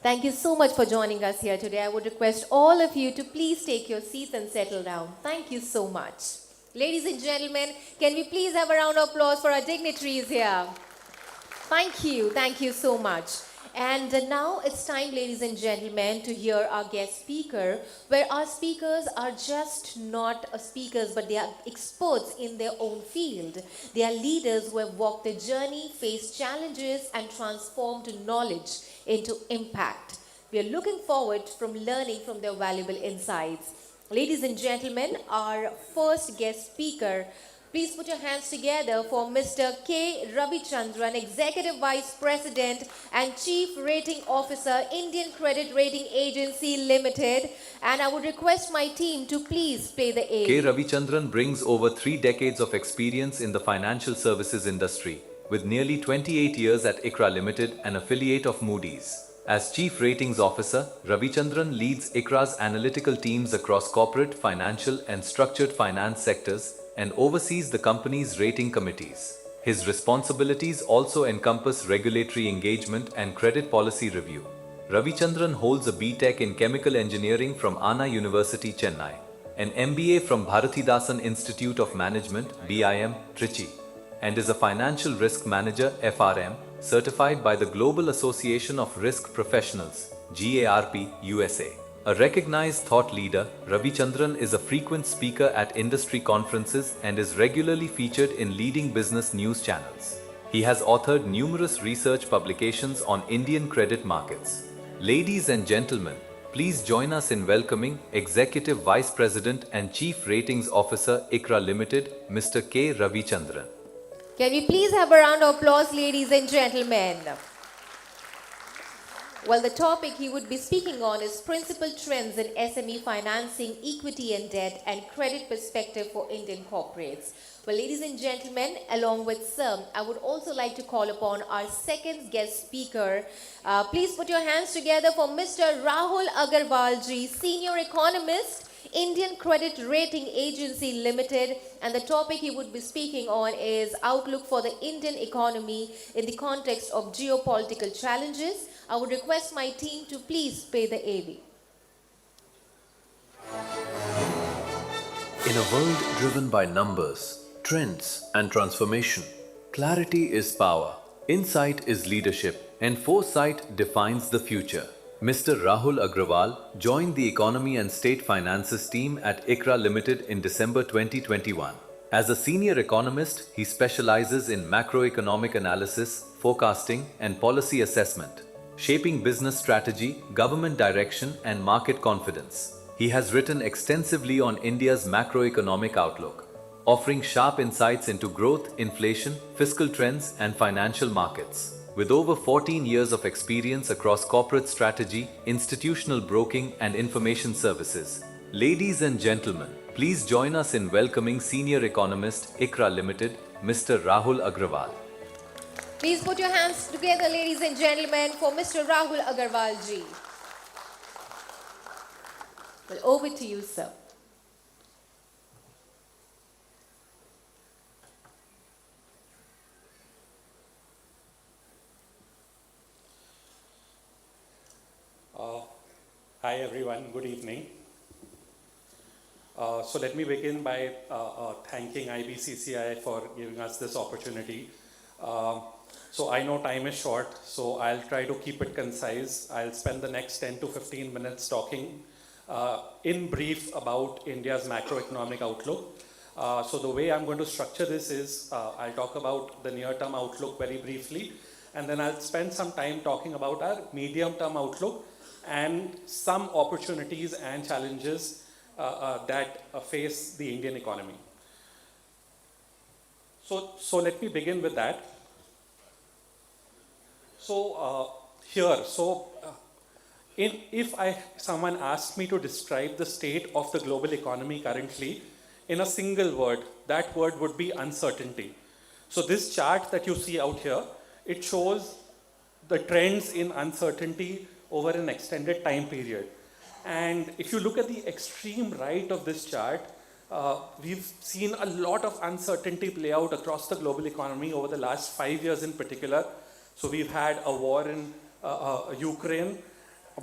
Thank you so much for joining us here today. I would request all of you to please take your seats and settle down. Thank you so much. Ladies and gentlemen, can we please have a round of applause for our dignitaries here? Thank you so much. And now it's time, ladies and gentlemen, to hear our guest speaker, where our speakers are just not speakers, but they are experts in their own field. They are leaders who have walked the journey, faced challenges, and transformed knowledge into impact. We are looking forward from learning from their valuable insights. Ladies and gentlemen, our first guest speaker, please put your hands together for Mr. K. Ravichandran, Executive Vice President and Chief Rating Officer, Indian Credit Rating Agency Limited. And I would request my team to please play the aid. K. Ravichandran brings over 3 decades of experience in the financial services industry, with nearly 28 years at ICRA Limited, an affiliate of Moody's. As Chief Ratings Officer, Ravichandran leads ICRA's analytical teams across corporate, financial, and structured finance sectors and oversees the company's rating committees. His responsibilities also encompass regulatory engagement and credit policy review. Ravichandran holds a B.Tech in Chemical Engineering from Anna University, Chennai, an MBA from Bharathidasan Institute of Management, BIM, Trichy, and is a Financial Risk Manager, FRM, certified by the Global Association of Risk Professionals, GARP, USA. A recognized thought leader, Ravichandran is a frequent speaker at industry conferences and is regularly featured in leading business news channels. He has authored numerous research publications on Indian credit markets. Ladies and gentlemen, please join us in welcoming Executive Vice President and Chief Ratings Officer, ICRA Limited, Mr. K. Ravichandran. Can we please have a round of applause, ladies and gentlemen? Well, the topic he would be speaking on is principal trends in SME financing, equity and debt, and credit perspective for Indian corporates. Well, ladies and gentlemen, along with Sir, I would also like to call upon our second guest speaker. Please put your hands together for Mr. Rahul Agarwalji, Senior Economist, Indian Credit Rating Agency Limited, and the topic he would be speaking on is outlook for the Indian economy in the context of geopolitical challenges. I would request my team to please play the AV. In a world driven by numbers, trends, and transformation, clarity is power, insight is leadership, and foresight defines the future. Mr. Rahul Agrawal joined the Economy and State Finances team at ICRA Limited in December 2021. As a senior economist, he specializes in macroeconomic analysis, forecasting, and policy assessment, shaping business strategy, government direction, and market confidence. He has written extensively on India's macroeconomic outlook, offering sharp insights into growth, inflation, fiscal trends, and financial markets. With over 14 years of experience across corporate strategy, institutional broking, and information services, ladies and gentlemen, please join us in welcoming Senior Economist, ICRA Limited, Mr. Rahul Agrawal. Please put your hands together, ladies and gentlemen, for Mr. Rahul Agarwalji. Well, over to you, sir. Hi everyone, good evening. So let me begin by thanking IBCCI for giving us this opportunity. So I know time is short, so I'll try to keep it concise. I'll spend the next 10 to 15 minutes talking in brief about India's macroeconomic outlook. So the way I'm going to structure this is I'll talk about the near-term outlook very briefly, and then I'll spend some time talking about our medium-term outlook and some opportunities and challenges that face the Indian economy. So let me begin with that. If someone asks me to describe the state of the global economy currently in a single word, that word would be uncertainty. So this chart that you see out here, it shows the trends in uncertainty over an extended time period. And if you look at the extreme right of this chart, we've seen a lot of uncertainty play out across the global economy over the last 5 years in particular. So we've had a war in Ukraine.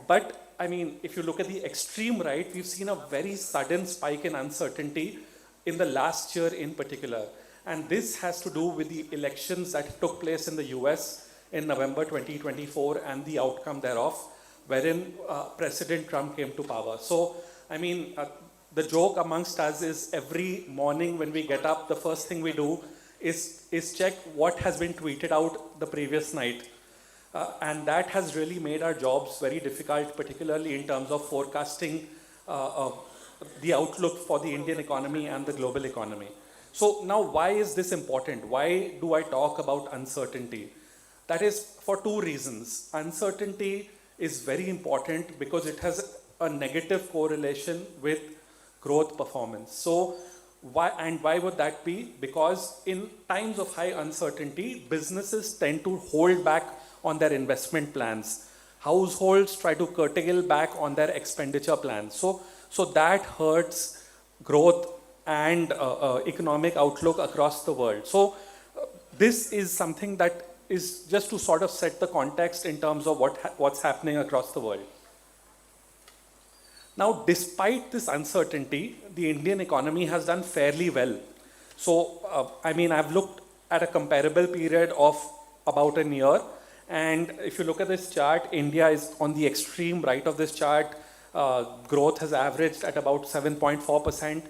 But I mean, if you look at the extreme right, we've seen a very sudden spike in uncertainty in the last year in particular. And this has to do with the elections that took place in the US in November 2024 and the outcome thereof, wherein President Trump came to power. So, I mean, the joke amongst us is every morning when we get up, the first thing we do is check what has been tweeted out the previous night. And that has really made our jobs very difficult, particularly in terms of forecasting the outlook for the Indian economy and the global economy. So now why is this important? Why do I talk about uncertainty? That is for two reasons. Uncertainty is very important because it has a negative correlation with growth performance. So why would that be? Because in times of high uncertainty, businesses tend to hold back on their investment plans. Households try to curtail back on their expenditure plans. So that hurts growth and economic outlook across the world. So this is something that is just to sort of set the context in terms of what's happening across the world. Now, despite this uncertainty, the Indian economy has done fairly well. So, I mean, I've looked at a comparable period of about a year. And if you look at this chart, India is on the extreme right of this chart. Growth has averaged at about 7.4%,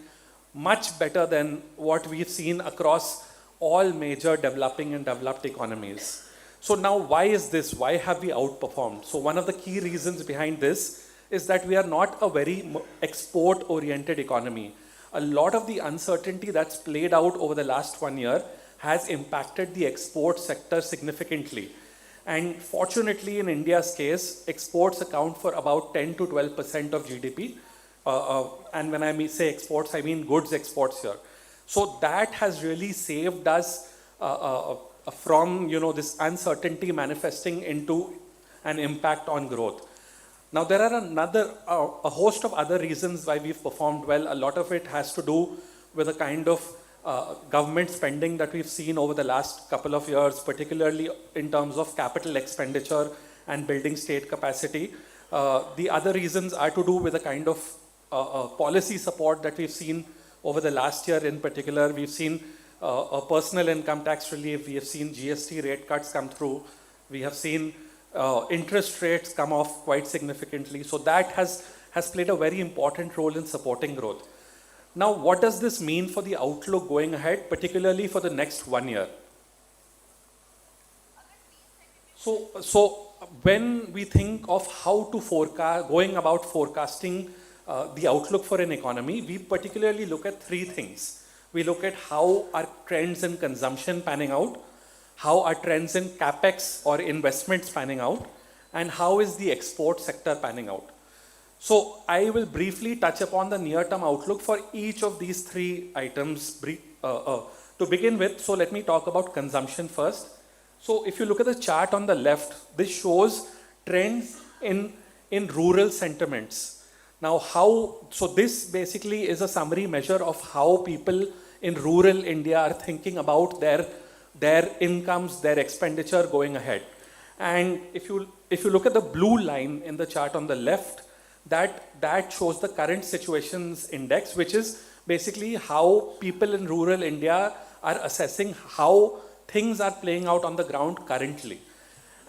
much better than what we've seen across all major developing and developed economies. So now why is this? Why have we outperformed? So one of the key reasons behind this is that we are not a very export-oriented economy. A lot of the uncertainty that's played out over the last 1 year has impacted the export sector significantly. And fortunately, in India's case, exports account for about 10 to 12% of GDP. And when I say exports, I mean goods exports here. So that has really saved us from this uncertainty manifesting into an impact on growth. Now, there are a host of other reasons why we've performed well. A lot of it has to do with the kind of government spending that we've seen over the last couple of years, particularly in terms of capital expenditure and building state capacity. The other reasons are to do with the kind of policy support that we've seen over the last year in particular. We've seen a personal income tax relief. We have seen GST rate cuts come through. We have seen interest rates come off quite significantly. So that has played a very important role in supporting growth. Now, what does this mean for the outlook going ahead, particularly for the next 1 year? So when we think of how to forecast, going about forecasting the outlook for an economy, we particularly look at three things. We look at how are trends in consumption panning out, how are trends in capex or investments panning out, and how is the export sector panning out. So I will briefly touch upon the near-term outlook for each of these three items to begin with. So let me talk about consumption first. So if you look at the chart on the left, this shows trends in rural sentiments. Now so this basically is a summary measure of how people in rural India are thinking about their incomes, their expenditure going ahead. And if you look at the blue line in the chart on the left, that shows the current situations index, which is basically how people in rural India are assessing how things are playing out on the ground currently.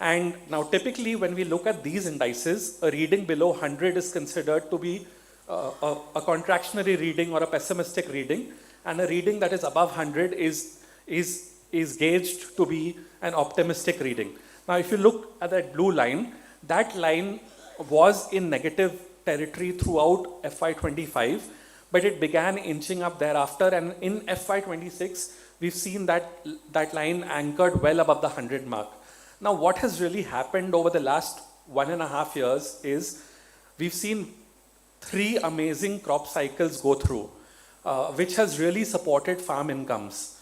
And now typically when we look at these indices, a reading below 100 is considered to be a contractionary reading or a pessimistic reading, and a reading that is above 100 is gauged to be an optimistic reading. Now if you look at that blue line, that line was in negative territory throughout FY25, but it began inching up thereafter, and in FY26 we've seen that line anchored well above the 100 mark. Now what has really happened over the last 1.5 years is we've seen 3 amazing crop cycles go through, which has really supported farm incomes.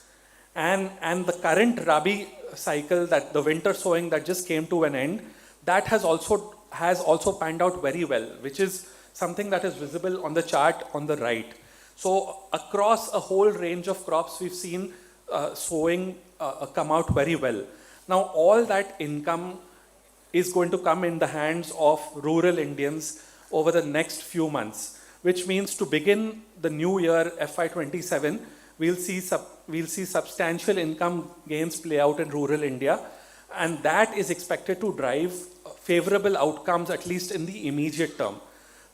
And the current Rabi cycle, that the winter sowing that just came to an end, that has also panned out very well, which is something that is visible on the chart on the right. So across a whole range of crops, we've seen sowing come out very well. Now all that income is going to come in the hands of rural Indians over the next few months, which means to begin the new year FY27, we'll see substantial income gains play out in rural India, and that is expected to drive favorable outcomes, at least in the immediate term.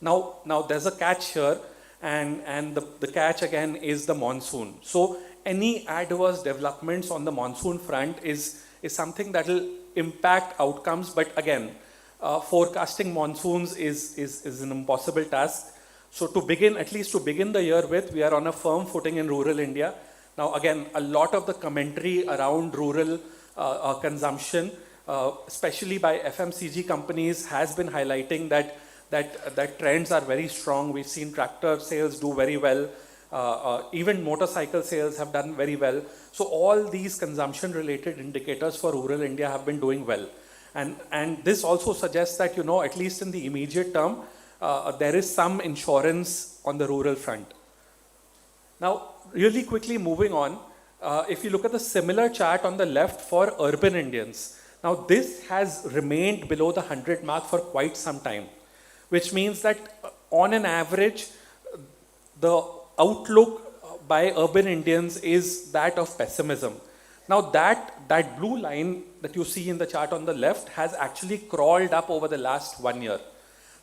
Now there's a catch here, and the catch again is the monsoon. So any adverse developments on the monsoon front is something that will impact outcomes, but again, forecasting monsoons is an impossible task. So at least to begin the year with, we are on a firm footing in rural India. Now again, a lot of the commentary around rural consumption, especially by FMCG companies, has been highlighting that trends are very strong. We've seen tractor sales do very well. Even motorcycle sales have done very well. So all these consumption related indicators for rural India have been doing well. And this also suggests that, at least in the immediate term, there is some insurance on the rural front. Now, really quickly moving on, if you look at the similar chart on the left for urban Indians, now this has remained below the 100 mark for quite some time, which means that on an average, the outlook by urban Indians is that of pessimism. Now that blue line that you see in the chart on the left has actually crawled up over the last 1 year.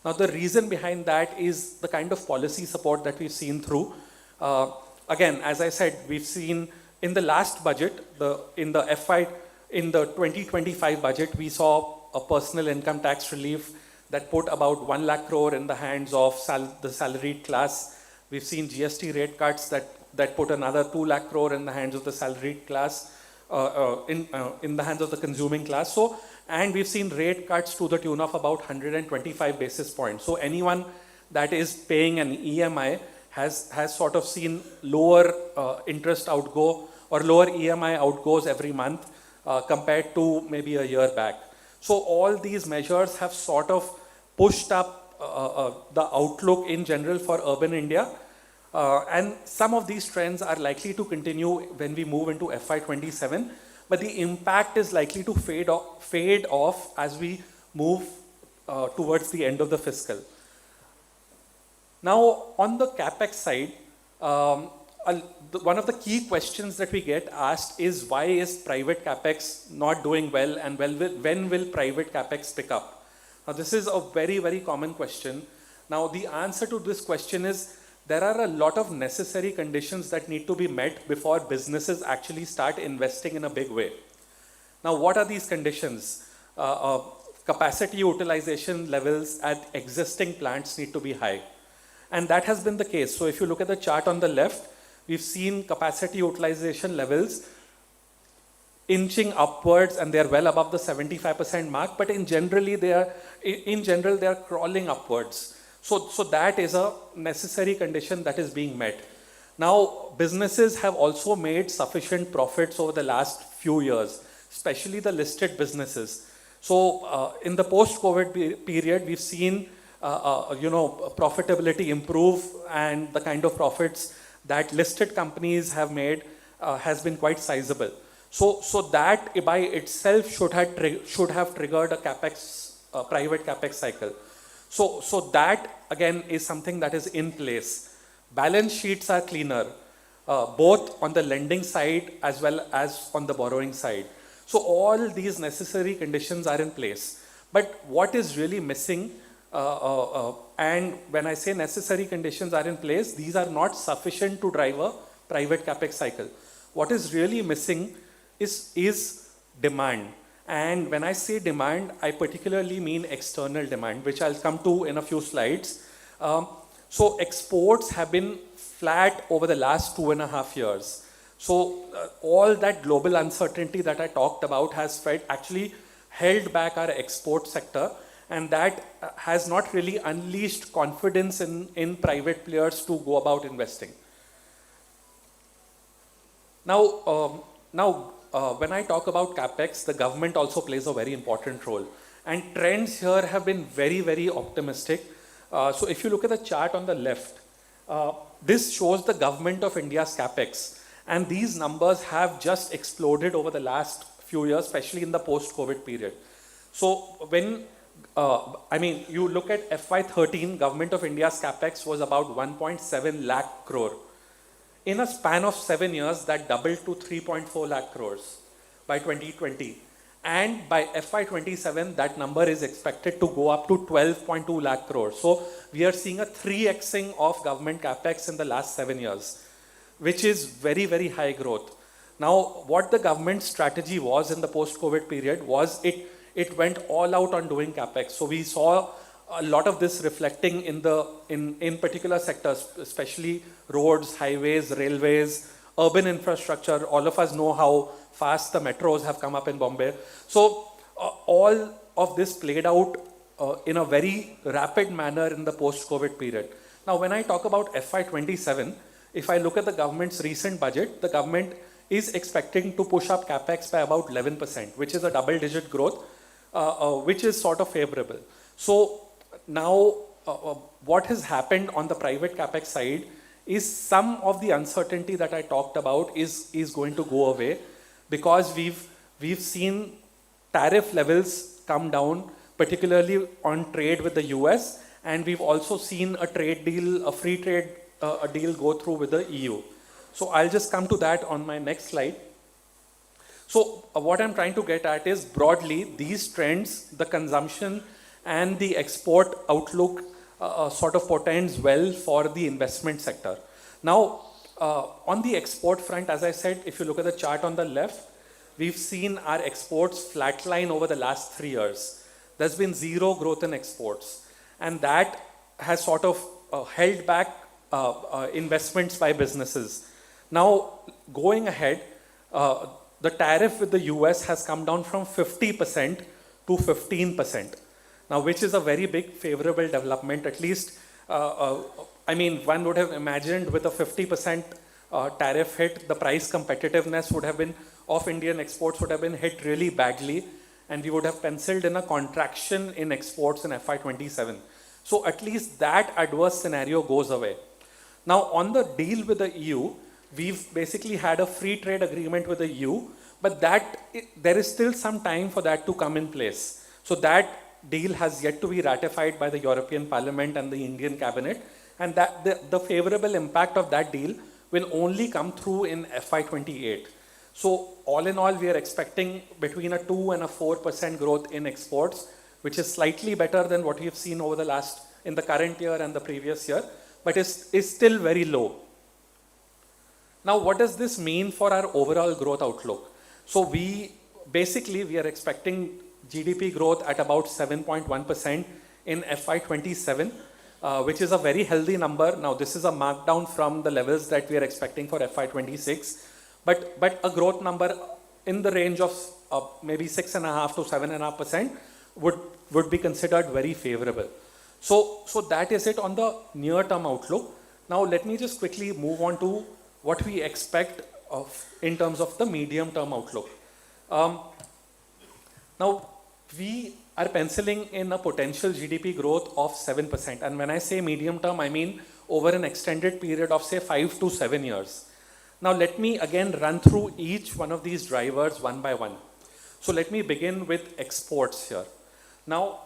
Now the reason behind that is the kind of policy support that we've seen through. Again, as I said, we've seen in the last budget, in the 2025 budget, we saw a personal income tax relief that put about 1 lakh crore in the hands of the salaried class. We've seen GST rate cuts that put another 2 lakh crore in the hands of the salaried class, in the hands of the consuming class. And we've seen rate cuts to the tune of about 125 basis points. So anyone that is paying an EMI has sort of seen lower interest outgo or lower EMI outgoes every month compared to maybe a year back. So all these measures have sort of pushed up the outlook in general for urban India. And some of these trends are likely to continue when we move into FY27, but the impact is likely to fade off as we move towards the end of the fiscal. Now, on the capex side, one of the key questions that we get asked is, why is private capex not doing well, and when will private capex pick up? Now, this is a very, very common question. Now, the answer to this question is, there are a lot of necessary conditions that need to be met before businesses actually start investing in a big way. Now, what are these conditions? Capacity utilization levels at existing plants need to be high. And that has been the case. So if you look at the chart on the left, we've seen capacity utilization levels inching upwards, and they're well above the 75% mark, but in general, they are crawling upwards. So that is a necessary condition that is being met. Now, businesses have also made sufficient profits over the last few years, especially the listed businesses. So in the post-COVID period, we've seen profitability improve, and the kind of profits that listed companies have made has been quite sizable. So that by itself should have triggered a private capex cycle. So that again is something that is in place. Balance sheets are cleaner. both on the lending side as well as on the borrowing side. So all these necessary conditions are in place. But what is really missing, and when I say necessary conditions are in place, these are not sufficient to drive a private capex cycle. What is really missing is demand. And when I say demand, I particularly mean external demand, which I'll come to in a few slides. So exports have been flat over the last 2.5 years. So all that global uncertainty that I talked about has actually held back our export sector, and that has not really unleashed confidence in private players to go about investing. Now, when I talk about capex, the government also plays a very important role. And trends here have been very, very optimistic. So if you look at the chart on the left, this shows the government of India's capex. And these numbers have just exploded over the last few years, especially in the post-COVID period. So when, you look at FY13, government of India's capex was about 1.7 lakh crore. In a span of 7 years, that doubled to 3.4 lakh crores by 2020. And by FY27, that number is expected to go up to 12.2 lakh crores. So we are seeing a 3xing of government capex in the last 7 years, which is very, very high growth. Now, what the government's strategy was in the post-COVID period was it went all out on doing capex. So we saw a lot of this reflecting in particular sectors, especially roads, highways, railways, urban infrastructure. All of us know how fast the metros have come up in Bombay. So all of this played out in a very rapid manner in the post-COVID period. Now, when I talk about FY27, if I look at the government's recent budget, the government is expecting to push up capex by about 11%, which is a double-digit growth, which is sort of favorable. So now, what has happened on the private capex side is some of the uncertainty that I talked about is going to go away, because we've seen tariff levels come down, particularly on trade with the US, and we've also seen a trade deal, a free trade a deal go through with the EU. So I'll just come to that on my next slide. So what I'm trying to get at is broadly these trends, the consumption and the export outlook sort of portends well for the investment sector. Now, on the export front, as I said, if you look at the chart on the left, we've seen our exports flatline over the last 3 years. There's been zero growth in exports, and that has sort of held back investments by businesses. Now, going ahead, the tariff with the US has come down from 50% to 15%. Now, which is a very big favorable development, at least, one would have imagined with a 50% tariff hit, the price competitiveness would have been, of Indian exports would have been hit really badly, and we would have penciled in a contraction in exports in FY27. So at least that adverse scenario goes away. Now, on the deal with the EU, we've basically had a free trade agreement with the EU, but there is still some time for that to come in place. So that deal has yet to be ratified by the European Parliament and the Indian Cabinet, and that the favorable impact of that deal will only come through in FY28. So all in all, we are expecting between a 2 and a 4% growth in exports, which is slightly better than what we have seen over in the current year and the previous year, but is still very low. Now, what does this mean for our overall growth outlook? So we are expecting GDP growth at about 7.1% in FY27, which is a very healthy number. Now, this is a markdown from the levels that we are expecting for FY26, but a growth number in the range of maybe 6.5% to 7.5% would be considered very favorable. So that is it on the near-term outlook. Now, let me just quickly move on to what we expect in terms of the medium-term outlook. Now, we are penciling in a potential GDP growth of 7%. And when I say medium-term, I mean over an extended period of, say, 5 to 7 years. Now, let me again run through each one of these drivers one by one. So let me begin with exports here. Now,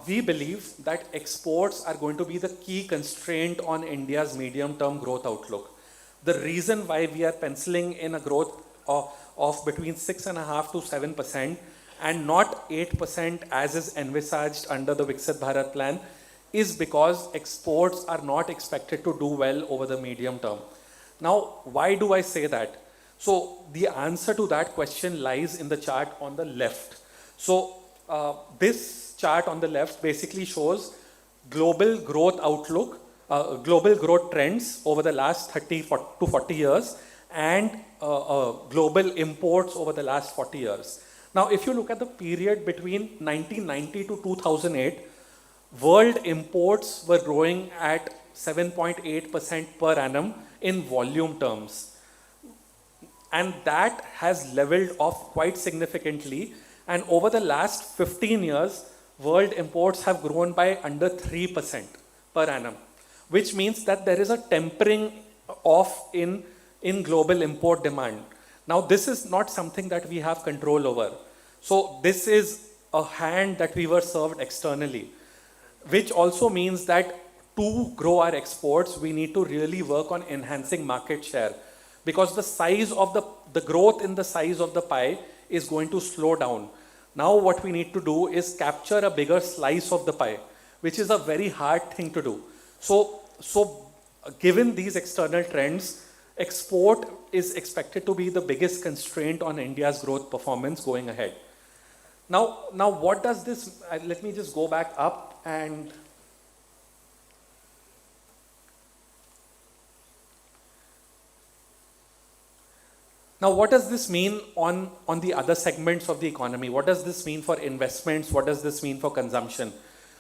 we believe that exports are going to be the key constraint on India's medium-term growth outlook. the reason why we are penciling in a growth of between 6.5% to 7% and not 8% as is envisaged under the Viksit Bharat plan is because exports are not expected to do well over the medium term. Now, why do I say that? So, the answer to that question lies in the chart on the left. So, this chart on the left basically shows global growth outlook, global growth trends over the last 30 to 40 years and global imports over the last 40 years. Now, if you look at the period between 1990 to 2008, world imports were growing at 7.8% per annum in volume terms. And that has leveled off quite significantly. And over the last 15 years, world imports have grown by under 3% per annum, which means that there is a tempering off in global import demand. Now, this is not something that we have control over. So, this is a hand that we were served externally, which also means that to grow our exports, we need to really work on enhancing market share, because the size of the growth in the size of the pie is going to slow down. Now what we need to do is capture a bigger slice of the pie, which is a very hard thing to do. So given these external trends, export is expected to be the biggest constraint on India's growth performance going ahead. Now what does this, let me just go back up and now, what does this mean on the other segments of the economy? What does this mean for investments? What does this mean for consumption?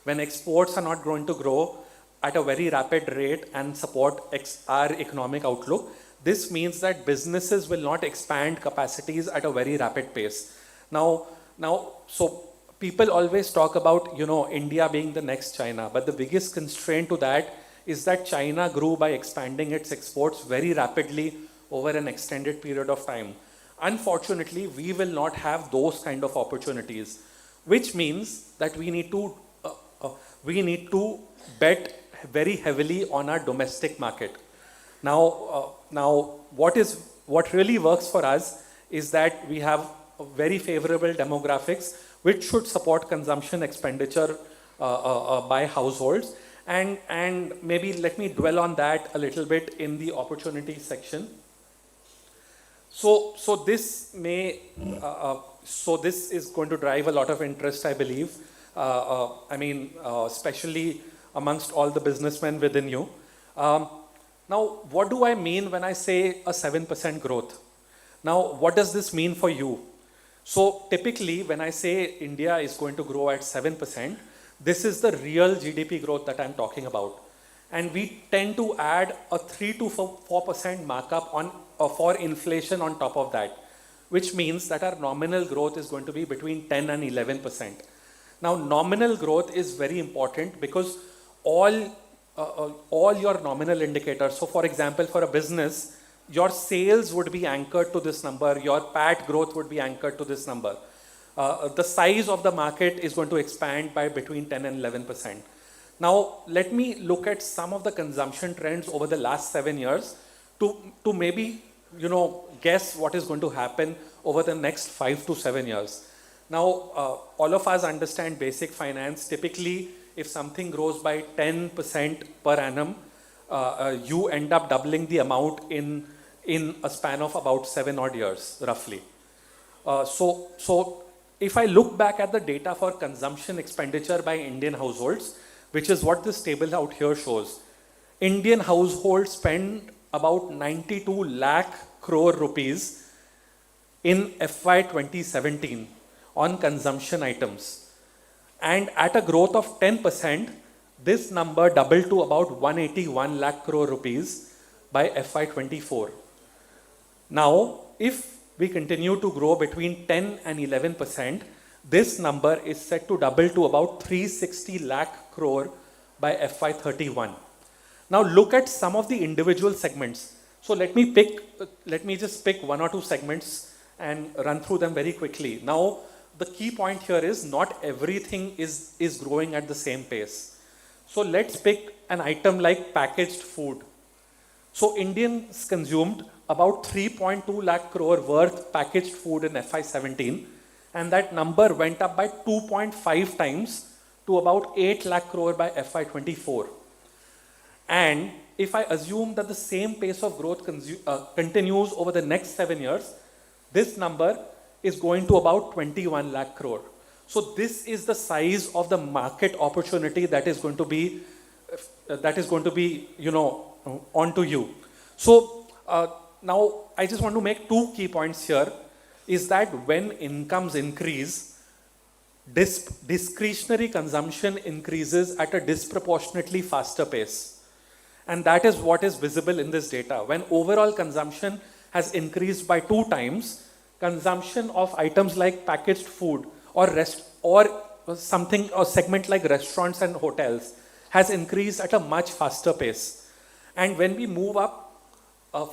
When exports are not going to grow at a very rapid rate and support our economic outlook, this means that businesses will not expand capacities at a very rapid pace. Now, so people always talk about, India being the next China, but the biggest constraint to that is that China grew by expanding its exports very rapidly over an extended period of time. Unfortunately, we will not have those kind of opportunities, which means that we need to bet very heavily on our domestic market. Now, what really works for us is that we have very favorable demographics, which should support consumption expenditure by households. And maybe let me dwell on that a little bit in the opportunity section. So this is going to drive a lot of interest, I believe. Especially amongst all the businessmen within you. Now, what do I mean when I say a 7% growth? Now, what does this mean for you? So typically, when I say India is going to grow at 7%, this is the real GDP growth that I'm talking about. And we tend to add a 3 to 4% markup for inflation on top of that, which means that our nominal growth is going to be between 10 and 11%. Now, nominal growth is very important because all your nominal indicators, so for example, for a business, your sales would be anchored to this number, your PAT growth would be anchored to this number. The size of the market is going to expand by between 10 and 11%. Now, let me look at some of the consumption trends over the last 7 years to maybe, guess what is going to happen over the next 5 to 7 years. Now, all of us understand basic finance. Typically, if something grows by 10% per annum, you end up doubling the amount in a span of about 7 odd years, roughly. So if I look back at the data for consumption expenditure by Indian households, which is what this table out here shows, Indian households spend about 92 lakh crore rupees in FY 2017 on consumption items. And at a growth of 10%, this number doubled to about 181 lakh crore rupees by FY 24. Now, if we continue to grow between 10 and 11%, this number is set to double to about 360 lakh crore by FY 31. Now look at some of the individual segments. So let me just pick one or two segments and run through them very quickly. Now, the key point here is not everything is growing at the same pace. So let's pick an item like packaged food. So Indians consumed about 3.2 lakh crore worth packaged food in FY17, and that number went up by 2.5 times to about 8 lakh crore by FY24. And if I assume that the same pace of growth continues over the next 7 years, this number is going to about 21 lakh crore. So this is the size of the market opportunity that is going to be, onto you. So now I just want to make two key points here. Is that when incomes increase, discretionary consumption increases at a disproportionately faster pace. And that is what is visible in this data. When overall consumption has increased by 2 times, consumption of items like packaged food or something or segment like restaurants and hotels has increased at a much faster pace. And when we move up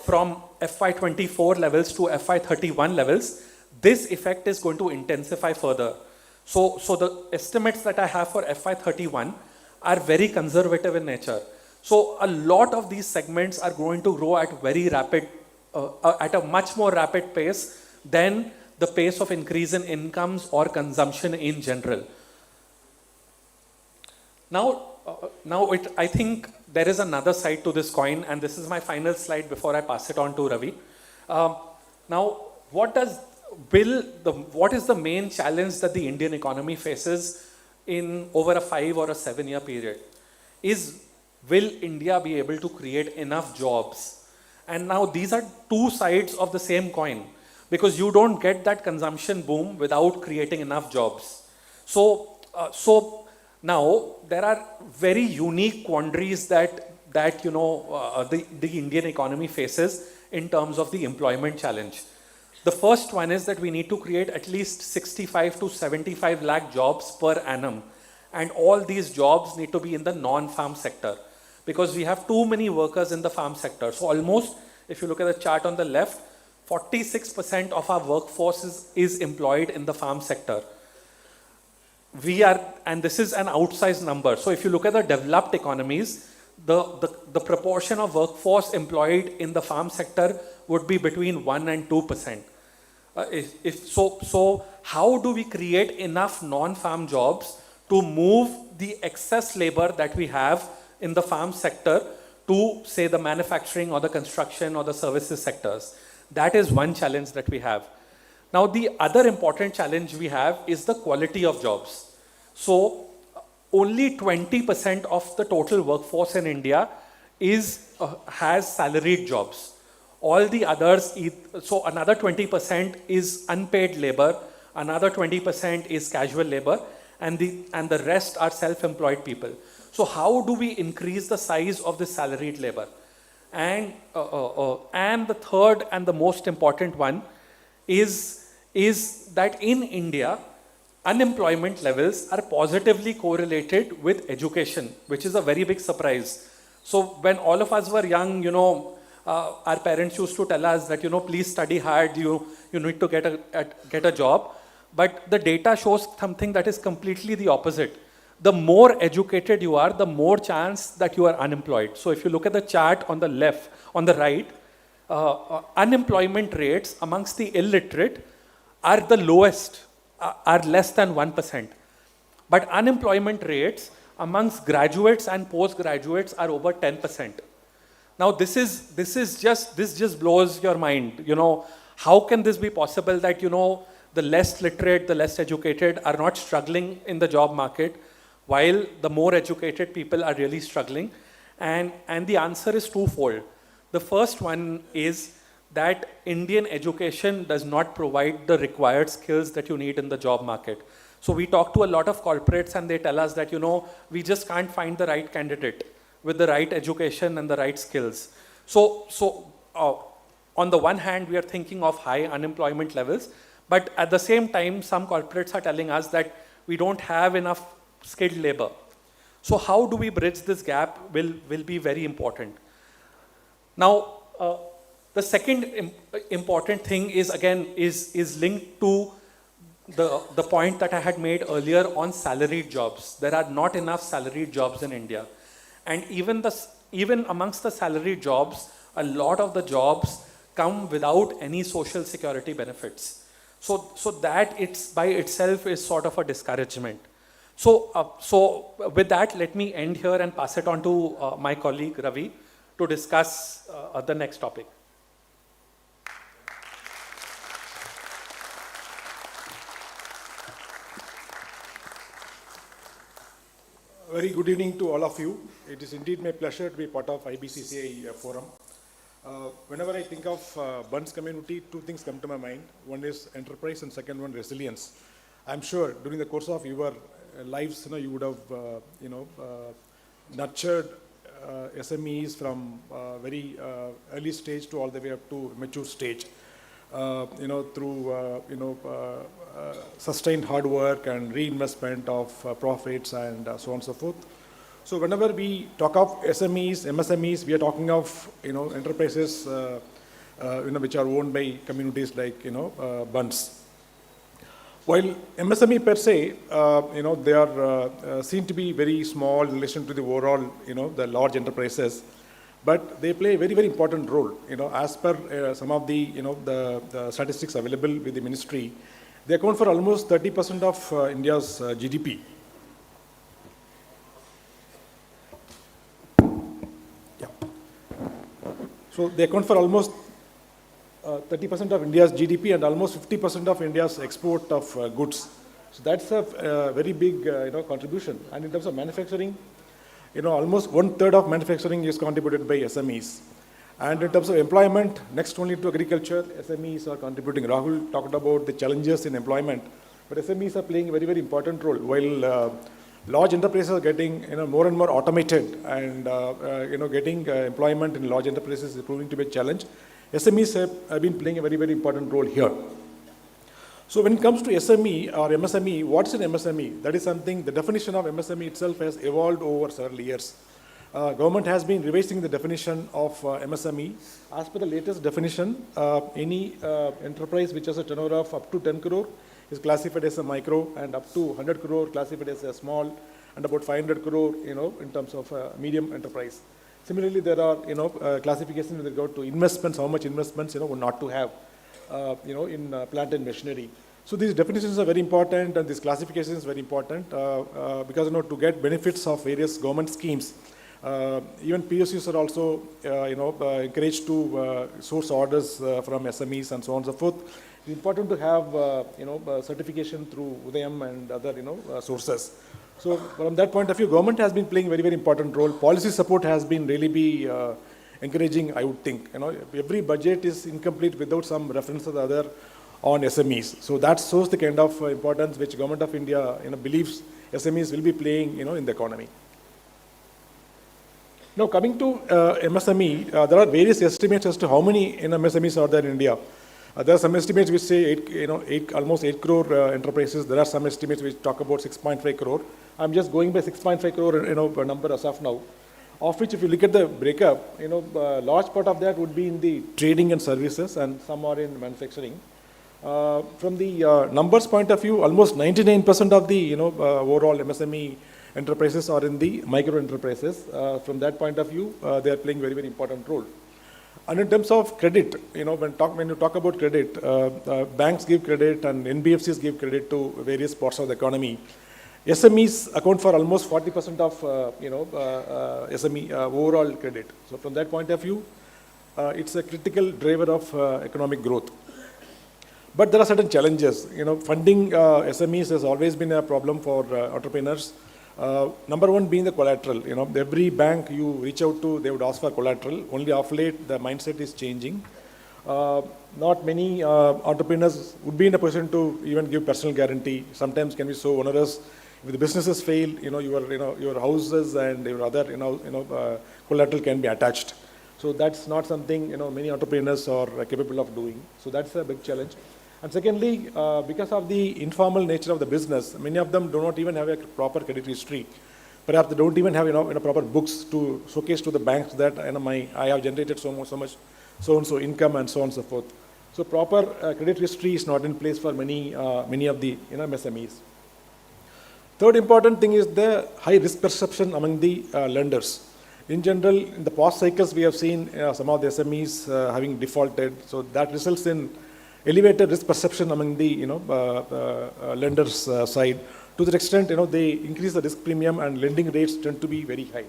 from FY24 levels to FY31 levels, this effect is going to intensify further. So the estimates that I have for FY31 are very conservative in nature. So a lot of these segments are going to grow at at a much more rapid pace than the pace of increase in incomes or consumption in general. I think there is another side to this coin, and this is my final slide before I pass it on to Ravi. What is the main challenge that the Indian economy faces in over a 5 or a 7 year period? Will India be able to create enough jobs? And now these are two sides of the same coin, because you don't get that consumption boom without creating enough jobs. So now there are very unique quandaries that the Indian economy faces in terms of the employment challenge. The first one is that we need to create at least 65 to 75 lakh jobs per annum. And all these jobs need to be in the non-farm sector, because we have too many workers in the farm sector. So almost, if you look at the chart on the left, 46% of our workforce is employed in the farm sector. And this is an outsized number. So if you look at the developed economies, the proportion of workforce employed in the farm sector would be between 1 and 2%. So how do we create enough non-farm jobs to move the excess labor that we have in the farm sector to, say, the manufacturing or the construction or the services sectors? That is one challenge that we have. Now, the other important challenge we have is the quality of jobs. So only 20% of the total workforce in India has salaried jobs. All the others, so another 20% is unpaid labor, another 20% is casual labor, and the rest are self-employed people. So how do we increase the size of the salaried labor? And the third and the most important one is that in India, unemployment levels are positively correlated with education, which is a very big surprise. So when all of us were young, our parents used to tell us that, please study hard, you need to get a job. But the data shows something that is completely the opposite. The more educated you are, the more chance that you are unemployed. So if you look at the chart on the right, unemployment rates amongst the illiterate are the lowest, are less than 1%. But unemployment rates amongst graduates and postgraduates are over 10%. Now this just blows your mind. How can this be possible that, the less literate, the less educated are not struggling in the job market, while the more educated people are really struggling? And the answer is twofold. The first one is that Indian education does not provide the required skills that you need in the job market. So we talk to a lot of corporates and they tell us that, we just can't find the right candidate with the right education and the right skills. So on the one hand, we are thinking of high unemployment levels, but at the same time, some corporates are telling us that we don't have enough skilled labor. So how do we bridge this gap will be very important. Now, the second important thing is linked to the point that I had made earlier on salaried jobs. There are not enough salaried jobs in India. And even amongst the salaried jobs, a lot of the jobs come without any social security benefits. So that it's by itself is sort of a discouragement. So with that, let me end here and pass it on to my colleague Ravi to discuss the next topic. Very good evening to all of you. It is indeed my pleasure to be part of IBCCI forum. Whenever I think of Bunds community, two things come to my mind. One is enterprise and second one resilience. I'm sure during the course of your lives, you would have nurtured SMEs from very early stage to all the way up to mature stage. Through sustained hard work and reinvestment of profits and so on and so forth. So whenever we talk of SMEs, MSMEs, we are talking of enterprises which are owned by communities like Bunds. While MSME per se, they are seen to be very small in relation to the overall, the large enterprises. But they play a very, very important role. As per some of the, the statistics available with the ministry, they account for almost 30% of India's GDP. Yeah. So they account for almost 30% of India's GDP and almost 50% of India's export of goods. So that's a very big, contribution. And in terms of manufacturing, almost 1/3 of manufacturing is contributed by SMEs. And in terms of employment, next only to agriculture, SMEs are contributing. Rahul talked about the challenges in employment, but SMEs are playing a very, very important role. While large enterprises are getting more and more automated, and getting employment in large enterprises is proving to be a challenge, SMEs have been playing a very, very important role here. So when it comes to SME or MSME, what's an MSME? That is something, the definition of MSME itself has evolved over several years. Government has been revising the definition of MSME. As per the latest definition, any enterprise which has a turnover of up to 10 crore is classified as a micro, and up to 100 crore classified as a small, and about 500 crore, in terms of medium enterprise. Similarly, there are, classifications with regard to investments, how much investments, not to have, in plant and machinery. So these definitions are very important, and this classification is very important because to get benefits of various government schemes, even PSUs are also encouraged to source orders from SMEs and so on and so forth. It's important to have certification through Udayam and other sources. So from that point of view, government has been playing a very, very important role. Policy support has been really encouraging, I would think. Every budget is incomplete without some reference to the other on SMEs. So that shows the kind of importance which Government of India believes SMEs will be playing in the economy. Now coming to MSME, there are various estimates as to how many MSMEs are there in India. There are some estimates which say almost 8 crore enterprises. There are some estimates which talk about 6.5 crore. I'm just going by 6.5 crore number as of now. Of which, if you look at the breakup, large part of that would be in the trading and services, and some are in manufacturing. From the numbers point of view, almost 99% of the overall MSME enterprises are in the micro enterprises. From that point of view, they are playing very, very important role. And in terms of credit, when you talk about credit, banks give credit and NBFCs give credit to various parts of the economy. SMEs account for almost 40% of SME overall credit. So from that point of view, it's a critical driver of economic growth. But there are certain challenges. Funding SMEs has always been a problem for entrepreneurs. Number one being the collateral. Every bank you reach out to, they would ask for collateral. Only of late, the mindset is changing. Not many entrepreneurs would be in a position to even give personal guarantee. Sometimes can be so onerous. If the businesses fail, your houses and your other, collateral can be attached. So that's not something, many entrepreneurs are capable of doing. So that's a big challenge. And secondly, because of the informal nature of the business, many of them do not even have a proper credit history. Perhaps they don't even have proper books to showcase to the banks that I have generated so much so income and so on and so forth. So proper credit history is not in place for many of the MSMEs. Third important thing is the high risk perception among the lenders. In general, in the past cycles, we have seen some of the SMEs having defaulted. So that results in elevated risk perception among the lenders' side. To that extent, they increase the risk premium and lending rates tend to be very high.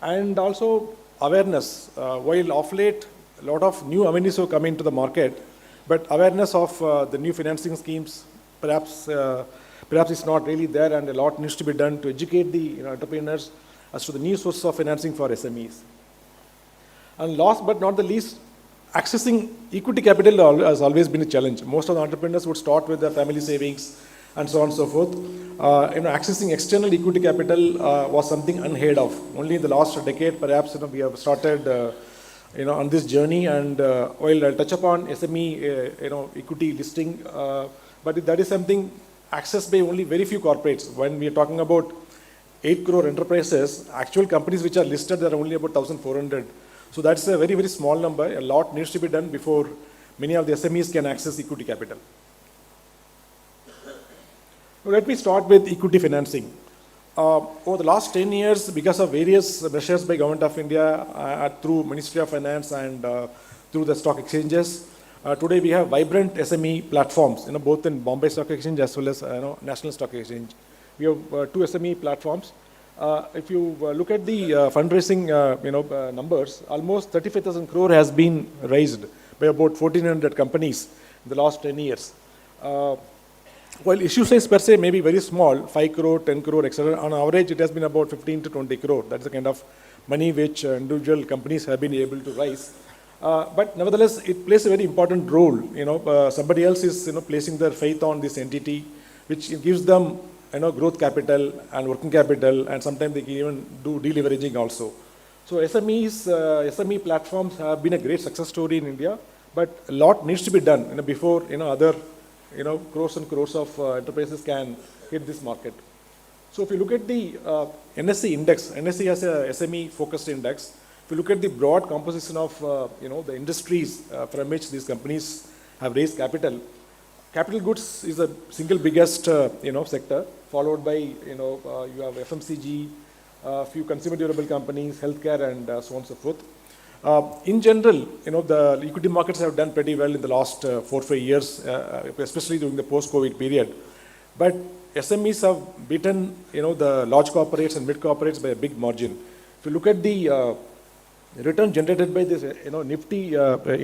And also awareness. While of late, a lot of new avenues have come into the market, but awareness of the new financing schemes perhaps is not really there, and a lot needs to be done to educate the entrepreneurs as to the new sources of financing for SMEs. And last but not the least, accessing equity capital has always been a challenge. Most of the entrepreneurs would start with their family savings and so on and so forth. Accessing external equity capital was something unheard of. Only in the last decade, perhaps, we have started on this journey. And while I'll touch upon SME, equity listing, but that is something accessed by only very few corporates. When we are talking about 8 crore enterprises, actual companies which are listed, there are only about 1,400. So that's a very, very small number. A lot needs to be done before many of the SMEs can access equity capital. Let me start with equity financing. Over the last 10 years, because of various measures by Government of India, through Ministry of Finance and through the stock exchanges, today we have vibrant SME platforms, both in Bombay Stock Exchange as well as National Stock Exchange. We have 2 SME platforms. If you look at the fundraising numbers, almost 35,000 crore has been raised by about 1,400 companies in the last 10 years. While issue size per se may be very small, 5 crore, 10 crore, etc., on average it has been about 15 to 20 crore. That's the kind of money which individual companies have been able to raise. But nevertheless, it plays a very important role. Somebody else is placing their faith on this entity, which gives them growth capital and working capital, and sometimes they can even do deleveraging also. So SME platforms have been a great success story in India, but a lot needs to be done before other crores and crores of enterprises can hit this market. So if you look at the NSE index, NSE has a SME focused index. If you look at the broad composition of the industries from which these companies have raised capital, capital goods is the single biggest sector, followed by you have FMCG, a few consumer durable companies, healthcare, and so on and so forth. In general, the equity markets have done pretty well in the last 4-5 years, especially during the post-COVID period. But SMEs have beaten the large corporates and mid corporates by a big margin. If you look at the return generated by this Nifty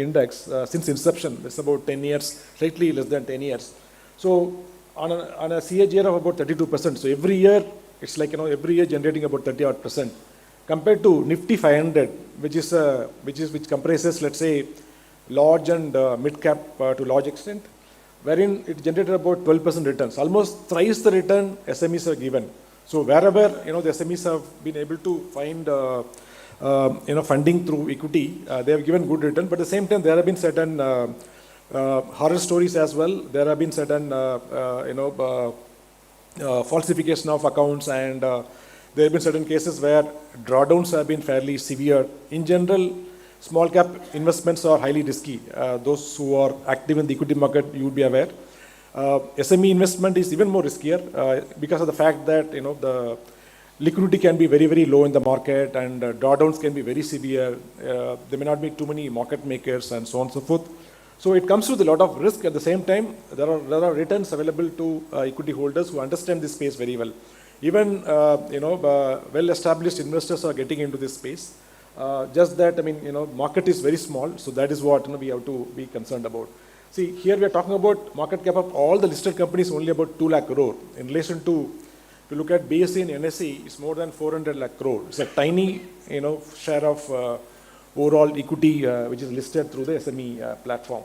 index since inception, it's about 10 years, slightly less than 10 years. So on a CAGR of about 32%. So every year, it's like every year generating about 30-odd%. Compared to Nifty 500, which comprises, let's say, large and mid cap to large extent, wherein it generated about 12% returns, almost thrice the return SMEs are given. So wherever the SMEs have been able to find funding through equity, they have given good return. But at the same time, there have been certain horror stories as well. There have been certain falsification of accounts, and there have been certain cases where drawdowns have been fairly severe. In general, small cap investments are highly risky. Those who are active in the equity market, you would be aware. SME investment is even more riskier because of the fact that the liquidity can be very, very low in the market, and drawdowns can be very severe. There may not be too many market makers, and so on and so forth. So it comes with a lot of risk. At the same time, there are returns available to equity holders who understand this space very well. Even well-established investors are getting into this space. Just that, market is very small, so that is what we have to be concerned about. See, here we are talking about market cap of all the listed companies only about 2 lakh crore. In relation to, if you look at BSE and NSE, it's more than 400 lakh crore. It's a tiny, share of overall equity which is listed through the SME platform.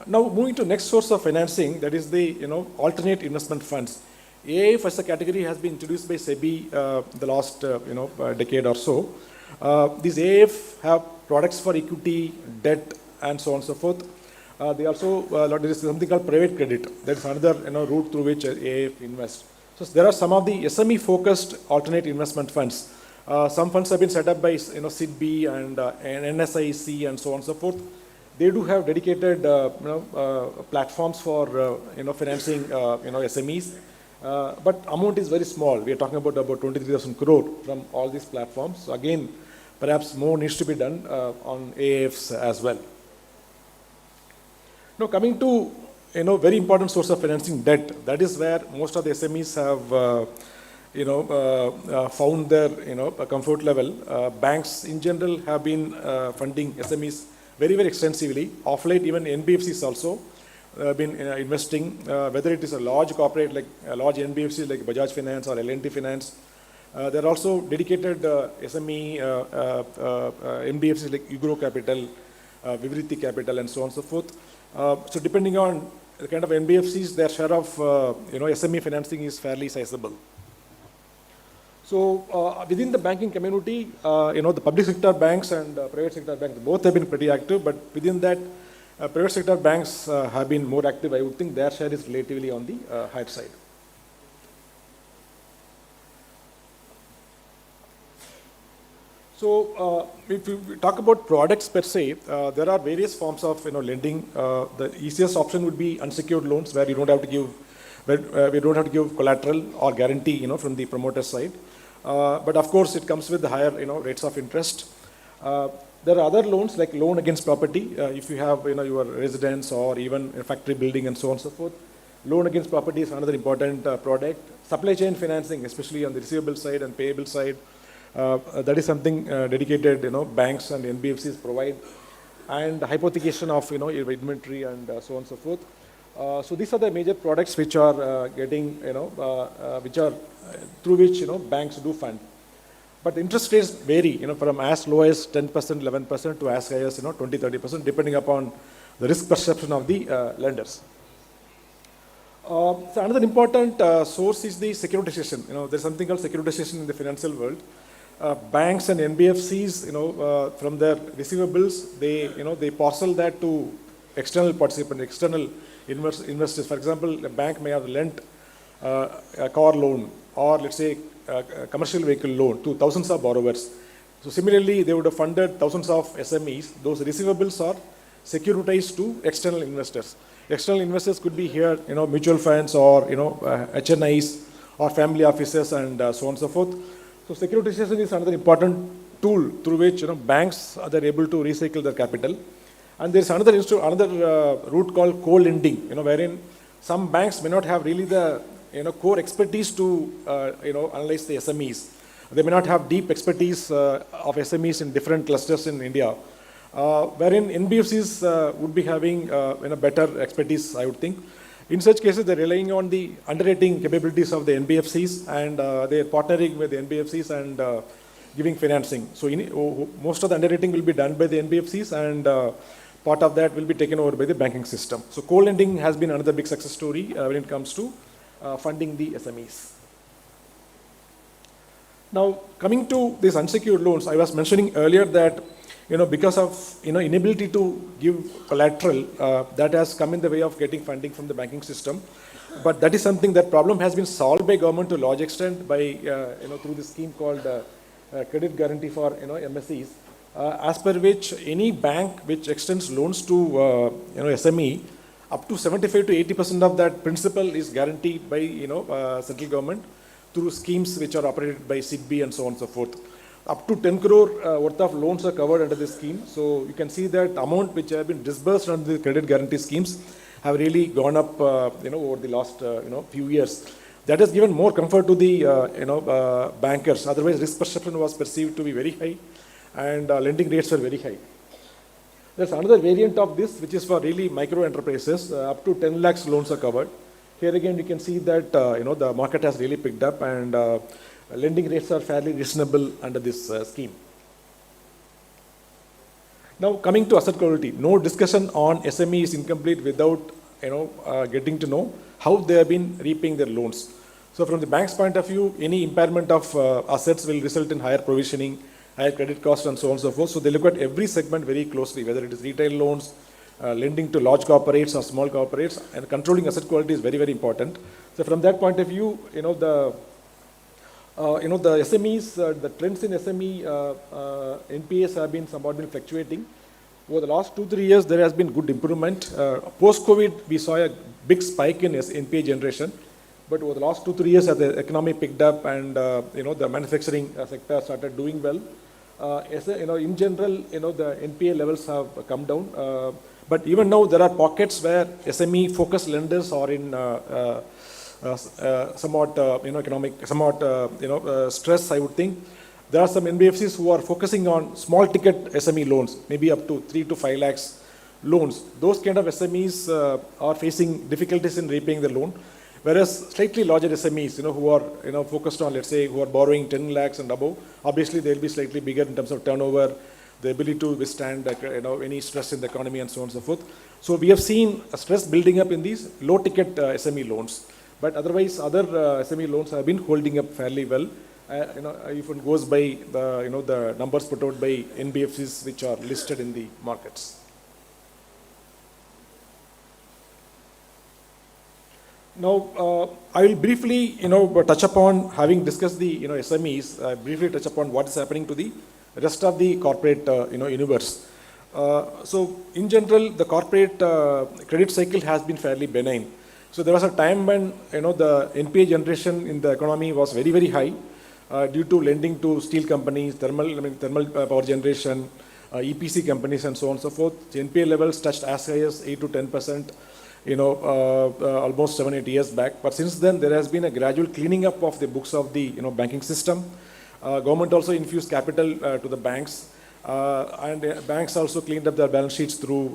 Now, moving to next source of financing, that is the alternate investment funds. AIF as a category has been introduced by SEBI the last decade or so. These AIF have products for equity, debt, and so on and so forth. They also there is something called private credit. That is another route through which AIF invests. So there are some of the SME-focused alternate investment funds. Some funds have been set up by SIDBI and NSIC and so on and so forth. They do have dedicated platforms for financing SMEs. But amount is very small. We are talking about 23,000 crore from all these platforms. So again, perhaps more needs to be done on AIFs as well. Now coming to very important source of financing, debt. That is where most of the SMEs have found their comfort level. Banks in general have been funding SMEs very, very extensively. Of late, even NBFCs also been investing, whether it is a large corporate like a large NBFC like Bajaj Finance or L&T Finance. There are also dedicated SME NBFCs like Ugro Capital, Vivriti Capital, and so on and so forth. So depending on the kind of NBFCs, their share of SME financing is fairly sizable. So within the banking community, the public sector banks and private sector banks both have been pretty active, but within that, private sector banks have been more active. I would think their share is relatively on the higher side. So if we talk about products per se, there are various forms of lending. The easiest option would be unsecured loans, where you don't have to give collateral or guarantee from the promoter side. But of course, it comes with the higher rates of interest. There are other loans like loan against property. If you have your residence or even a factory building and so on and so forth, loan against property is another important product. Supply chain financing, especially on the receivable side and payable side, that is something dedicated banks and NBFCs provide, and hypothecation of your inventory and so on and so forth. So these are the major products which are getting through which banks do fund. But interest rates vary from as low as 10%, 11% to as high as 20, 30%, depending upon the risk perception of the lenders. So another important source is the securitization. There's something called securitization in the financial world. Banks and NBFCs, from their receivables, they parcel that to external participants, external investors. For example, a bank may have lent a car loan or let's say a commercial vehicle loan to thousands of borrowers. So similarly, they would have funded thousands of SMEs. Those receivables are securitized to external investors. External investors could be here, mutual funds or HNIs or family offices and so on and so forth. So securitization is another important tool through which banks are able to recycle their capital. And there's another route called co-lending, wherein some banks may not have really the core expertise to analyze the SMEs. They may not have deep expertise of SMEs in different clusters in India, wherein NBFCs would be having better expertise, I would think. In such cases, they're relying on the underwriting capabilities of the NBFCs, and they're partnering with the NBFCs and giving financing. So most of the underwriting will be done by the NBFCs, and part of that will be taken over by the banking system. So co-lending has been another big success story when it comes to funding the SMEs. Now, coming to these unsecured loans, I was mentioning earlier that because of inability to give collateral, that has come in the way of getting funding from the banking system. But that is something, that problem has been solved by government to a large extent by through this scheme called credit guarantee for MSEs, as per which any bank which extends loans to SME, up to 75 to 80% of that principal is guaranteed by central government through schemes which are operated by SIDBI and so on and so forth. Up to 10 crore worth of loans are covered under this scheme. So you can see that amount which have been disbursed under the credit guarantee schemes have really gone up over the last few years. That has given more comfort to the bankers. Otherwise, risk perception was perceived to be very high, and lending rates were very high. There's another variant of this which is for really micro enterprises. Up to 10 lakhs loans are covered. Here again, you can see that the market has really picked up, and lending rates are fairly reasonable under this scheme. Now, coming to asset quality, no discussion on SME is incomplete without getting to know how they have been repaying their loans. So, from the bank's point of view, any impairment of assets will result in higher provisioning, higher credit costs, and so on and so forth. So, they look at every segment very closely, whether it is retail loans, lending to large corporates or small corporates, and controlling asset quality is very, very important. So, from that point of view, the SMEs, the trends in SME NPAs have been somewhat fluctuating. Over the last 2-3 years, there has been good improvement. Post-COVID, we saw a big spike in NPA generation. But over the last 2-3 years, as the economy picked up and the manufacturing sector started doing well, in general, the NPA levels have come down. But even now, there are pockets where SME-focused lenders are in somewhat stress, I would think. There are some NBFCs who are focusing on small ticket SME loans, maybe up to 3 to 5 lakhs loans. Those kind of SMEs are facing difficulties in repaying the loan, whereas slightly larger SMEs, who are focused on, let's say, who are borrowing 10 lakhs and above, obviously they'll be slightly bigger in terms of turnover, the ability to withstand any stress in the economy and so on and so forth. So we have seen a stress building up in these low ticket SME loans. But otherwise, other SME loans have been holding up fairly well. If one goes by the numbers put out by NBFCs which are listed in the markets. Now, I will briefly, touch upon, having discussed the, SMEs, briefly touch upon what is happening to the rest of the corporate, universe. So, in general, the corporate credit cycle has been fairly benign. So, there was a time when, the NPA generation in the economy was very, very high due to lending to steel companies, thermal power generation, EPC companies, and so on and so forth. The NPA levels touched as high as 8 to 10%. Almost 7-8 years back. But since then, there has been a gradual cleaning up of the books of the banking system. Government also infused capital to the banks, and banks also cleaned up their balance sheets through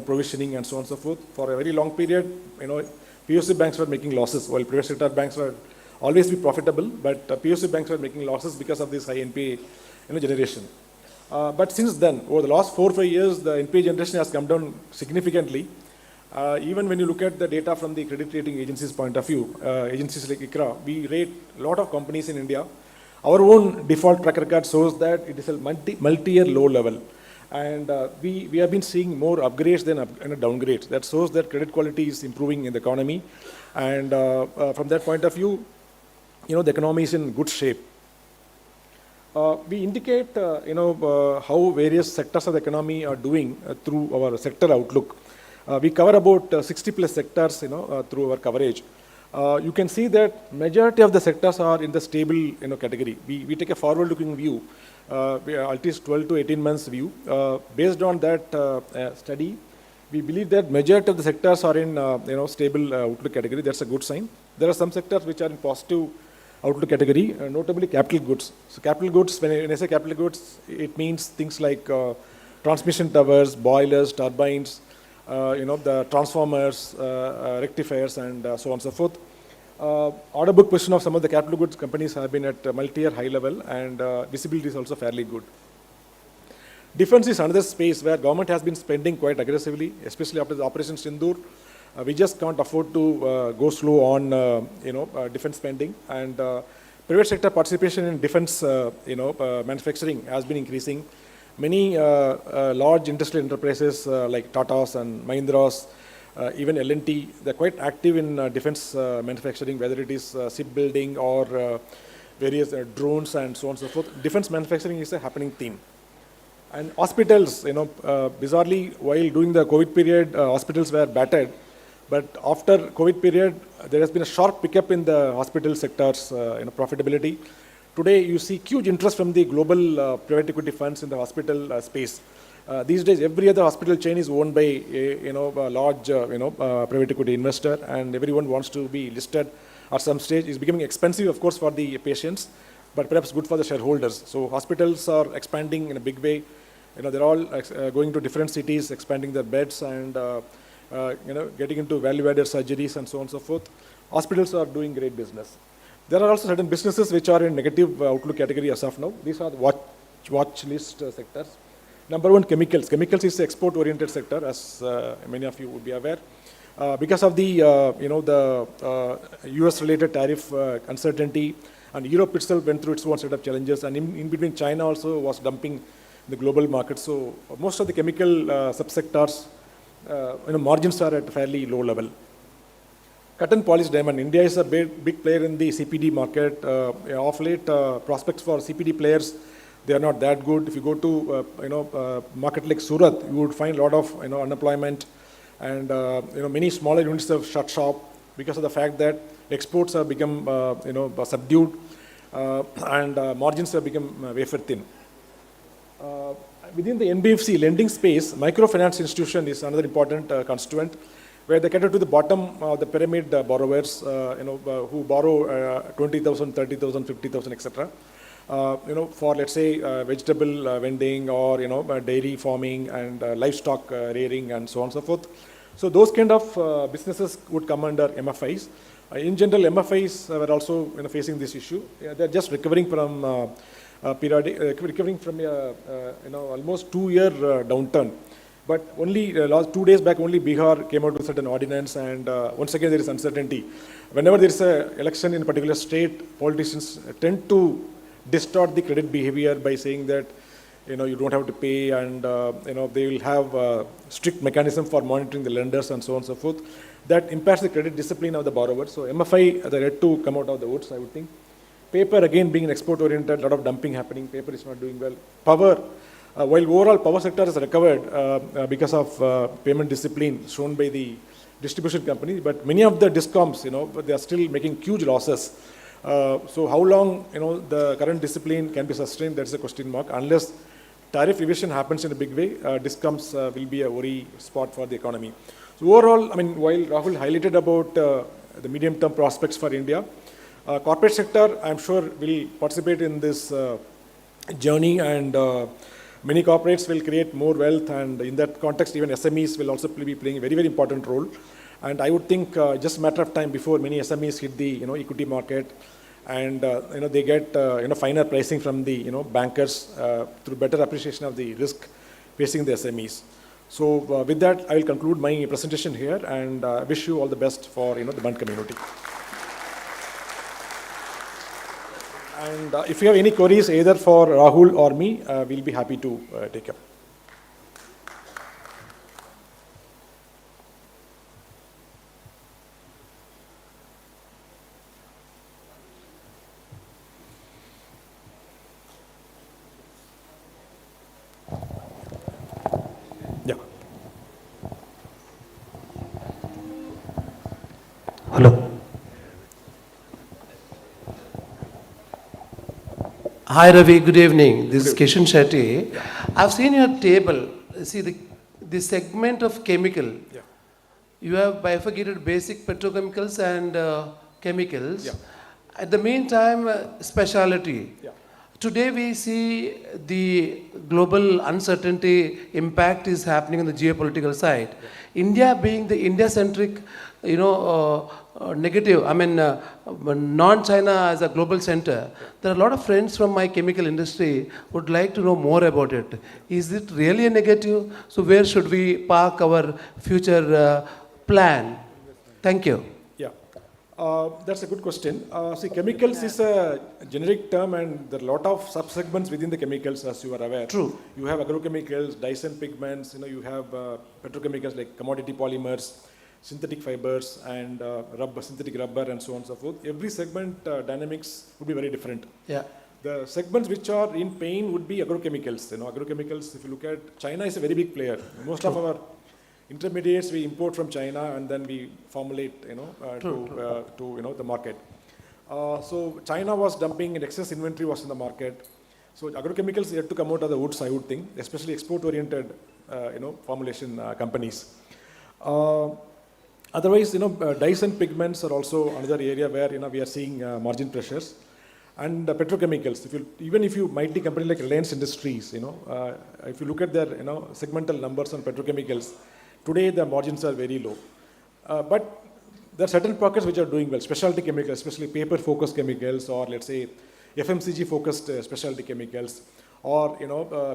provisioning and so on and so forth. For a very long period, PSU banks were making losses, while private sector banks were always be profitable. But PSU banks were making losses because of this high NPA generation. But since then, over the last 4 or 5 years, the NPA generation has come down significantly. Even when you look at the data from the credit rating agencies' point of view, agencies like ICRA, we rate a lot of companies in India. Our own default track record shows that it is a multi-year low level. And we have been seeing more upgrades than downgrades. That shows that credit quality is improving in the economy. And from that point of view, the economy is in good shape. We indicate, how various sectors of the economy are doing through our sector outlook. We cover about 60 plus sectors, through our coverage. You can see that majority of the sectors are in the stable, category. We take a forward-looking view, at least 12 to 18 months view. Based on that study, we believe that majority of the sectors are in, stable outlook category. That's a good sign. There are some sectors which are in positive outlook category, notably capital goods. So capital goods, when I say capital goods, it means things like transmission towers, boilers, turbines, the transformers, rectifiers, and so on and so forth. Order book position of some of the capital goods companies have been at a multi-year high level, and visibility is also fairly good. Defense is another space where government has been spending quite aggressively, especially after the Operation Sindoor. We just can't afford to go slow on, defense spending, and private sector participation in defense, manufacturing has been increasing. Many large industrial enterprises like Tata's and Mahindras, even L&T, they're quite active in defense manufacturing, whether it is shipbuilding or various drones and so on and so forth. Defense manufacturing is a happening theme. And hospitals, bizarrely, while during the COVID period, hospitals were battered. But after COVID period, there has been a sharp pickup in the hospital sector's profitability. Today, you see huge interest from the global private equity funds in the hospital space. These days, every other hospital chain is owned by a large private equity investor, and everyone wants to be listed at some stage. It's becoming expensive, of course, for the patients, but perhaps good for the shareholders. So hospitals are expanding in a big way. They're all going to different cities, expanding their beds, and getting into value-added surgeries and so on and so forth. Hospitals are doing great business. There are also certain businesses which are in negative outlook category as of now. These are the watch list sectors. Number one, chemicals. Chemicals is the export-oriented sector, as many of you would be aware. Because of the US-related tariff uncertainty, and Europe itself went through its own set of challenges, and in between China also was dumping the global market. So most of the chemical subsectors, margins are at a fairly low level. Cut and polish diamond. India is a big player in the CPD market. Of late, prospects for CPD players, they are not that good. If you go to market like Surat, you would find a lot of unemployment, and many smaller units have shut shop. because of the fact that exports have become, subdued and margins have become wafer thin. Within the NBFC lending space, microfinance institution is another important constituent, where they cater to the bottom of the pyramid borrowers, who borrow 20,000, 30,000, 50,000, etc. For let's say vegetable vending or dairy farming and livestock rearing and so on and so forth. So those kind of businesses would come under MFIs. In general, MFIs were also facing this issue. They're just recovering from almost 2-year downturn. But only last 2 days back, only Bihar came out with certain ordinance, and once again there is uncertainty. Whenever there is an election in a particular state, politicians tend to distort the credit behavior by saying that you don't have to pay, and they will have strict mechanism for monitoring the lenders and so on and so forth. That impacts the credit discipline of the borrower. So MFI, they had to come out of the woods, I would think. Paper, again, being an export-oriented, a lot of dumping happening. Paper is not doing well. Power, while overall power sector has recovered because of payment discipline shown by the distribution companies, but many of the discoms, they are still making huge losses. So how long, the current discipline can be sustained, that's a question mark. Unless tariff revision happens in a big way, discoms will be a worry spot for the economy. So overall, while Rahul highlighted about the medium-term prospects for India, corporate sector, I'm sure, will participate in this journey, and many corporates will create more wealth, and in that context, even SMEs will also be playing a very, very important role. And I would think just a matter of time before many SMEs hit the equity market, and they get finer pricing from the bankers through better appreciation of the risk facing the SMEs. So with that, I will conclude my presentation here, and wish you all the best for the Bund community. And if you have any queries either for Rahul or me, we'll be happy to take up. Hello. Hi Ravi, good evening. This is Kishan Shetty. Yeah. I've seen your table. See the segment of chemical. Yeah. You have bifurcated basic petrochemicals and chemicals. Yeah. At the meantime, specialty. Yeah. Today we see the global uncertainty impact is happening on the geopolitical side. Yeah. India being the India-centric, negative, non-China as a global center, there are a lot of friends from my chemical industry would like to know more about it. Is it really a negative? So where should we park our future plan? Thank you. Yeah, that's a good question. See, chemicals is a generic term, and there are a lot of sub-segments within the chemicals, as you are aware. True. You have agrochemicals, dyes and pigments, you have petrochemicals like commodity polymers, synthetic fibers, and synthetic rubber, and so on and so forth. Every segment dynamics would be very different. Yeah. The segments which are in pain would be agrochemicals. Agrochemicals, if you look at, China is a very big player. Most of our intermediates we import from China, and then we formulate, to the market. So China was dumping, and excess inventory was in the market. So agrochemicals yet to come out of the woods, I would think, especially export-oriented, formulation companies. Otherwise, dyes and pigments are also another area where we are seeing margin pressures, and petrochemicals. Even if you might be a company like Reliance Industries, if you look at their segmental numbers on petrochemicals, today the margins are very low. But there are certain pockets which are doing well. Specialty chemicals, especially paper-focused chemicals, or let's say FMCG-focused specialty chemicals, or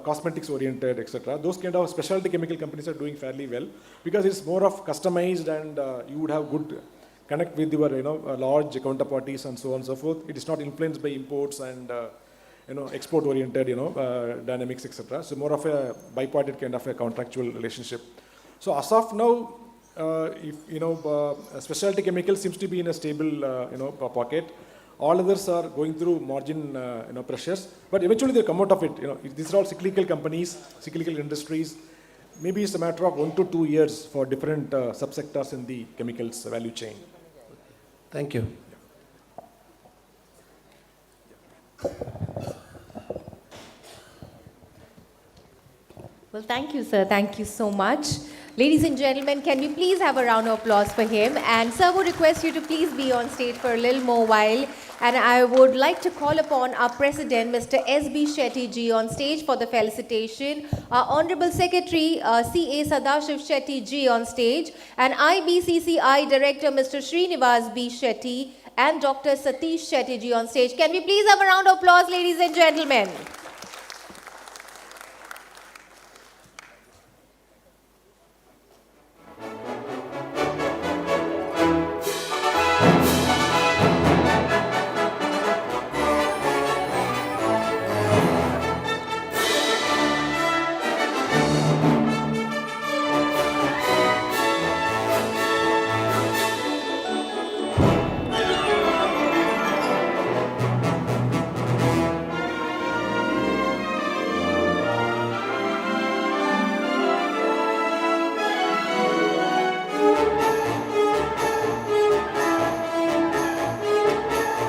cosmetics-oriented, etc. Those kind of specialty chemical companies are doing fairly well because it's more of customized, and you would have good connect with your large counterparties and so on and so forth. It is not influenced by imports and export-oriented dynamics, etc. So more of a bipartite kind of a contractual relationship. So as of now, specialty chemical seems to be in a stable pocket. All others are going through margin pressures, but eventually they come out of it. These are all cyclical companies, cyclical industries. Maybe it's a matter of 1 to 2 years for different subsectors in the chemicals value chain. Thank you. Well, thank you, sir. Thank you so much. Ladies and gentlemen, can we please have a round of applause for him? And sir, would request you to please be on stage for a little more while. And I would like to call upon our president, Mr. S.B. Shetty ji, on stage for the felicitation. Our Honorable Secretary, C.A. Sadashiv Shetty ji, on stage. And IBCCI Director, Mr. Srinivas B. Shetty, and Dr. Satish Shetty ji on stage. Can we please have a round of applause, ladies and gentlemen?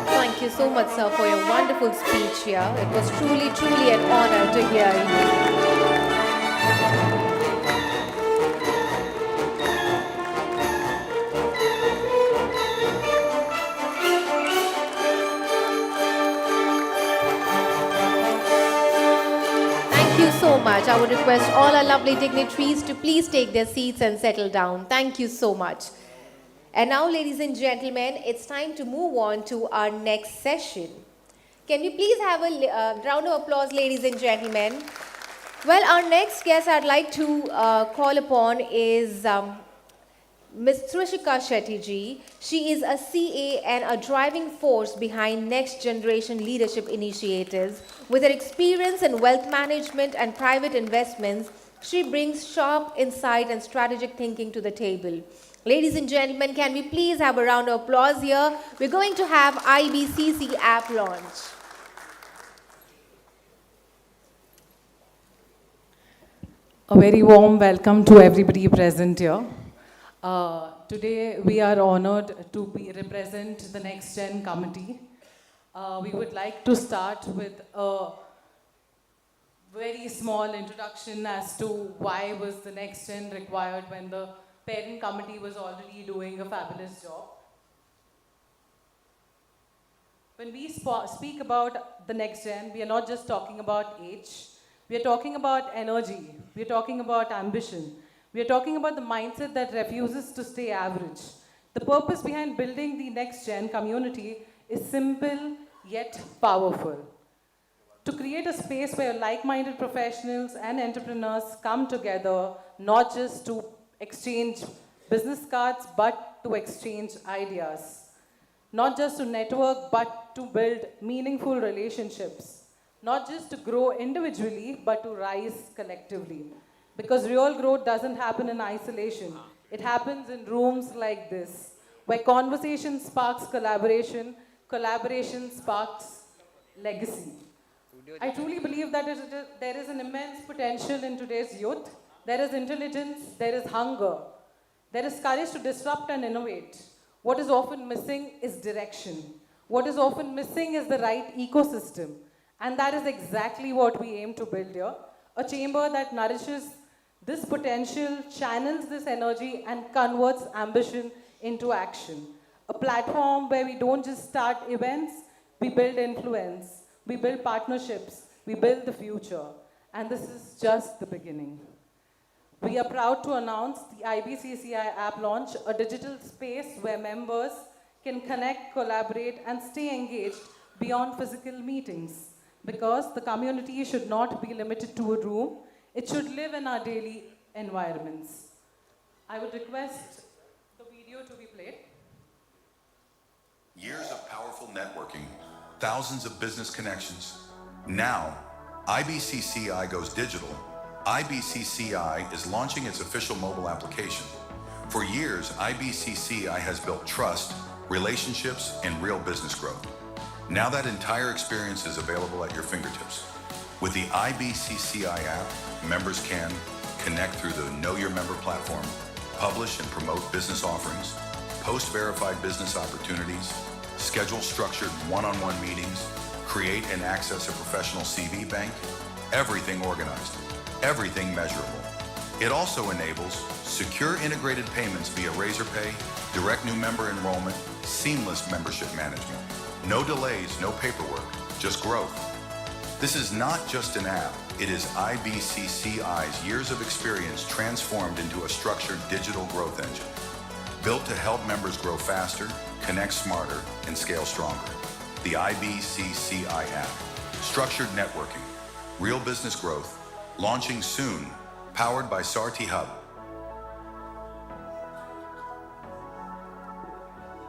Thank you so much, sir, for your wonderful speech here. It was truly, truly an honor to hear you. Thank you so much. I would request all our lovely dignitaries to please take their seats and settle down. Thank you so much. And now, ladies and gentlemen, it's time to move on to our next session. Can we please have a round of applause, ladies and gentlemen? Well, our next guest I'd like to call upon is Ms. Trishika Shetty ji. She is a CA and a driving force behind next generation leadership initiatives. With her experience in wealth management and private investments, she brings sharp insight and strategic thinking to the table. Ladies and gentlemen, can we please have a round of applause here? We're going to have IBCC app launch. A very warm welcome to everybody present here. Today we are honored to represent the Next Gen Committee. We would like to start with a very small introduction as to why was the Next Gen required when the parent committee was already doing a fabulous job. When we speak about the Next Gen, we are not just talking about age. We are talking about energy. We are talking about ambition. We are talking about the mindset that refuses to stay average. The purpose behind building the Next Gen community is simple yet powerful. To create a space where like-minded professionals and entrepreneurs come together, not just to exchange business cards, but to exchange ideas. Not just to network, but to build meaningful relationships. Not just to grow individually, but to rise collectively. Because real growth doesn't happen in isolation. It happens in rooms like this, where conversation sparks collaboration, collaboration sparks legacy. I truly believe that there is an immense potential in today's youth. There is intelligence, there is hunger, there is courage to disrupt and innovate. What is often missing is direction. What is often missing is the right ecosystem. And that is exactly what we aim to build here. A chamber that nourishes this potential, channels this energy, and converts ambition into action. A platform where we don't just start events, we build influence, we build partnerships, we build the future. And this is just the beginning. We are proud to announce the IBCCI app launch, a digital space where members can connect, collaborate, and stay engaged beyond physical meetings. Because the community should not be limited to a room, it should live in our daily environments. I would request the video to be played. Years of powerful networking, thousands of business connections. Now, IBCCI goes digital. IBCCI is launching its official mobile application. For years, IBCCI has built trust, relationships, and real business growth. Now that entire experience is available at your fingertips. With the IBCCI app, members can connect through the Know Your Member platform, publish and promote business offerings, post verified business opportunities, schedule structured one-on-one meetings, create and access a professional CV bank, everything organized, everything measurable. It also enables secure integrated payments via RazorPay, direct new member enrollment, seamless membership management. No delays, no paperwork, just growth. This is not just an app, it is IBCCI's years of experience transformed into a structured digital growth engine. Built to help members grow faster, connect smarter, and scale stronger. The IBCCI app. Structured networking. Real business growth. Launching soon. Powered by Sarti Hub.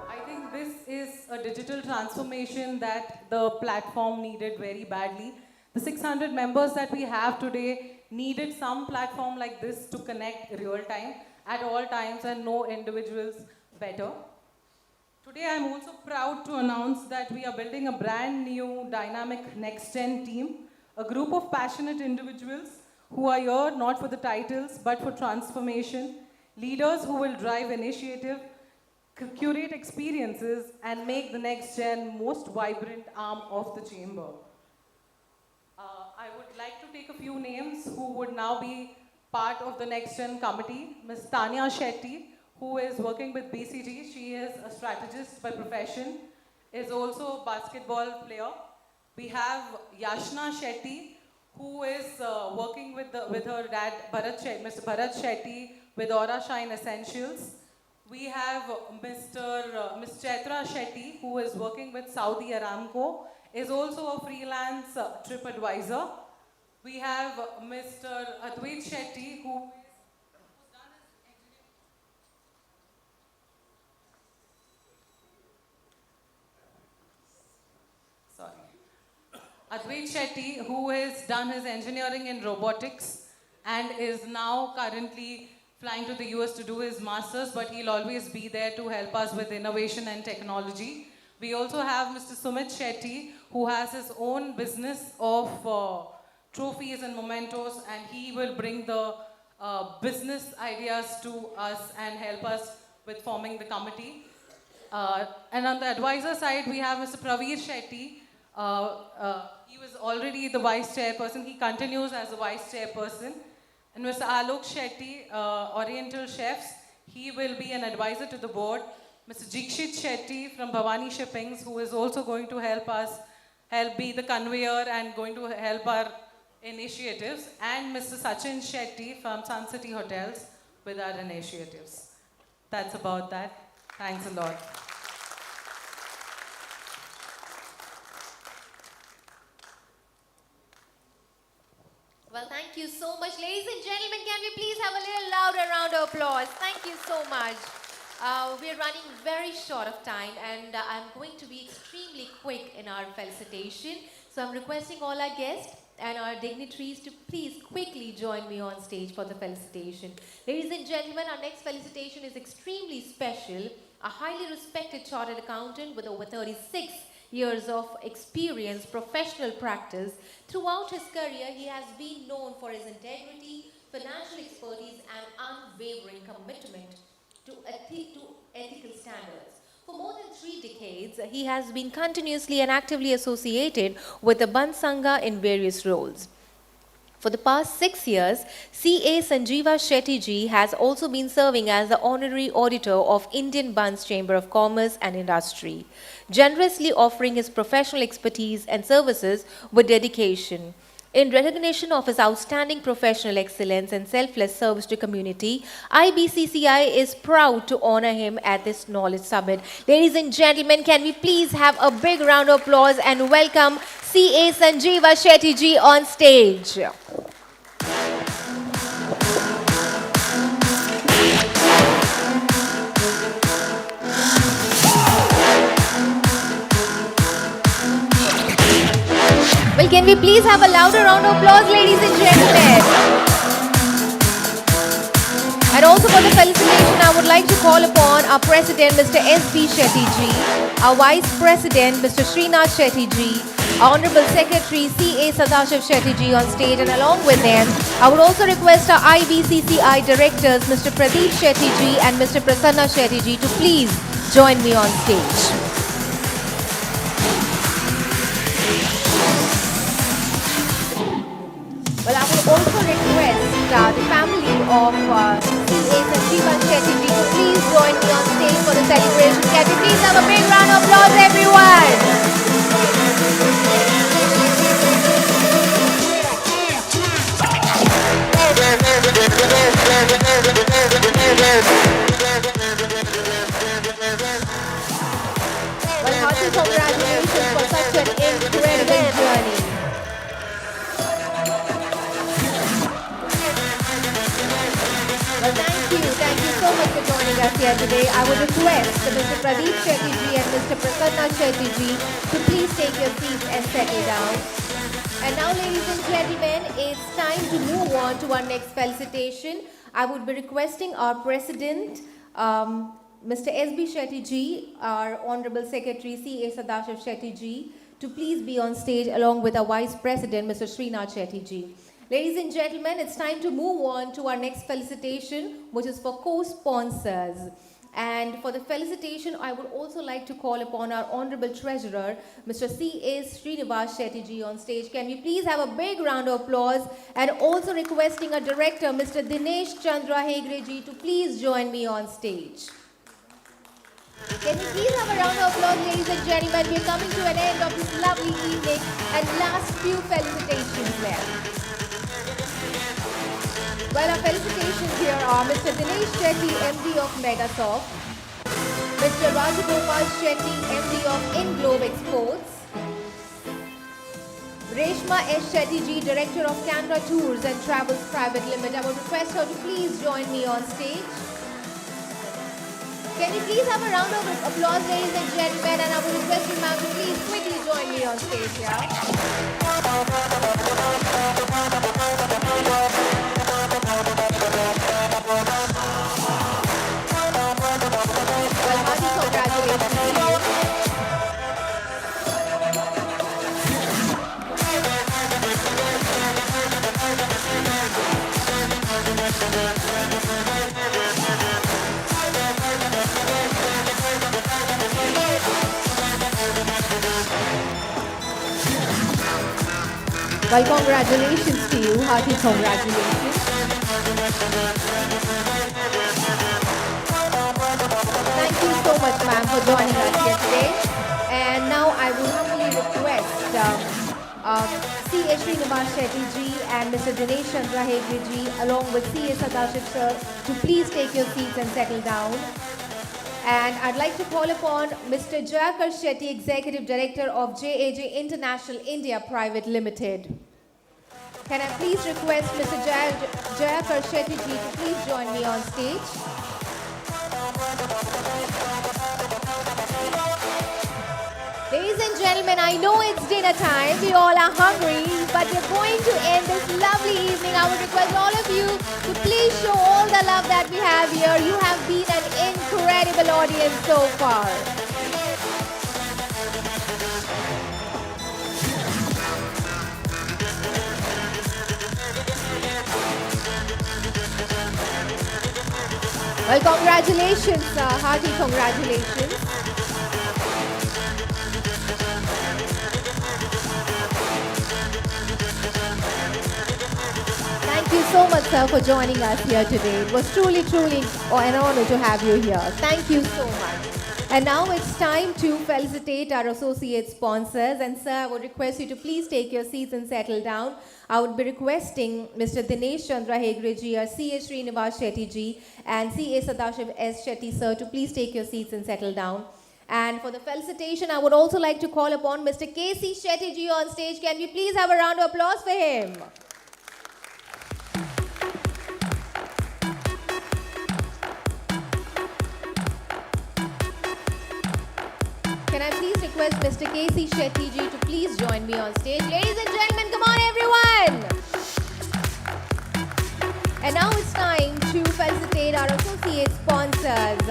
I think this is a digital transformation that the platform needed very badly. The 600 members that we have today needed some platform like this to connect real time at all times and know individuals better. Today I'm also proud to announce that we are building a brand new dynamic next-gen team, a group of passionate individuals who are here not for the titles but for transformation, leaders who will drive initiative, curate experiences and make the next gen most vibrant arm of the chamber. I would like to take a few names who would now be part of the next gen committee. Ms. Tanya Shetty, who is working with BCG. She is a strategist by profession, is also a basketball player. We have Yashna Shetty, who is working with her dad, Mr. Bharat Shetty, with Aura Shine Essentials. We have Ms. Chaitra Shetty, who is working with Saudi Aramco, is also a freelance trip advisor. We have Mr. Advait Shetty, who Advait Shetty, who has done his engineering in robotics and is now currently flying to the US to do his master's, but he'll always be there to help us with innovation and technology. We also have Mr. Sumit Shetty, who has his own business of trophies and mementos, and he will bring the business ideas to us and help us with forming the committee. And on the advisor side, we have Mr. Praveer Shetty. He was already the vice chairperson. He continues as the vice chairperson. And Mr. Alok Shetty, Oriental Chefs, he will be an advisor to the board. Mr. Jikshit Shetty from Bhavani Shippings, who is also going to help us, be the conveyor and going to help our initiatives. And Mr. Sachin Shetty from Sun City Hotels with our initiatives. That's about that. Thanks a lot. Well, thank you so much. Ladies and gentlemen, can we please have a little louder round of applause? Thank you so much. We're running very short of time and I'm going to be extremely quick in our felicitation. So I'm requesting all our guests and our dignitaries to please quickly join me on stage for the felicitation. Ladies and gentlemen, our next felicitation is extremely special. A highly respected chartered accountant with over 36 years of experience, professional practice. Throughout his career, he has been known for his integrity, financial expertise, and unwavering commitment to ethical standards. For more than 3 decades, he has been continuously and actively associated with the Band Sangha in various roles. For the past 6 years, C.A. Sanjeeva Shetty ji has also been serving as the Honorary Auditor of Indian Band's Chamber of Commerce and Industry, generously offering his professional expertise and services with dedication. In recognition of his outstanding professional excellence and selfless service to community, IBCCI is proud to honor him at this Knowledge Summit. Ladies and gentlemen, can we please have a big round of applause and welcome C.A. Sanjeeva Shetty ji on stage. Well, can we please have a louder round of applause, ladies and gentlemen? And also for the felicitation, I would like to call upon our President, Mr. S.B. Shetty ji, our Vice President, Mr. Srinath Shetty ji, Honorable Secretary C.A. Sadashiv Shetty ji on stage, and along with them, I would also request our IBCCI directors, Mr. Pradeep Shetty ji and Mr. Prasanna Shetty ji, to please join me on stage. Well, I would also request the family of C.A. Sanjeevan Shetty ji to please join me on stage for the celebration. Can we please have a big round of applause, everyone? Well, hearty congratulations for such an incredible journey. Well, thank you so much for joining us here today. I would request Mr. Pradeep Shetty ji and Mr. Prasanna Shetty ji to please take your seats and settle down. And now, ladies and gentlemen, it's time to move on to our next felicitation. I would be requesting our President, Mr. S.B. Shetty ji, our Honorable Secretary C.A. Sadashiv Shetty ji, to please be on stage along with our Vice President, Mr. Srinath Shetty ji. Ladies and gentlemen, it's time to move on to our next felicitation, which is for co-sponsors. And for the felicitation, I would also like to call upon our Honorable Treasurer, Mr. C.A. Srinivas Shetty ji on stage. Can we please have a big round of applause? And also requesting our Director, Mr. Dinesh Chandra Hegre ji, to please join me on stage. Can we please have a round of applause, ladies and gentlemen? We're coming to an end of this lovely evening and last few felicitations left. Well, our felicitations here are Mr. Dinesh Shetty, MD of Megasoft, Mr. Rajagopal Shetty, MD of InGlobe Exports, Reshma S. Shetty ji, Director of Canada Tours and Travels Private Limited. I would request her to please join me on stage. Can you please have a round of applause, ladies and gentlemen, and I would request you, ma'am, to please quickly join me on stage here. Well, hearty congratulations to you. Well, congratulations to you. Hearty congratulations. Thank you so much, ma'am, for joining us here today. And now I will humbly request C.A. Srinivas Shetty ji and Mr. Dinesh Chandra Hegre ji, along with C.A. Sadashiv sir, to please take your seats and settle down. And I'd like to call upon Mr. Jayakar Shetty, Executive Director of JAJ International India Private Limited. Can I please request Mr. Jayakar Shetty ji to please join me on stage? Ladies and gentlemen, I know it's dinner time. We all are hungry, but we're going to end this lovely evening. I would request all of you to please show all the love that we have here. You have been an incredible audience so far. Well, congratulations, hearty congratulations. Thank you so much, sir, for joining us here today. It was truly an honor to have you here. Thank you so much. And now it's time to felicitate our associate sponsors. And sir, I would request you to please take your seats and settle down. I would be requesting Mr. Dinesh Chandra Hegre ji, our C.A. Srinivas Shetty ji, and C.A. Sadashiv S. Shetty sir, to please take your seats and settle down. And for the felicitation, I would also like to call upon Mr. K.C. Shetty ji on stage. Can we please have a round of applause for him? Can I please request Mr. K.C. Shetty ji to please join me on stage? Ladies and gentlemen, come on everyone! And now it's time to felicitate Limited, our associate sponsors,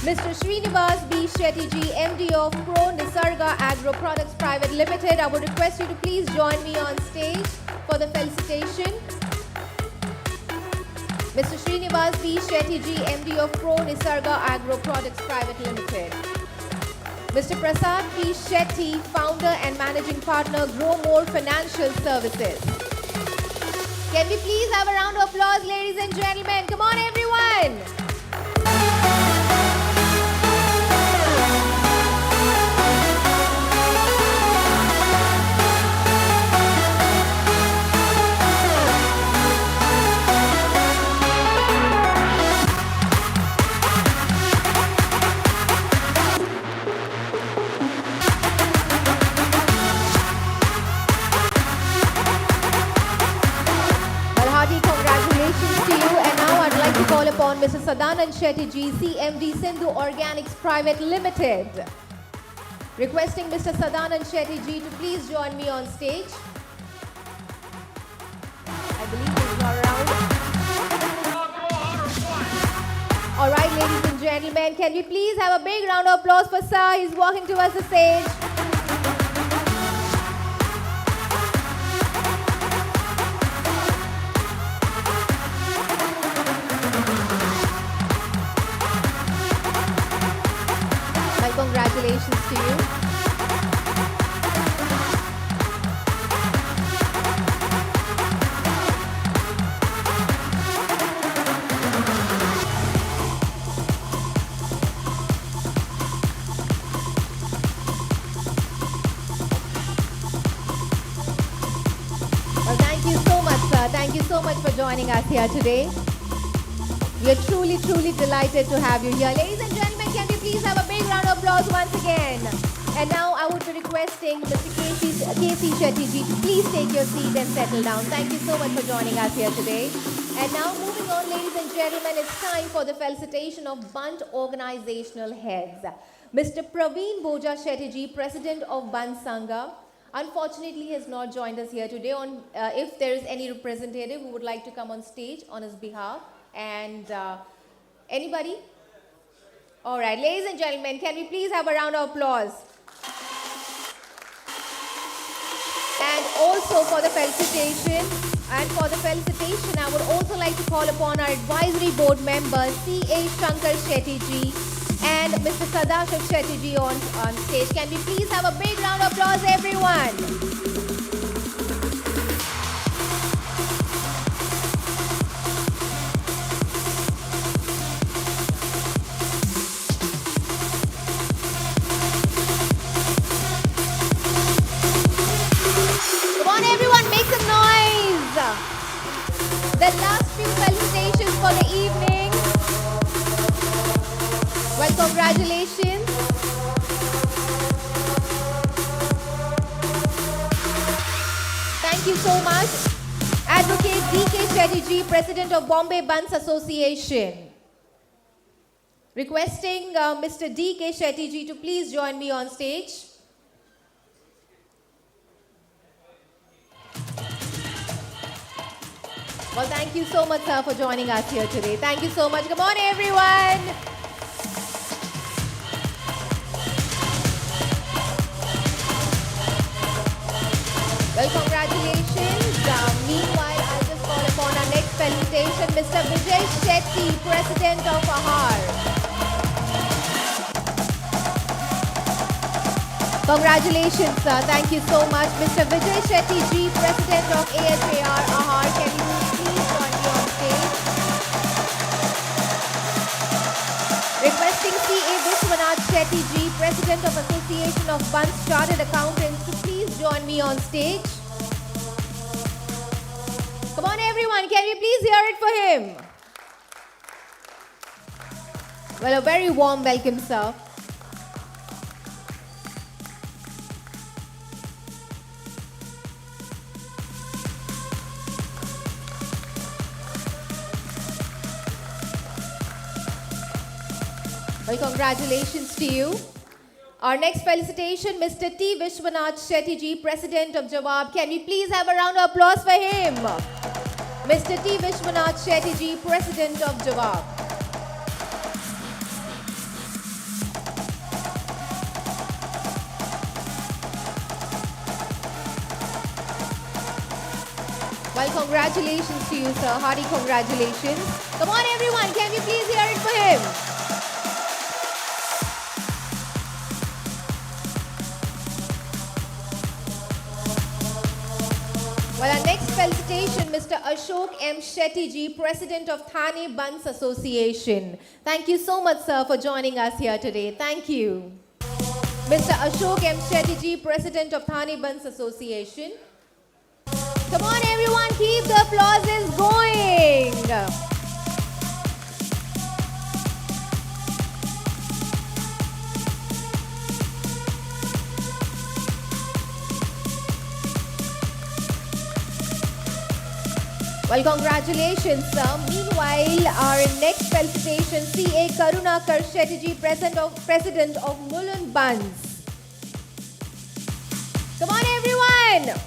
Mr. Srinivas B. Shetty Ji, MD of Pro Nisarga Agro Products Private Limited. I would request you to please join me on stage for the felicitation. Mr. Srinivas B. Shetty Ji, MD of Pro Nisarga Agro Products Private Limited. Mr. Prasad P. Shetty, Founder and Managing Partner, Grow More Financial Services. Can we please have a round of applause, ladies and gentlemen? Come on, everyone! Call upon Mr. Sadanand Shetty Ji, CMD Sindhu Organics Private Limited. Requesting Mr. Sadanand Shetty Ji to please join me on stage. I believe he's not around. All right, ladies and gentlemen, can we please have a big round of applause for Sir? He's walking towards the stage. Congratulations to you. Well, thank you so much, sir. Thank you so much for joining us here today. We are truly, truly delighted to have you here. Ladies and gentlemen, can we please have a big round of applause once again? And now I would be requesting Mr. K.C. Shetty Ji to please take your seat and settle down. Thank you so much for joining us here today. And now moving on, ladies and gentlemen, it's time for the felicitation of Bunt organizational heads. Mr. Praveen Boja Shetty Ji, President of Bunt Sangha. Unfortunately, he has not joined us here today. If there is any representative who would like to come on stage on his behalf. And anybody? All right, ladies and gentlemen, can we please have a round of applause? And also for the felicitation, I would also like to call upon our advisory board members, C.A. Shankar Shetty Ji and Mr. Sadashiv Shetty Ji on stage. Can we please have a big round of applause, everyone? The last few felicitations for the evening. Well, congratulations. Thank you so much. Advocate D.K. Shetty Ji, President of Bombay Bunts Association. Requesting Mr. D.K. Shetty Ji to please join me on stage. Well, thank you so much, sir, for joining us here today. Thank you so much. Come on, everyone. Well, congratulations. Meanwhile, I'll just call upon our next felicitation, Mr. Vijay Shetty, President of AHAR. Congratulations, sir. Thank you so much. Mr. Vijay Shetty Ji, President of AHAR, AHAR. Can you please join me on stage? Requesting C.A. Vishwanath Shetty Ji, President of Association of Bunts Chartered Accountants, to please join me on stage. Come on, everyone. Can we please hear it for him? Well, a very warm welcome, sir. Well, congratulations to you. Our next felicitation, Mr. T. Vishwanath Shetty Ji, President of Jawab. Can we please have a round of applause for him? Mr. T. Vishwanath Shetty Ji, President of Jawab. Well, congratulations to you, sir. Hearty congratulations. Come on, everyone. Can we please hear it for him? Well, our next felicitation, Mr. Ashok M. Shetty ji, President of Thane Buns Association. Thank you so much, sir, for joining us here today. Thank you. Mr. Ashok M. Shetty ji, President of Thane Buns Association. Come on, everyone, keep the applauses going. Well, congratulations, sir. Meanwhile, our next felicitation, C.A. Karunakar Shetty, President of Mulund Buns. Come on, everyone.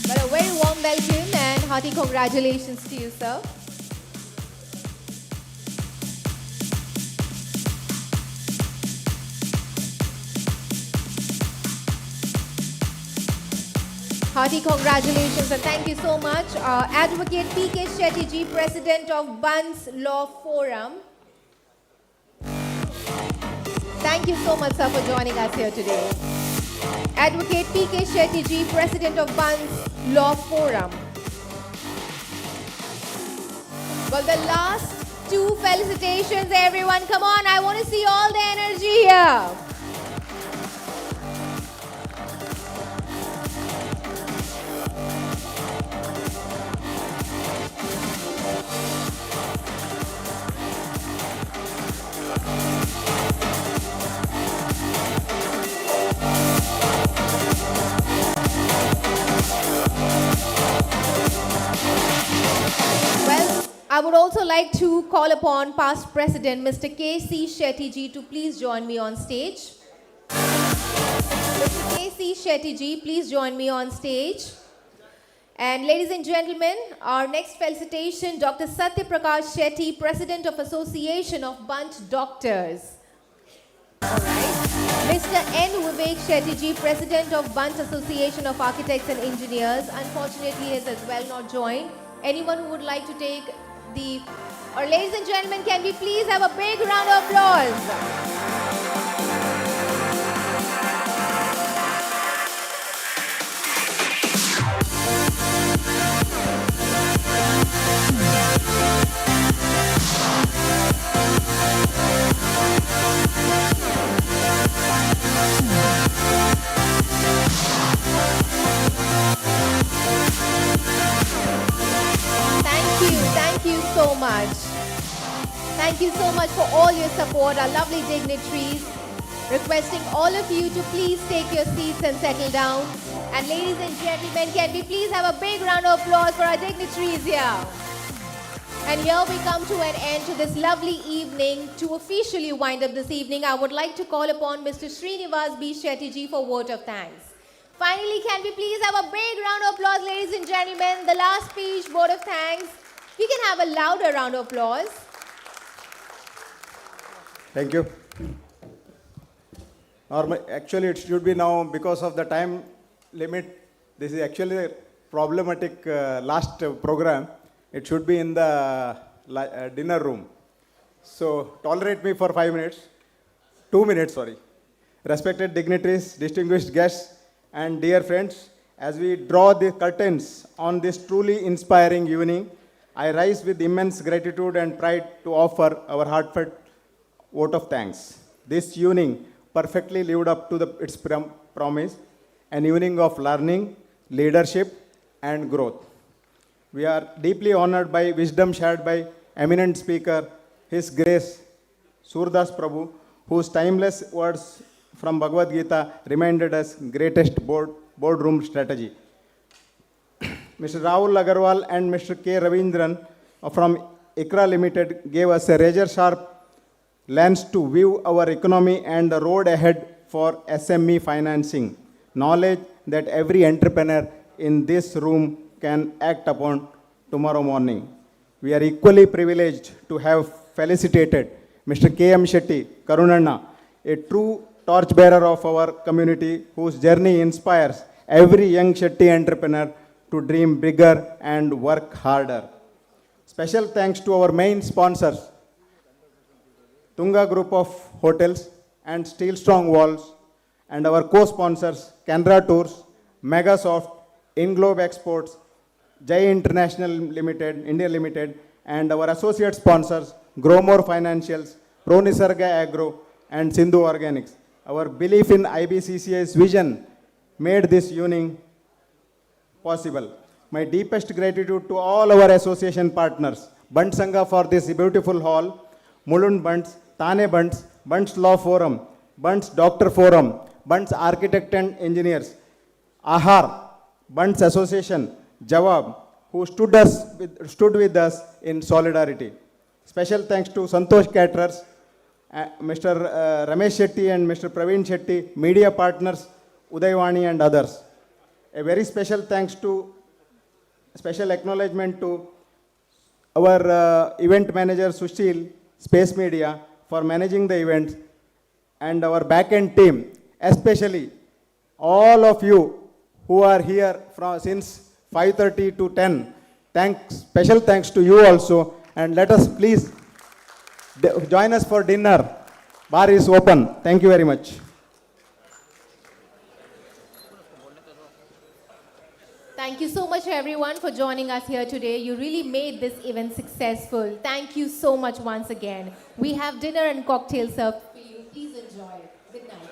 Well, a very warm welcome and hearty congratulations to you, sir. Hearty congratulations and thank you so much. Advocate P.K. Shetty ji, President of Buns Law Forum. Thank you so much, sir, for joining us here today. Advocate P.K. Shetty ji, President of Buns Law Forum. Well, the last two felicitations, everyone. Come on, I want to see all the energy here. I would also like to call upon past President Mr. K.C. Shetty ji to please join me on stage. Mr. K.C. Shetty ji, please join me on stage. And ladies and gentlemen, our next felicitation, Dr. Satya Prakash Shetty, President of Association of Bunt Doctors. Alright. Mr. N. Vivek Shetty ji, President of Bunt Association of Architects and Engineers. Unfortunately, he has as well not joined. Anyone who would like to take ladies and gentlemen, can we please have a big round of applause? Thank you so much. Thank you so much for all your support, our lovely dignitaries. Requesting all of you to please take your seats and settle down. And ladies and gentlemen, can we please have a big round of applause for our dignitaries here? And here we come to an end to this lovely evening. To officially wind up this evening, I would like to call upon Mr. Srinivas B. Shetty ji for vote of thanks. Finally, can we please have a big round of applause, ladies and gentlemen? The last speech, vote of thanks. We can have a louder round of applause. Thank you. Actually, it should be now because of the time limit. This is actually a problematic last program. It should be in the dinner room. So tolerate me for 5 minutes. 2 minutes, sorry. Respected dignitaries, distinguished guests, and dear friends, as we draw the curtains on this truly inspiring evening, I rise with immense gratitude and pride to offer our heartfelt vote of thanks. This evening perfectly lived up to its promise, an evening of learning, leadership, and growth. We are deeply honored by wisdom shared by eminent speaker, His Grace Surdas Prabhu, whose timeless words from Bhagavad Gita reminded us greatest boardroom strategy. Mr. Rahul Agarwal and Mr. K. Ravindran from ICRA Limited gave us a razor-sharp lens to view our economy and the road ahead for SME financing, knowledge that every entrepreneur in this room can act upon tomorrow morning. We are equally privileged to have felicitated Mr. K.M. Shetty Karunanna, a true torchbearer of our community whose journey inspires every young Shetty entrepreneur to dream bigger and work harder. Special thanks to our main sponsors, Tunga Group of Hotels and Steel Strong Walls, and our co-sponsors, Canara Tours, Megasoft, Inglobe Exports, Jai International Limited, India Limited, and our associate sponsors, Growmore Financials, Pro Nisarga Agro, and Sindhu Organics. Our belief in IBCCI's vision made this union possible. My deepest gratitude to all our association partners, Bunt Sangha for this beautiful hall, Mulund Bunts, Thane Bunts, Bunts Law Forum, Bunts Doctor Forum, Bunts Architect and Engineers, Ahar, Bunts Association, Jawab, who stood with us in solidarity. Special thanks to Santosh Caterers, Mr. Ramesh Shetty and Mr. Praveen Shetty, media partners, Udayvani and others. A very special thanks to, special acknowledgement to our event manager Sushil, Space Media, for managing the events, and our back-end team, especially all of you who are here since 5:30 to 10. Special thanks to you also, and let us please join us for dinner. Bar is open. Thank you very much. Thank you so much everyone for joining us here today. You really made this event successful. Thank you so much once again. We have dinner and cocktails served for you. Please enjoy. Good night.